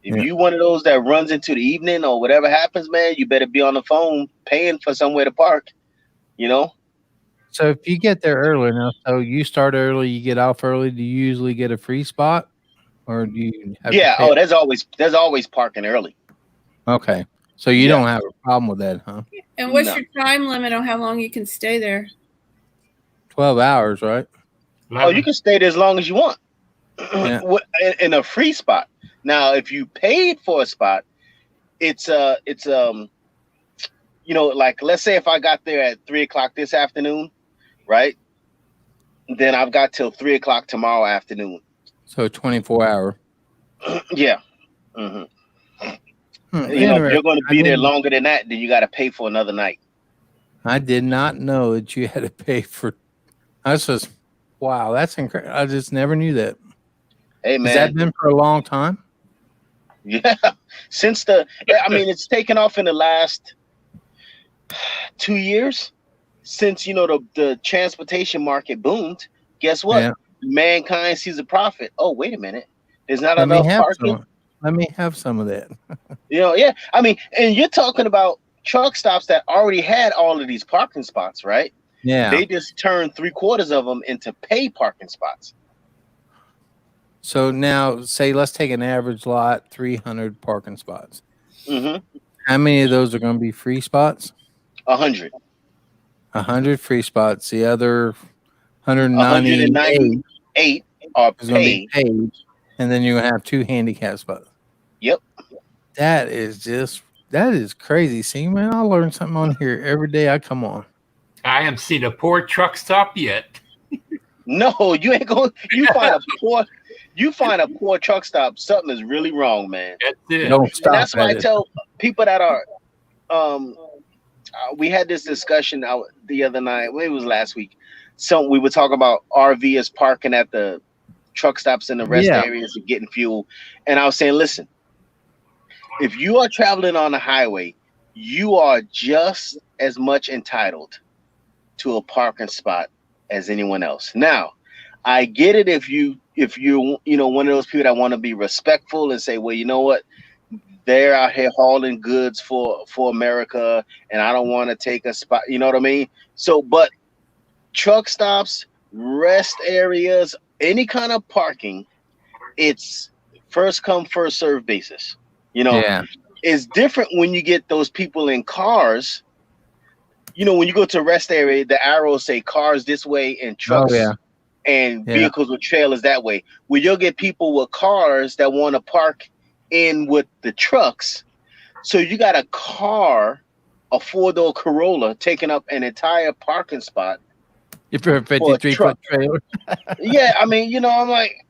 If you one of those that runs into the evening or whatever happens, man, you better be on the phone paying for somewhere to park. So if you get there early enough, so you start early, you get off early, do you usually get a free spot, or do you have to pay? There's always parking early. Okay, so you don't have a problem with that, huh? And what's your time limit on how long you can stay there? 12 hours, right? Oh, you can stay there as long as you want. Yeah. In a free spot. Now, if you paid for a spot, it's like, let's say if I got there at 3 o'clock this afternoon, right? Then I've got till 3 o'clock tomorrow afternoon. So 24 hour. Yeah. Mm-hmm. If you're going to be there longer than that, then you got to pay for another night. I did not know that you had to pay for. That's just wow. That's incredible. I just never knew that. Hey man, has that been for a long time? Yeah, it's taken off in the last 2 years since the transportation market boomed. Guess what? Yeah. Mankind sees a profit. Oh, wait a minute. There's not Let me enough have parking. some. Let me have some of that. Yeah. I mean, and you're talking about truck stops that already had all of these parking spots, right? Yeah. They just turned 3/4 of them into pay parking spots. So now, say, let's take an average lot, 300 parking spots. Mm-hmm. How many of those are going to be free spots? 100. 100 free spots. The other 198 are is going to be paid, and then you're going to have 2 handicap spots. Yep. That is crazy. See, man, I learn something on here every day I come on. I haven't seen a poor truck stop yet. No, you ain't going. You find a poor truck stop, something is really wrong, man. That's it. Don't stop. That's why I tell people that are. We had this discussion the other night. Well, it was last week. So we were talking about RVers parking at the truck stops in the rest areas and getting fuel. And I was saying, listen, if you are traveling on the highway, you are just as much entitled to a parking spot as anyone else. Now, I get it if you one of those people that want to be respectful and say, well, you know what, they're out here hauling goods for America, and I don't want to take a spot. You know what I mean? So, but truck stops, rest areas, any kind of parking, it's first come first serve basis. You know, Yeah. it's different when you get those people in cars. You know, when you go to a rest area, the arrows say cars this way and trucks yeah. and Yeah. vehicles with trailers that way. Where you'll get people with cars that want to park in with the trucks. So you got a car, a 4-door Corolla, taking up an entire parking spot. If you're a 53-foot trailer. Yeah, I mean, you know, I'm like,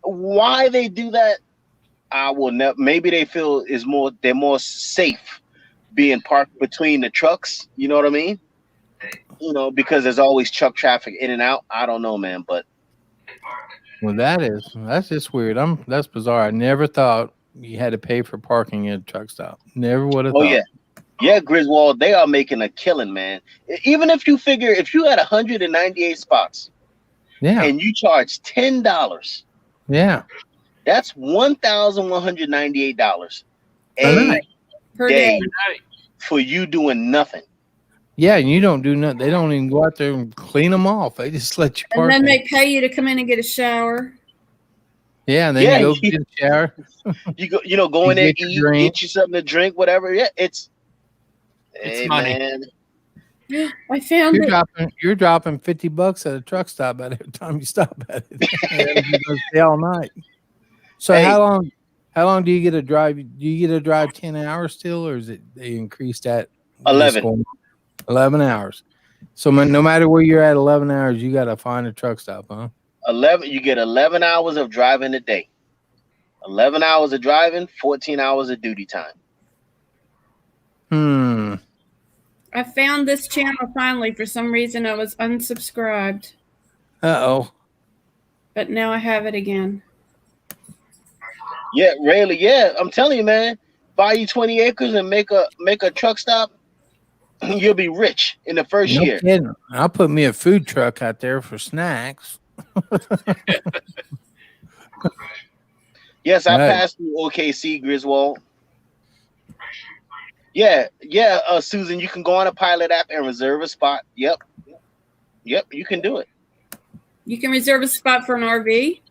why they do that? I will never. Maybe they feel they're more safe being parked between the trucks. You know what I mean? You know, because there's always truck traffic in and out. I don't know, man, but Well, that's just weird. That's bizarre. I never thought you had to pay for parking at a truck stop. Never would have thought. Yeah, Griswold, they are making a killing, man. Even if you figure if you had 198 spots, Yeah. and you charge $10, Yeah. that's $1,198 Per night. Per day day. for you doing nothing. Yeah, and you don't do nothing. They don't even go out there and clean them off. They just let you And park. then there. they pay you to come in and get a shower. Yeah, and then Yeah, you go get a shower. You go, go You in there, get your eat, drink. get you something to drink, whatever. Yeah, it's hey, money. man. I found it. You're dropping $50 at a truck stop at every time you stop at it. And you go stay all night. So Hey. how long do you get to drive? Do you get to drive 10 hours still, or is it they increased that 11. 11 hours. So no matter where you're at 11 hours, you got to find a truck stop, huh? 11. You get 11 hours of driving a day. 11 hours of driving, 14 hours of duty time. I found this channel finally. For some reason, I was unsubscribed, Uh-oh. but now I have it again. Yeah, really. Yeah, I'm telling you, man. Buy you 20 acres and make a truck stop. You'll be rich in the first No year. kidding. I'll put me a food truck out there for snacks. Yes, I Right. passed through OKC, Griswold. Yeah, Susan, you can go on a pilot app and reserve a spot. Yep, you can do it. You can reserve a spot for an RV.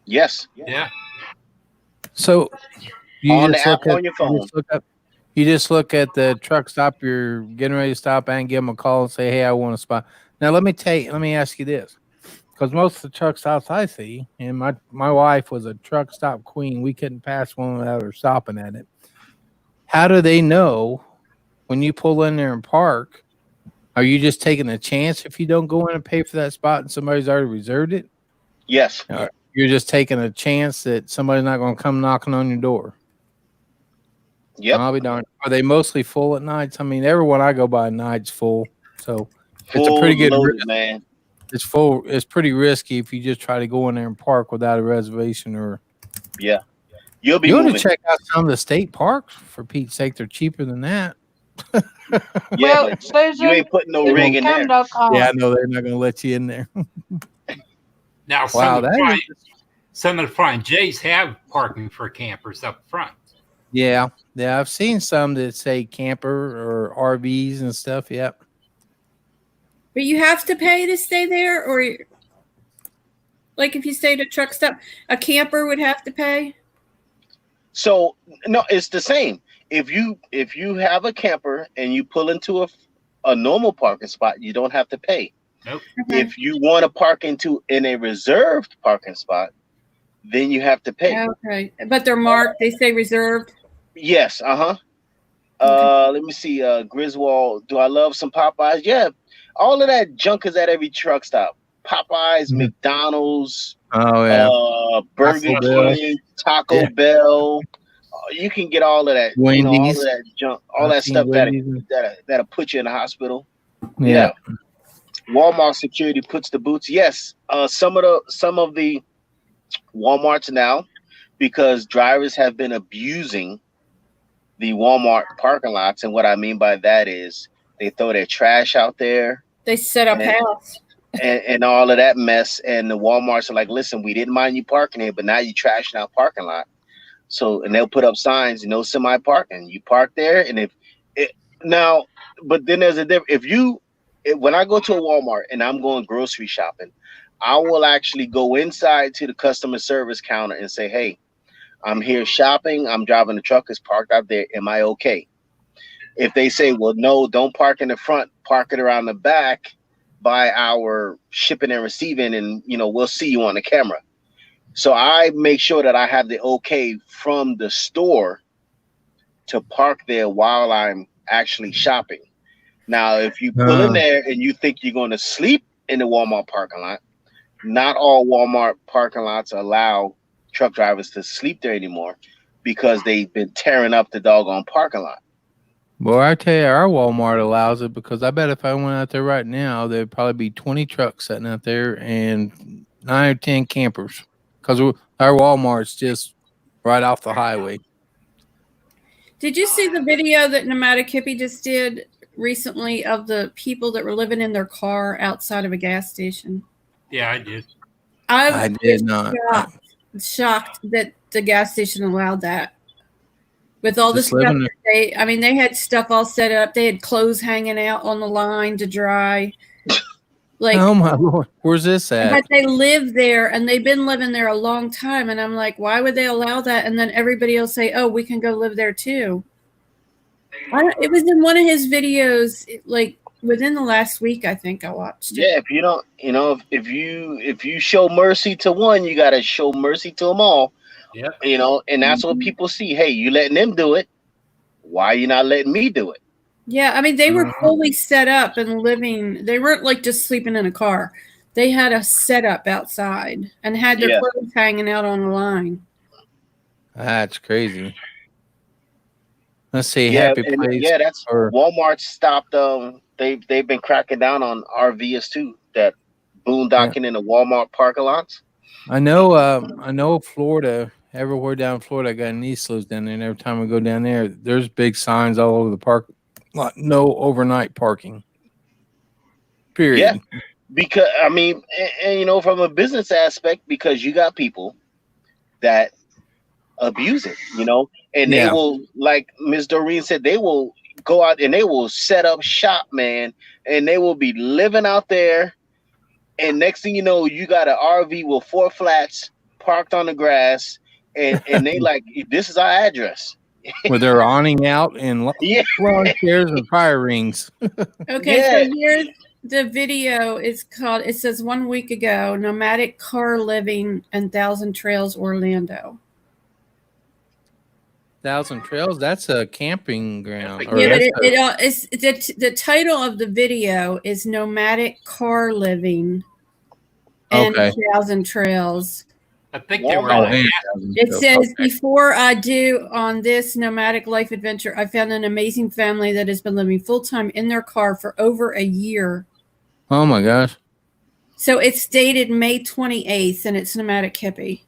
Yes. Yeah. So you On the just app look at on your phone. you just look at the truck stop you're getting ready to stop at and give them a call and say, "Hey, I want a spot." Now let me ask you this, because most of the truck stops I see, and my wife was a truck stop queen. We couldn't pass one without her stopping at it. How do they know when you pull in there and park? Are you just taking a chance if you don't go in and pay for that spot and somebody's already reserved it? Yes. Or you're just taking a chance that somebody's not going to come knocking on your door. Yep. I'll be darned. Are they mostly full at nights? I mean, everyone I go by at night's full. So it's a Full pretty good loaded, risk. man. It's full. It's pretty risky if you just try to go in there and park without a reservation or. Yeah. You'll be You ought to moving. check out some of the state parks, for Pete's sake. They're cheaper than that. Yeah, Well, but Susan, you ain't putting no Susan rig in there. Cam.com. Yeah, I know they're not going to let you in there. Now, Wow, some of the Flying J's have parking for campers up front. Yeah, I've seen some that say camper or RVs and stuff. Yep. But you have to pay to stay there, or like if you stay at a truck stop, a camper would have to pay. So no, it's the same. If you have a camper and you pull into a normal parking spot, you don't have to pay. Nope. Okay. If you want to park in a reserved parking spot, then you have to pay. Okay, but they're marked. They say reserved. Yes. Let me see. Griswold, do I love some Popeyes? Yeah. All of that junk is at every truck stop. Popeyes, McDonald's, Oh yeah. Burger Taco Bell. King, Taco Yeah. Bell. You can get all of that. You know, all of Wendy's. that junk, all I've that seen stuff Wendy's. that'll put you in the hospital. Yeah. Walmart security puts the boots. Yes. Some of the Walmarts now, because drivers have been abusing the Walmart parking lots, and what I mean by that is they throw their trash out there. They set up And- house. and all of that mess. And the Walmarts are like, listen, we didn't mind you parking here, but now you trashing our parking lot. So, and they'll put up signs, no semi parking. You park there, and but then there's a difference. When I go to a Walmart and I'm going grocery shopping, I will actually go inside to the customer service counter and say, hey, I'm here shopping. I'm driving the truck. It's parked out there. Am I okay? If they say, well, no, don't park in the front, park it around the back by our shipping and receiving, and we'll see you on the camera. So I make sure that I have the okay from the store to park there while I'm actually shopping. Now, if you pull in there and you think you're going to sleep in the Walmart parking lot, not all Walmart parking lots allow truck drivers to sleep there anymore because they've been tearing up the doggone parking lot. Well, I tell you, our Walmart allows it, because I bet if I went out there right now, there'd probably be 20 trucks sitting out there and 9 or 10 campers, because our Walmart's just right off the highway. Did you see the video that Nomadic Hippie just did recently of the people that were living in their car outside of a gas station? Yeah, I did. I did not. Shocked that the gas station allowed that. With all the Just stuff living that they had stuff all set up. They had clothes hanging out on the line to dry. Like, oh my Lord, where's this at? but they live there and they've been living there a long time. And I'm like, why would they allow that? And then everybody will say, oh, we can go live there too. It was in one of his videos, like within the last week, I think I watched it. Yeah, if you don't, if you show mercy to one, you got to show mercy to them all. Yep. And that's what people see. Hey, you letting them do it. Why are you not letting me do it? Yeah, I mean, they were fully set up and living. They weren't like just sleeping in a car. They had a setup outside and had their clothes hanging out on the line. That's crazy. Let's see. Yeah, Happy Place. Yeah, that's Walmart stopped. They've been cracking down on RVs too. That boondocking in the Walmart parking lots. I know Florida. Everywhere down in Florida, I got a niece lives down there, and every time we go down there, there's big signs all over the park lot. No overnight parking. Period. Yeah, because I mean, and from a business aspect, because you got people that abuse it, and they will, like Ms. Doreen said, they will go out and they will set up shop, man, and they will be living out there. And next thing you know, you got an RV with 4 flats parked on the grass, and they like, this is our address. With their awning out and lawn chairs and fire rings. Okay, so here's the video. It's called, it says 1 week ago, Nomadic Car Living and Thousand Trails, Orlando. Thousand Trails, that's a camping ground. Yeah, but it's the title of the video is Nomadic Car Living and Thousand Trails. I think they were all It says, before I do on this nomadic life adventure, I found an amazing family that has been living full-time in their car for over a year. Oh my gosh. So it's dated May 28th and it's Nomadic Hippie.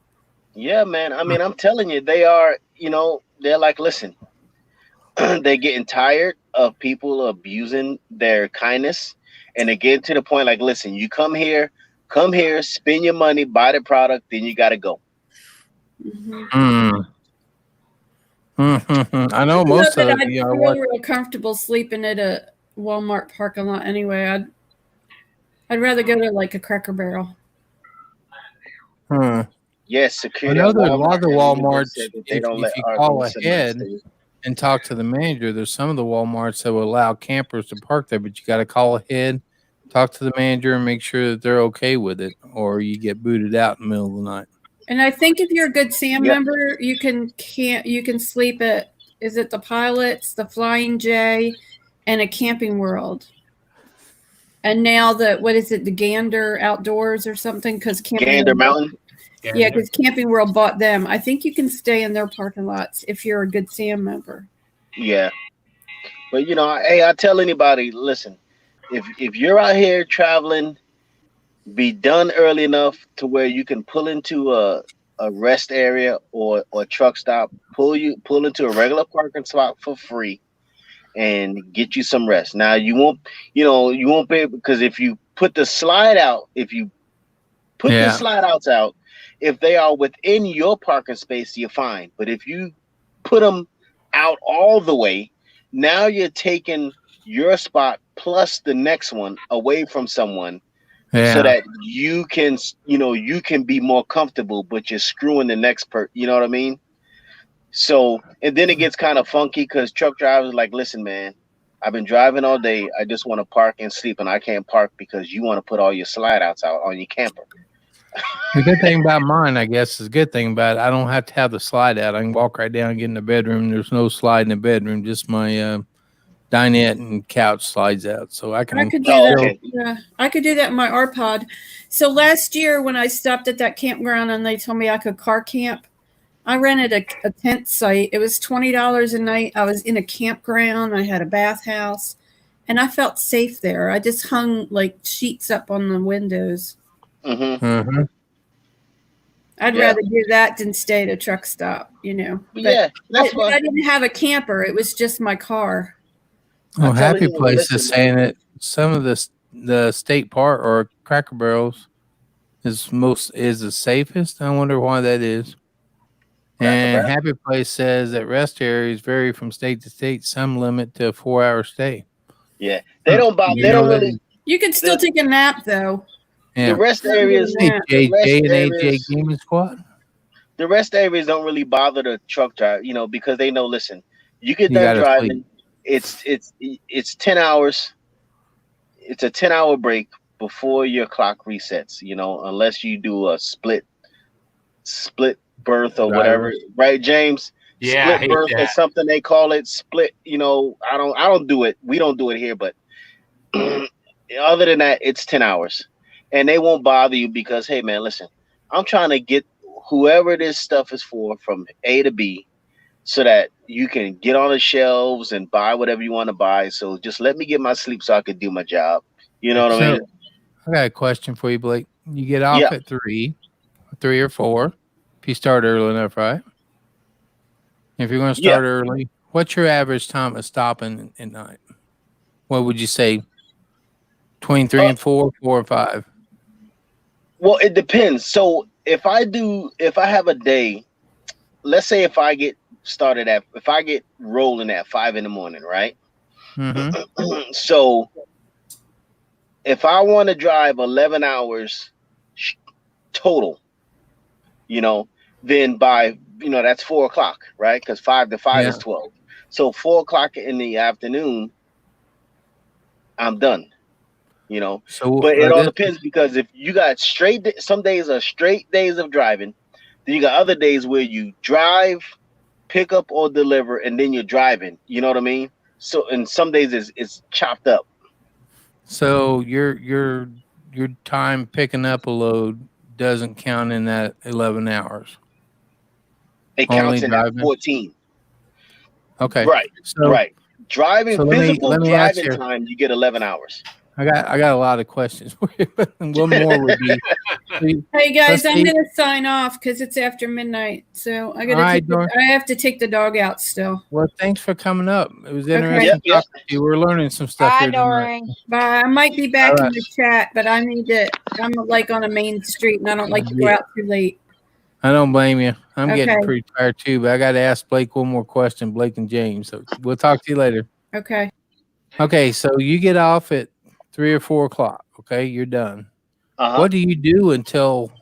Yeah, man. I mean, I'm telling you, they are, they're like, listen, they're getting tired of people abusing their kindness. And they get to the point like, listen, you come here, spend your money, buy the product, then you got to go. I know most of I'd it. feel real comfortable sleeping at a Walmart parking lot anyway. I'd rather go to like a Cracker Barrel. Yes, security. I know there's a lot of the Walmarts, if you call ahead and talk to the manager, there's some of the Walmarts that will allow campers to park there, but you got to call ahead, talk to the manager, and make sure that they're okay with it, or you get booted out in the middle of the night. And I think if you're a Good Sam member, you can sleep at, is it the Pilots, the Flying J, and a Camping World. And now the Gander Outdoors or something, because Gander Mountain. Yeah, because Camping World bought them. I think you can stay in their parking lots if you're a Good Sam member. Yeah. But, hey, I tell anybody, listen, if you're out here traveling, be done early enough to where you can pull into a rest area or a truck stop, pull into a regular parking spot for free and get you some rest. Now, you won't be able, because if you put the slide out, if you put the slide outs out, if they are within your parking space, you're fine. But if you put them out all the way, now you're taking your spot plus the next one away from someone, so that you can, you can be more comfortable, but you're screwing the next you know what I mean? So, and then it gets kind of funky because truck drivers are like, listen, man, I've been driving all day. I just want to park and sleep, and I can't park because you want to put all your slide outs out on your camper. The good thing about mine, I guess, is a good thing about it, I don't have to have the slide out. I can walk right down and get in the bedroom. There's no slide in the bedroom, just my dinette and couch slides out. So I can. I could do that. Yeah, I could do that in my RPod. So last year when I stopped at that campground and they told me I could car camp, I rented a tent site. It was $20 a night. I was in a campground. I had a bathhouse, and I felt safe there. I just hung like sheets up on the windows. Mm-hmm. I'd rather do that than stay at a truck stop, But that's why I didn't have a camper. It was just my car. Well, Happy Place is saying that some of the state park or Cracker Barrels is the safest. I wonder why that is. And Happy Place says that rest areas vary from state to state. Some limit to a 4-hour stay. Yeah, they don't bother. They don't really. You can still take a nap though. Yeah. The rest areas, Gaming Squad. The rest areas don't really bother the truck drive, because they know. Listen, you get done driving. It's 10 hours. It's a 10-hour break before your clock resets. Unless you do a split berth or whatever, right, James? Yeah, split berth or something they call it. Split. I don't do it. We don't do it here, but other than that, it's 10 hours. And they won't bother you because, hey, man, listen, I'm trying to get whoever this stuff is for from A to B so that you can get on the shelves and buy whatever you want to buy. So just let me get my sleep so I can do my job. You know what I mean? I got a question for you, Blake. You get off at 3 or 4 if you start early enough, right? If you're going to start early, what's your average time of stopping at night? What would you say? Between 3 and 4, 4 and 5? Well, it depends. So if I have a day, let's say if I get rolling at 5 in the morning, right? Mm-hmm. So if I want to drive 11 hours total, then by, that's 4 o'clock, right? Because 5 to 5 is 12. So 4 o'clock in the afternoon, I'm done. So, but it all depends because if you got some days are straight days of driving, then you got other days where you drive, pick up or deliver, and then you're driving. You know what I mean? So, and some days it's chopped up. So your time picking up a load doesn't count in that 11 hours. It counts in that 14. Okay. Right. So, right. Driving physical driving time, you get 11 hours. I got a lot of questions. One more would be. Hey guys, I'm gonna sign off because it's after midnight, so I have to take the dog out still. Well, thanks for coming up. It was interesting talking to you. We're learning some stuff here tonight. Bye. I might be back in the chat, but I'm like on a main street, and I don't like to go out too late. I don't blame you. I'm getting pretty tired too, but I got to ask Blake one more question, Blake and James. So we'll talk to you later. Okay. Okay, so you get off at 3 or 4 o'clock. Okay, you're done. Uh-huh. What do you do until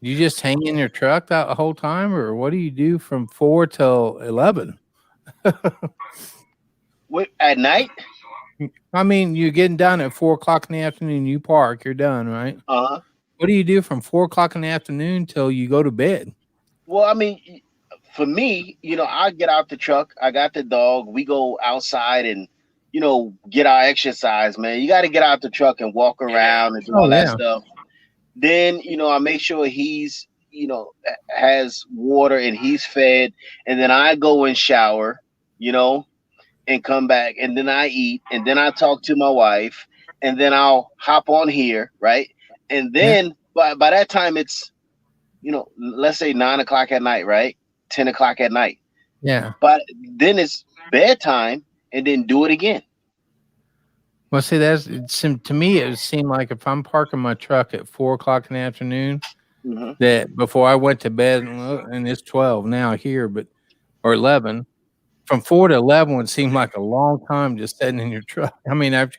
you just hang in your truck the whole time, or what do you do from 4 till 11? At night? I mean, you're getting done at 4 o'clock in the afternoon. You park, you're done, right? Uh-huh. What do you do from 4 o'clock in the afternoon till you go to bed? Well, I mean, for me, I get out the truck. I got the dog. We go outside and, get our exercise, man. You got to get out the truck and walk around and do all that stuff. Then, I make sure he's, has water and he's fed. And then I go and shower, and come back. And then I eat. And then I talk to my wife. And then I'll hop on here, right? And then by that time, it's, let's say 9 o'clock at night, right? 10 o'clock at night. Yeah. But then it's bedtime and then do it again. Well, see, it seemed, to me, it seemed like if I'm parking my truck at 4:00 in the afternoon, that before I went to bed, and it's 12 now here, or 11, from 4 to 11 would seem like a long time just sitting in your truck. I mean, after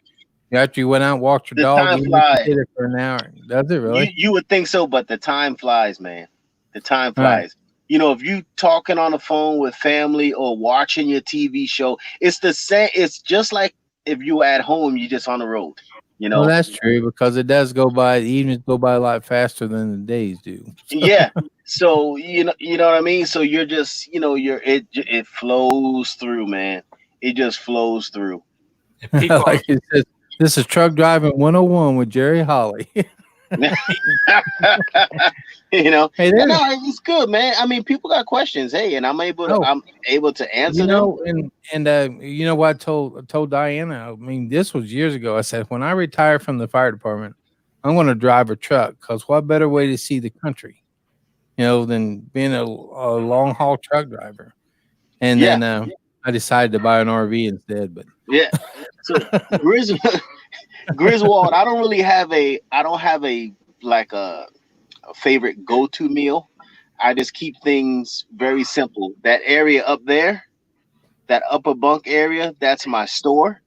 you went out and walked your The dog, time even if flies. you did it for an hour. Does it really? You would think so, but the time flies, man. The time Right. flies. You know, if you talking on the phone with family or watching your TV show, it's the same. It's just like if you were at home, you just on the road. You Well, know, that's true because it does go by. The evenings go by a lot faster than the days do. yeah. So you know what I mean. So you're just, it flows through, man. It just flows through. People Like it says, this is Truck Driving 101 with Jerry Holly. You know, Hey, no, there's- it's good, man. I mean, people got questions, hey, and I'm able to answer you them. know, and you know what I told Diana? I mean, this was years ago. I said, when I retire from the fire department, I'm going to drive a truck because what better way to see the country, than being a long haul truck driver. And Yeah. then I decided to buy an RV instead. But Yeah. So Griswold, I don't have a favorite go-to meal. I just keep things very simple. That area up there, that upper bunk area, that's my store.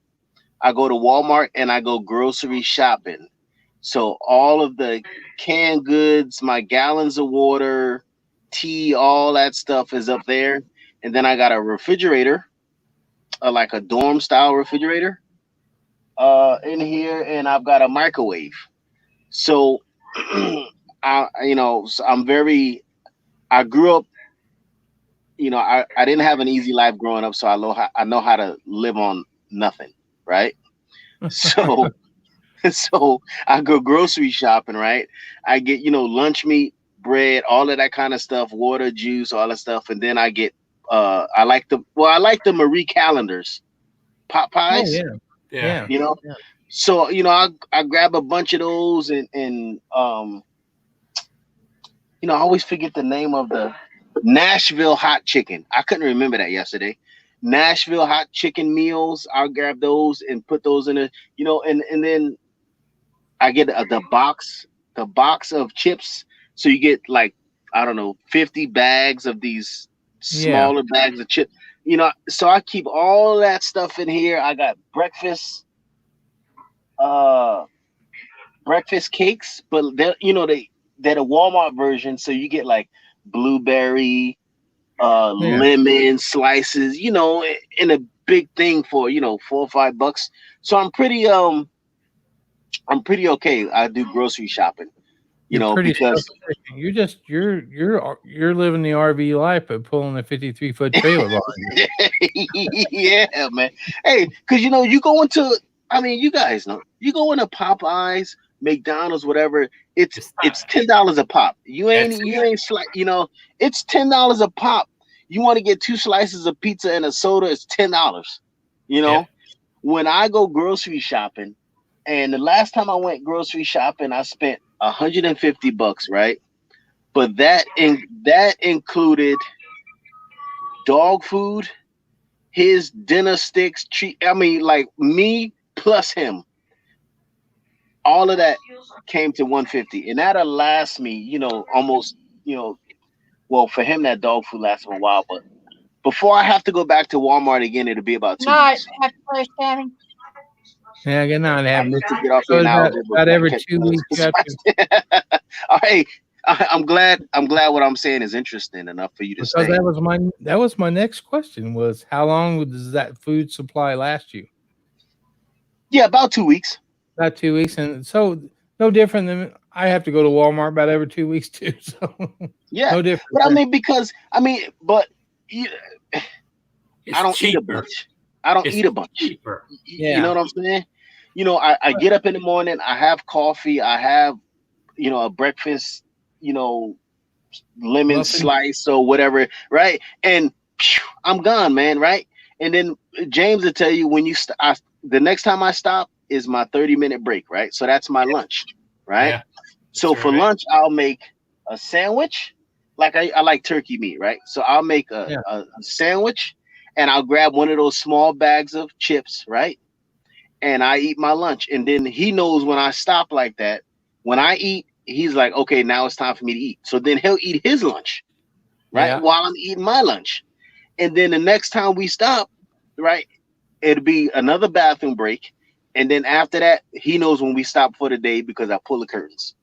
I go to Walmart and I go grocery shopping. So all of the canned goods, my gallons of water, tea, all that stuff is up there. And then I got a refrigerator, like a dorm style refrigerator, in here, and I've got a microwave. So, I grew up, I didn't have an easy life growing up, so I know how to live on nothing, right? So, so I go grocery shopping, right? I get, lunch meat, bread, all of that kind of stuff, water, juice, all that stuff, and then I get, I like the Marie Callender's pot pies. Oh, yeah. So I grab a bunch of those and I always forget the name of the Nashville hot chicken. I couldn't remember that yesterday. Nashville hot chicken meals. I'll grab those and put those in and then I get the box of chips. So you get 50 bags of these smaller bags of chips. So I keep all that stuff in here. I got breakfast cakes, but they're a Walmart version, so you get blueberry, lemon slices, in a big thing for $4 or $5. So I'm pretty okay. I do grocery shopping, because you're living the RV life, but pulling a 53-foot trailer behind you. Yeah, man. Hey, because you go into, you guys know, you go into Popeyes, McDonald's, whatever. It's $10 a pop. It's $10 a pop. You want to get 2 slices of pizza and a soda, it's $10. When I go grocery shopping, and the last time I went grocery shopping, I spent $150, right? But that included dog food, his dinner sticks, me plus him. All of that came to $150, and that'll last me, almost, well, for him that dog food lasts a while, but before I have to go back to Walmart again, it'll be about 2 Night. weeks. Happy birthday, Sammy. Yeah, good night. I need to get off here now. About every 2 weeks. All right. I'm glad what I'm saying is interesting enough for you to say. Because that was my next question was how long does that food supply last you? Yeah, about 2 weeks. About 2 weeks, and so no different than I have to go to Walmart about every 2 weeks too. So yeah, no different. But I don't eat a bunch. Cheaper. Yeah. You know what I'm saying? I get up in the morning, I have coffee, I have, a breakfast, lemon Muffin. slice or whatever, right? And I'm gone, man, right? And then James will tell you when the next time I stop is my 30-minute break, right? So that's my lunch, right? Yeah, so that's for right. lunch, I'll make a sandwich. Like I like turkey meat, right? So I'll make a sandwich, and I'll grab one of those small bags of chips, right? and I eat my lunch. And then he knows when I stop like that, when I eat, he's like, okay, now it's time for me to eat. So then he'll eat his lunch, right? Yeah. While I'm eating my lunch. And then the next time we stop, right, it'll be another bathroom break. And then after that, he knows when we stop for the day because I pull the curtains.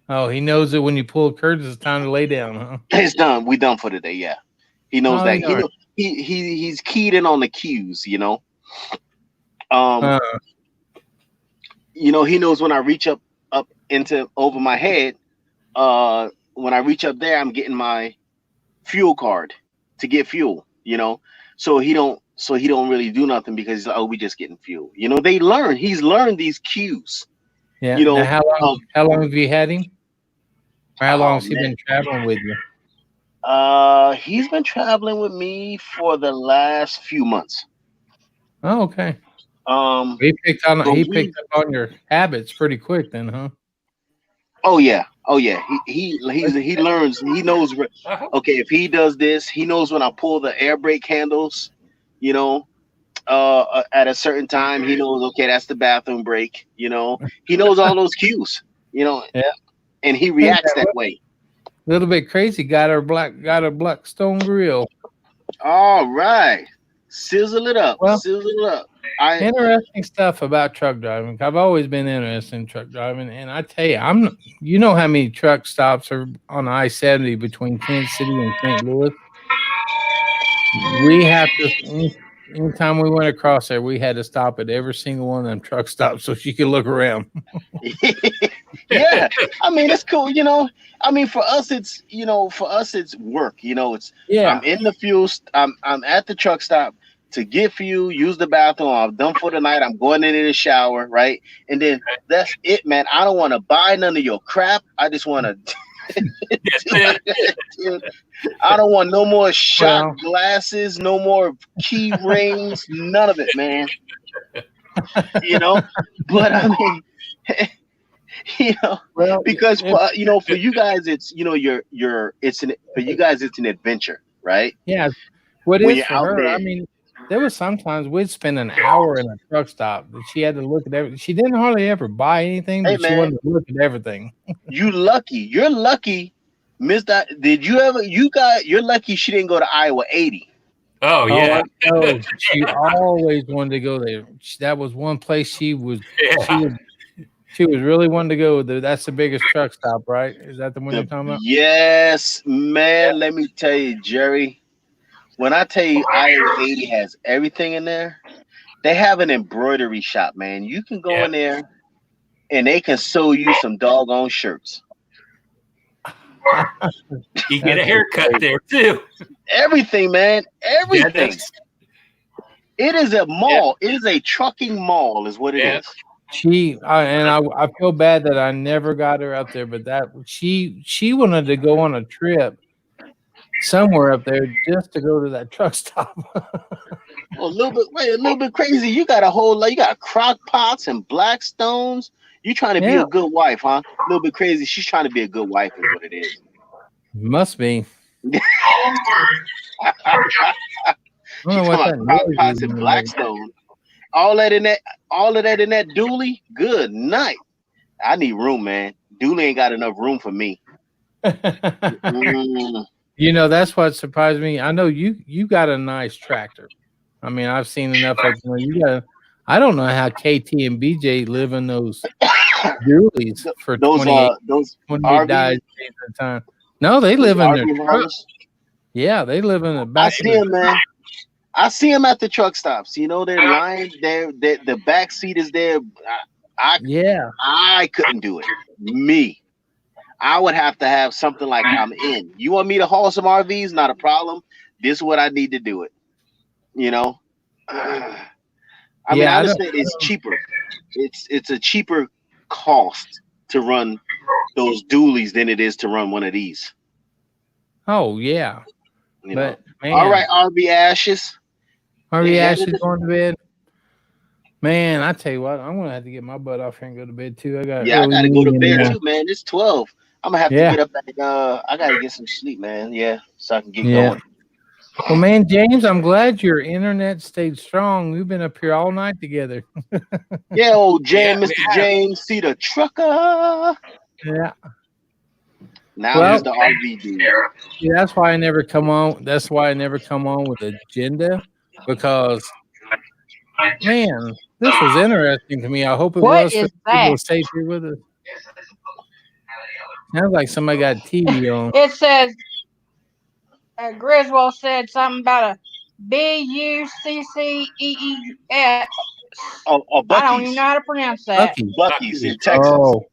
Oh, he knows that when you pull curtains, it's time to lay down, huh? It's done. We done for the day. Yeah. He knows Oh, that. yeah. He's keyed in on the cues, you know. You know, he knows when I reach up into over my head, when I reach up there, I'm getting my fuel card to get fuel, you know. So he don't really do nothing because he's like, oh, we just getting fuel. You know, he's learned these cues. Yeah. You know, Now, how long have you had him? Or how long has he man. been traveling with you? He's been traveling with me for the last few months. Oh, okay. But He picked up on your habits pretty quick then, huh? Oh yeah. He learns. He knows. Okay, if he does this, he knows when I pull the air brake handles. You know, at a certain time, he knows. Okay, that's the bathroom break. You know, he knows all those cues. You know, Yeah. and he reacts that way. A little bit crazy. Got a Blackstone grill. All right, sizzle it up. Well, Sizzle it up. Interesting stuff about truck driving. I've always been interested in truck driving, and I tell you, you know how many truck stops are on I-70 between Kansas City and St. Louis? We have to, anytime we went across there, we had to stop at every single one of them truck stops so she could look around. Yeah, I mean it's cool, you know. I mean for us it's work, you know. It's I'm in the fuel. I'm at the truck stop to get fuel, use the bathroom. I'm done for the night. I'm going into the shower, right? And then that's it, man. I don't want to buy none of your crap. I just want to. I don't want no more shot glasses, no more key rings, none of it, man. You know, but I mean, you know, because you know, for you guys, it's for you guys, it's an adventure, right? Yeah, what When is you're for out her? there. I mean, there was sometimes we'd spend an hour in a truck stop that she had to look at everything. She didn't hardly ever buy anything, Hey, but she man. wanted to look at everything. You're lucky, Miss. You're lucky she didn't go to Iowa 80. Oh yeah. I know. She always wanted to go there. That was one place she was really wanting to go. That's the biggest truck stop, right? Is that the one you're talking about? Yes, man. Let me tell you, Jerry. When I tell you Iowa 80 has everything in there, they have an embroidery shop, man. You can go in there and they can sew you some doggone shirts. You get a haircut there too. Everything, man. Everything. Yeah, it is a mall. It is a trucking mall, is what it is. I feel bad that I never got her up there, but she wanted to go on a trip somewhere up there just to go to that truck stop. A little bit crazy. You got a whole lot. You got crock pots and Blackstones. You trying to be a good wife, huh? A little bit crazy. She's trying to be a good wife, is what it is. Must be. I don't know what that crock noise pots is and in the Blackstone. All of that in that dually. Good night. I need room, man. Dually ain't got enough room for me. You know, that's what surprised me. I know you got a nice tractor. I mean, I've seen enough of you got. I don't know how KT and BJ live in those dualies for 28 RV days at a time. No, they live in their RV truck. runs. Yeah, they live in the back. I see them, man. I see them at the truck stops. You know, they're lying there. The back seat is there. I couldn't do it. Me. I would have to have something like I'm in. You want me to haul some RVs? Not a problem. This is what I need to do it. You know? I mean, I understand it's cheaper. It's a cheaper cost to run those dualies than it is to run one of these. Oh, yeah. You but, know? Man, all right, RV Ashes. RV Ashes going to bed. Man, I tell you what, I'm going to have to get my butt off here and go to bed, too. I got to go to bed, too, man. It's 12. I'm going to have to Yeah. get up and I got to get some sleep, man. Yeah, so I can get going. Well, man, James, I'm glad your internet stayed strong. We've been up here all night together. Yeah, old James, Yeah, Mr. yeah. James, see the trucker. Yeah. Now Well, he's the RV dude. See, that's why I never come on. That's why I never come on with agenda, because man, this was interesting to me. I hope it What was for is the people that? that stayed here with us. Sounds like somebody got TV on. It says Griswold said something about a Buccees. Oh, I don't even Buc-ee's. know how to pronounce that. Buc-ee's. Buc-ee's in Texas. Oh,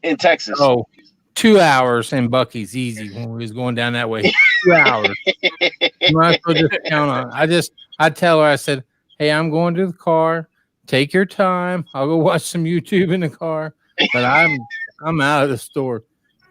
In Texas. oh, 2 hours in Buc-ee's easy when we was going down that way. 2 hours. You might as well just count on it. I tell her, I said, hey, I'm going to the car. Take your time. I'll go watch some YouTube in the car. But I'm out of the store.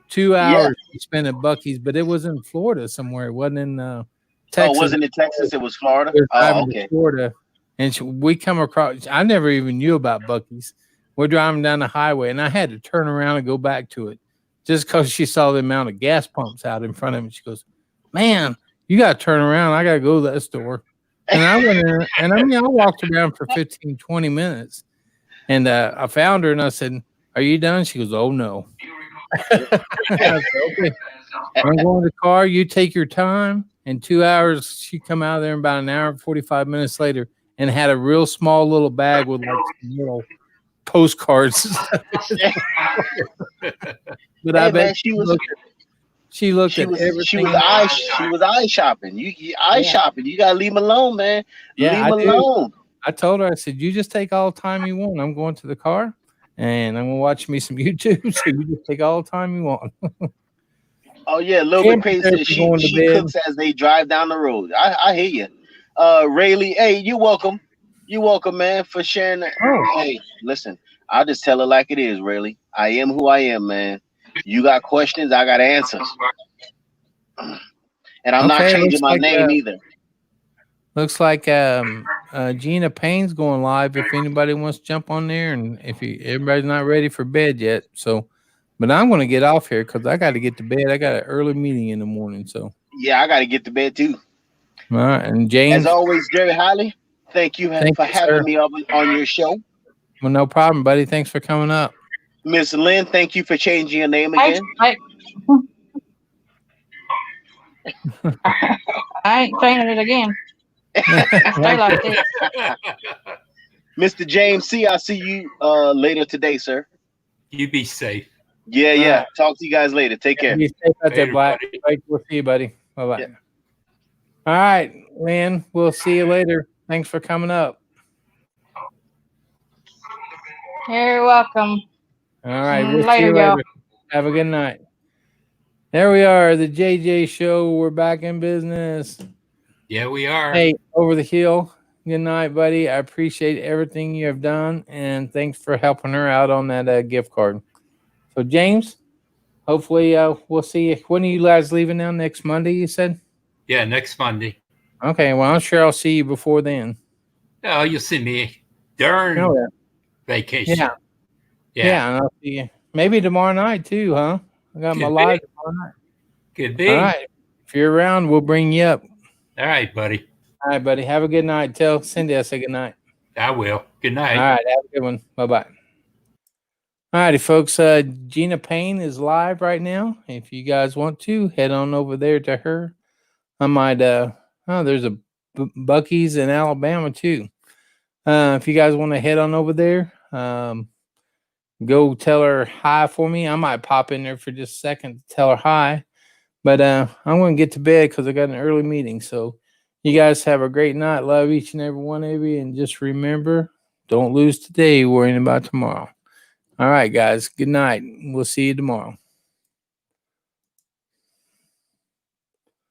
2 hours to spend at Buc-ee's, but it was in Florida somewhere. It wasn't in Texas. Oh, wasn't it Texas? It was Florida. We were Oh, driving okay. to Florida, and we come across. I never even knew about Buc-ee's. We're driving down the highway, and I had to turn around and go back to it just because she saw the amount of gas pumps out in front of me. She goes, "Man, you got to turn around. I got to go to that store." And I went in, and I walked around for 15, 20 minutes, and I found her, and I said, "Are you done?" She goes, "Oh no." I said, okay. I'm going to the car. You take your time. In 2 hours, she come out of there about an hour and 45 minutes later and had a real small little bag with like some little postcards. But I Hey, bet man, she looked at everything. She was eye shopping. You eye shopping. You gotta leave him alone, man. Yeah, leave him alone. I told her, I said, you just take all the time you want. I'm going to the car and I'm gonna watch me some YouTube. So you just take all the time you want. Oh yeah, a little bit crazy. Says she cooks as they drive down the road. I hear you. Rayleigh, hey, you're welcome. You're welcome, man, for sharing that. Oh. Hey, listen, I'll just tell it like it is, Rayleigh. I am who I am, man. You got questions, I got answers. And I'm not changing my name either. Looks like Gina Payne's going live if anybody wants to jump on there, and everybody's not ready for bed yet. So, but I'm going to get off here because I got to get to bed. I got an early meeting in the morning. So yeah, I got to get to bed too. All right, and James, as always, Jerry Holly, thank you for having me on your show. Well, no problem, buddy. Thanks for coming up. Miss Lynn, thank you for changing your name again. I ain't changing it again. Stay like this. Mr. James C., I'll see you later today, sir. You be safe. Yeah. Talk to you guys later. Take care. Be safe out there, Black. We'll see you, buddy. Bye-bye. Yeah. All right, Lynn, we'll see you later. Thanks for coming up. You're welcome. All right, we'll see you later. Have a good night. There we are, the JJ Show. We're back in business. Yeah, we are. Hey, over the hill. Good night, buddy. I appreciate everything you have done, and thanks for helping her out on that gift card. So, James, hopefully we'll see you. When are you guys leaving now? Next Monday, you said? Yeah, next Monday. Okay, well, I'm sure I'll see you before then. Oh, you'll see me during vacation. Yeah, and I'll see you. Maybe tomorrow night, too, huh? I got my live tomorrow night. Could be. All right. If you're around, we'll bring you up. All right, buddy. All right, buddy. Have a good night. Tell Cindy I say good night. I will. Good night. All right. Have a good one. Bye-bye. All righty, folks. Gina Payne is live right now. If you guys want to, head on over there to her. I might, there's a Buc-ee's in Alabama, too. If you guys want to head on over there, go tell her hi for me. I might pop in there for just a second to tell her hi. But I'm going to get to bed because I got an early meeting. So you guys have a great night. Love each and every one of you. And just remember, don't lose today worrying about tomorrow. All right, guys. Good night. We'll see you tomorrow.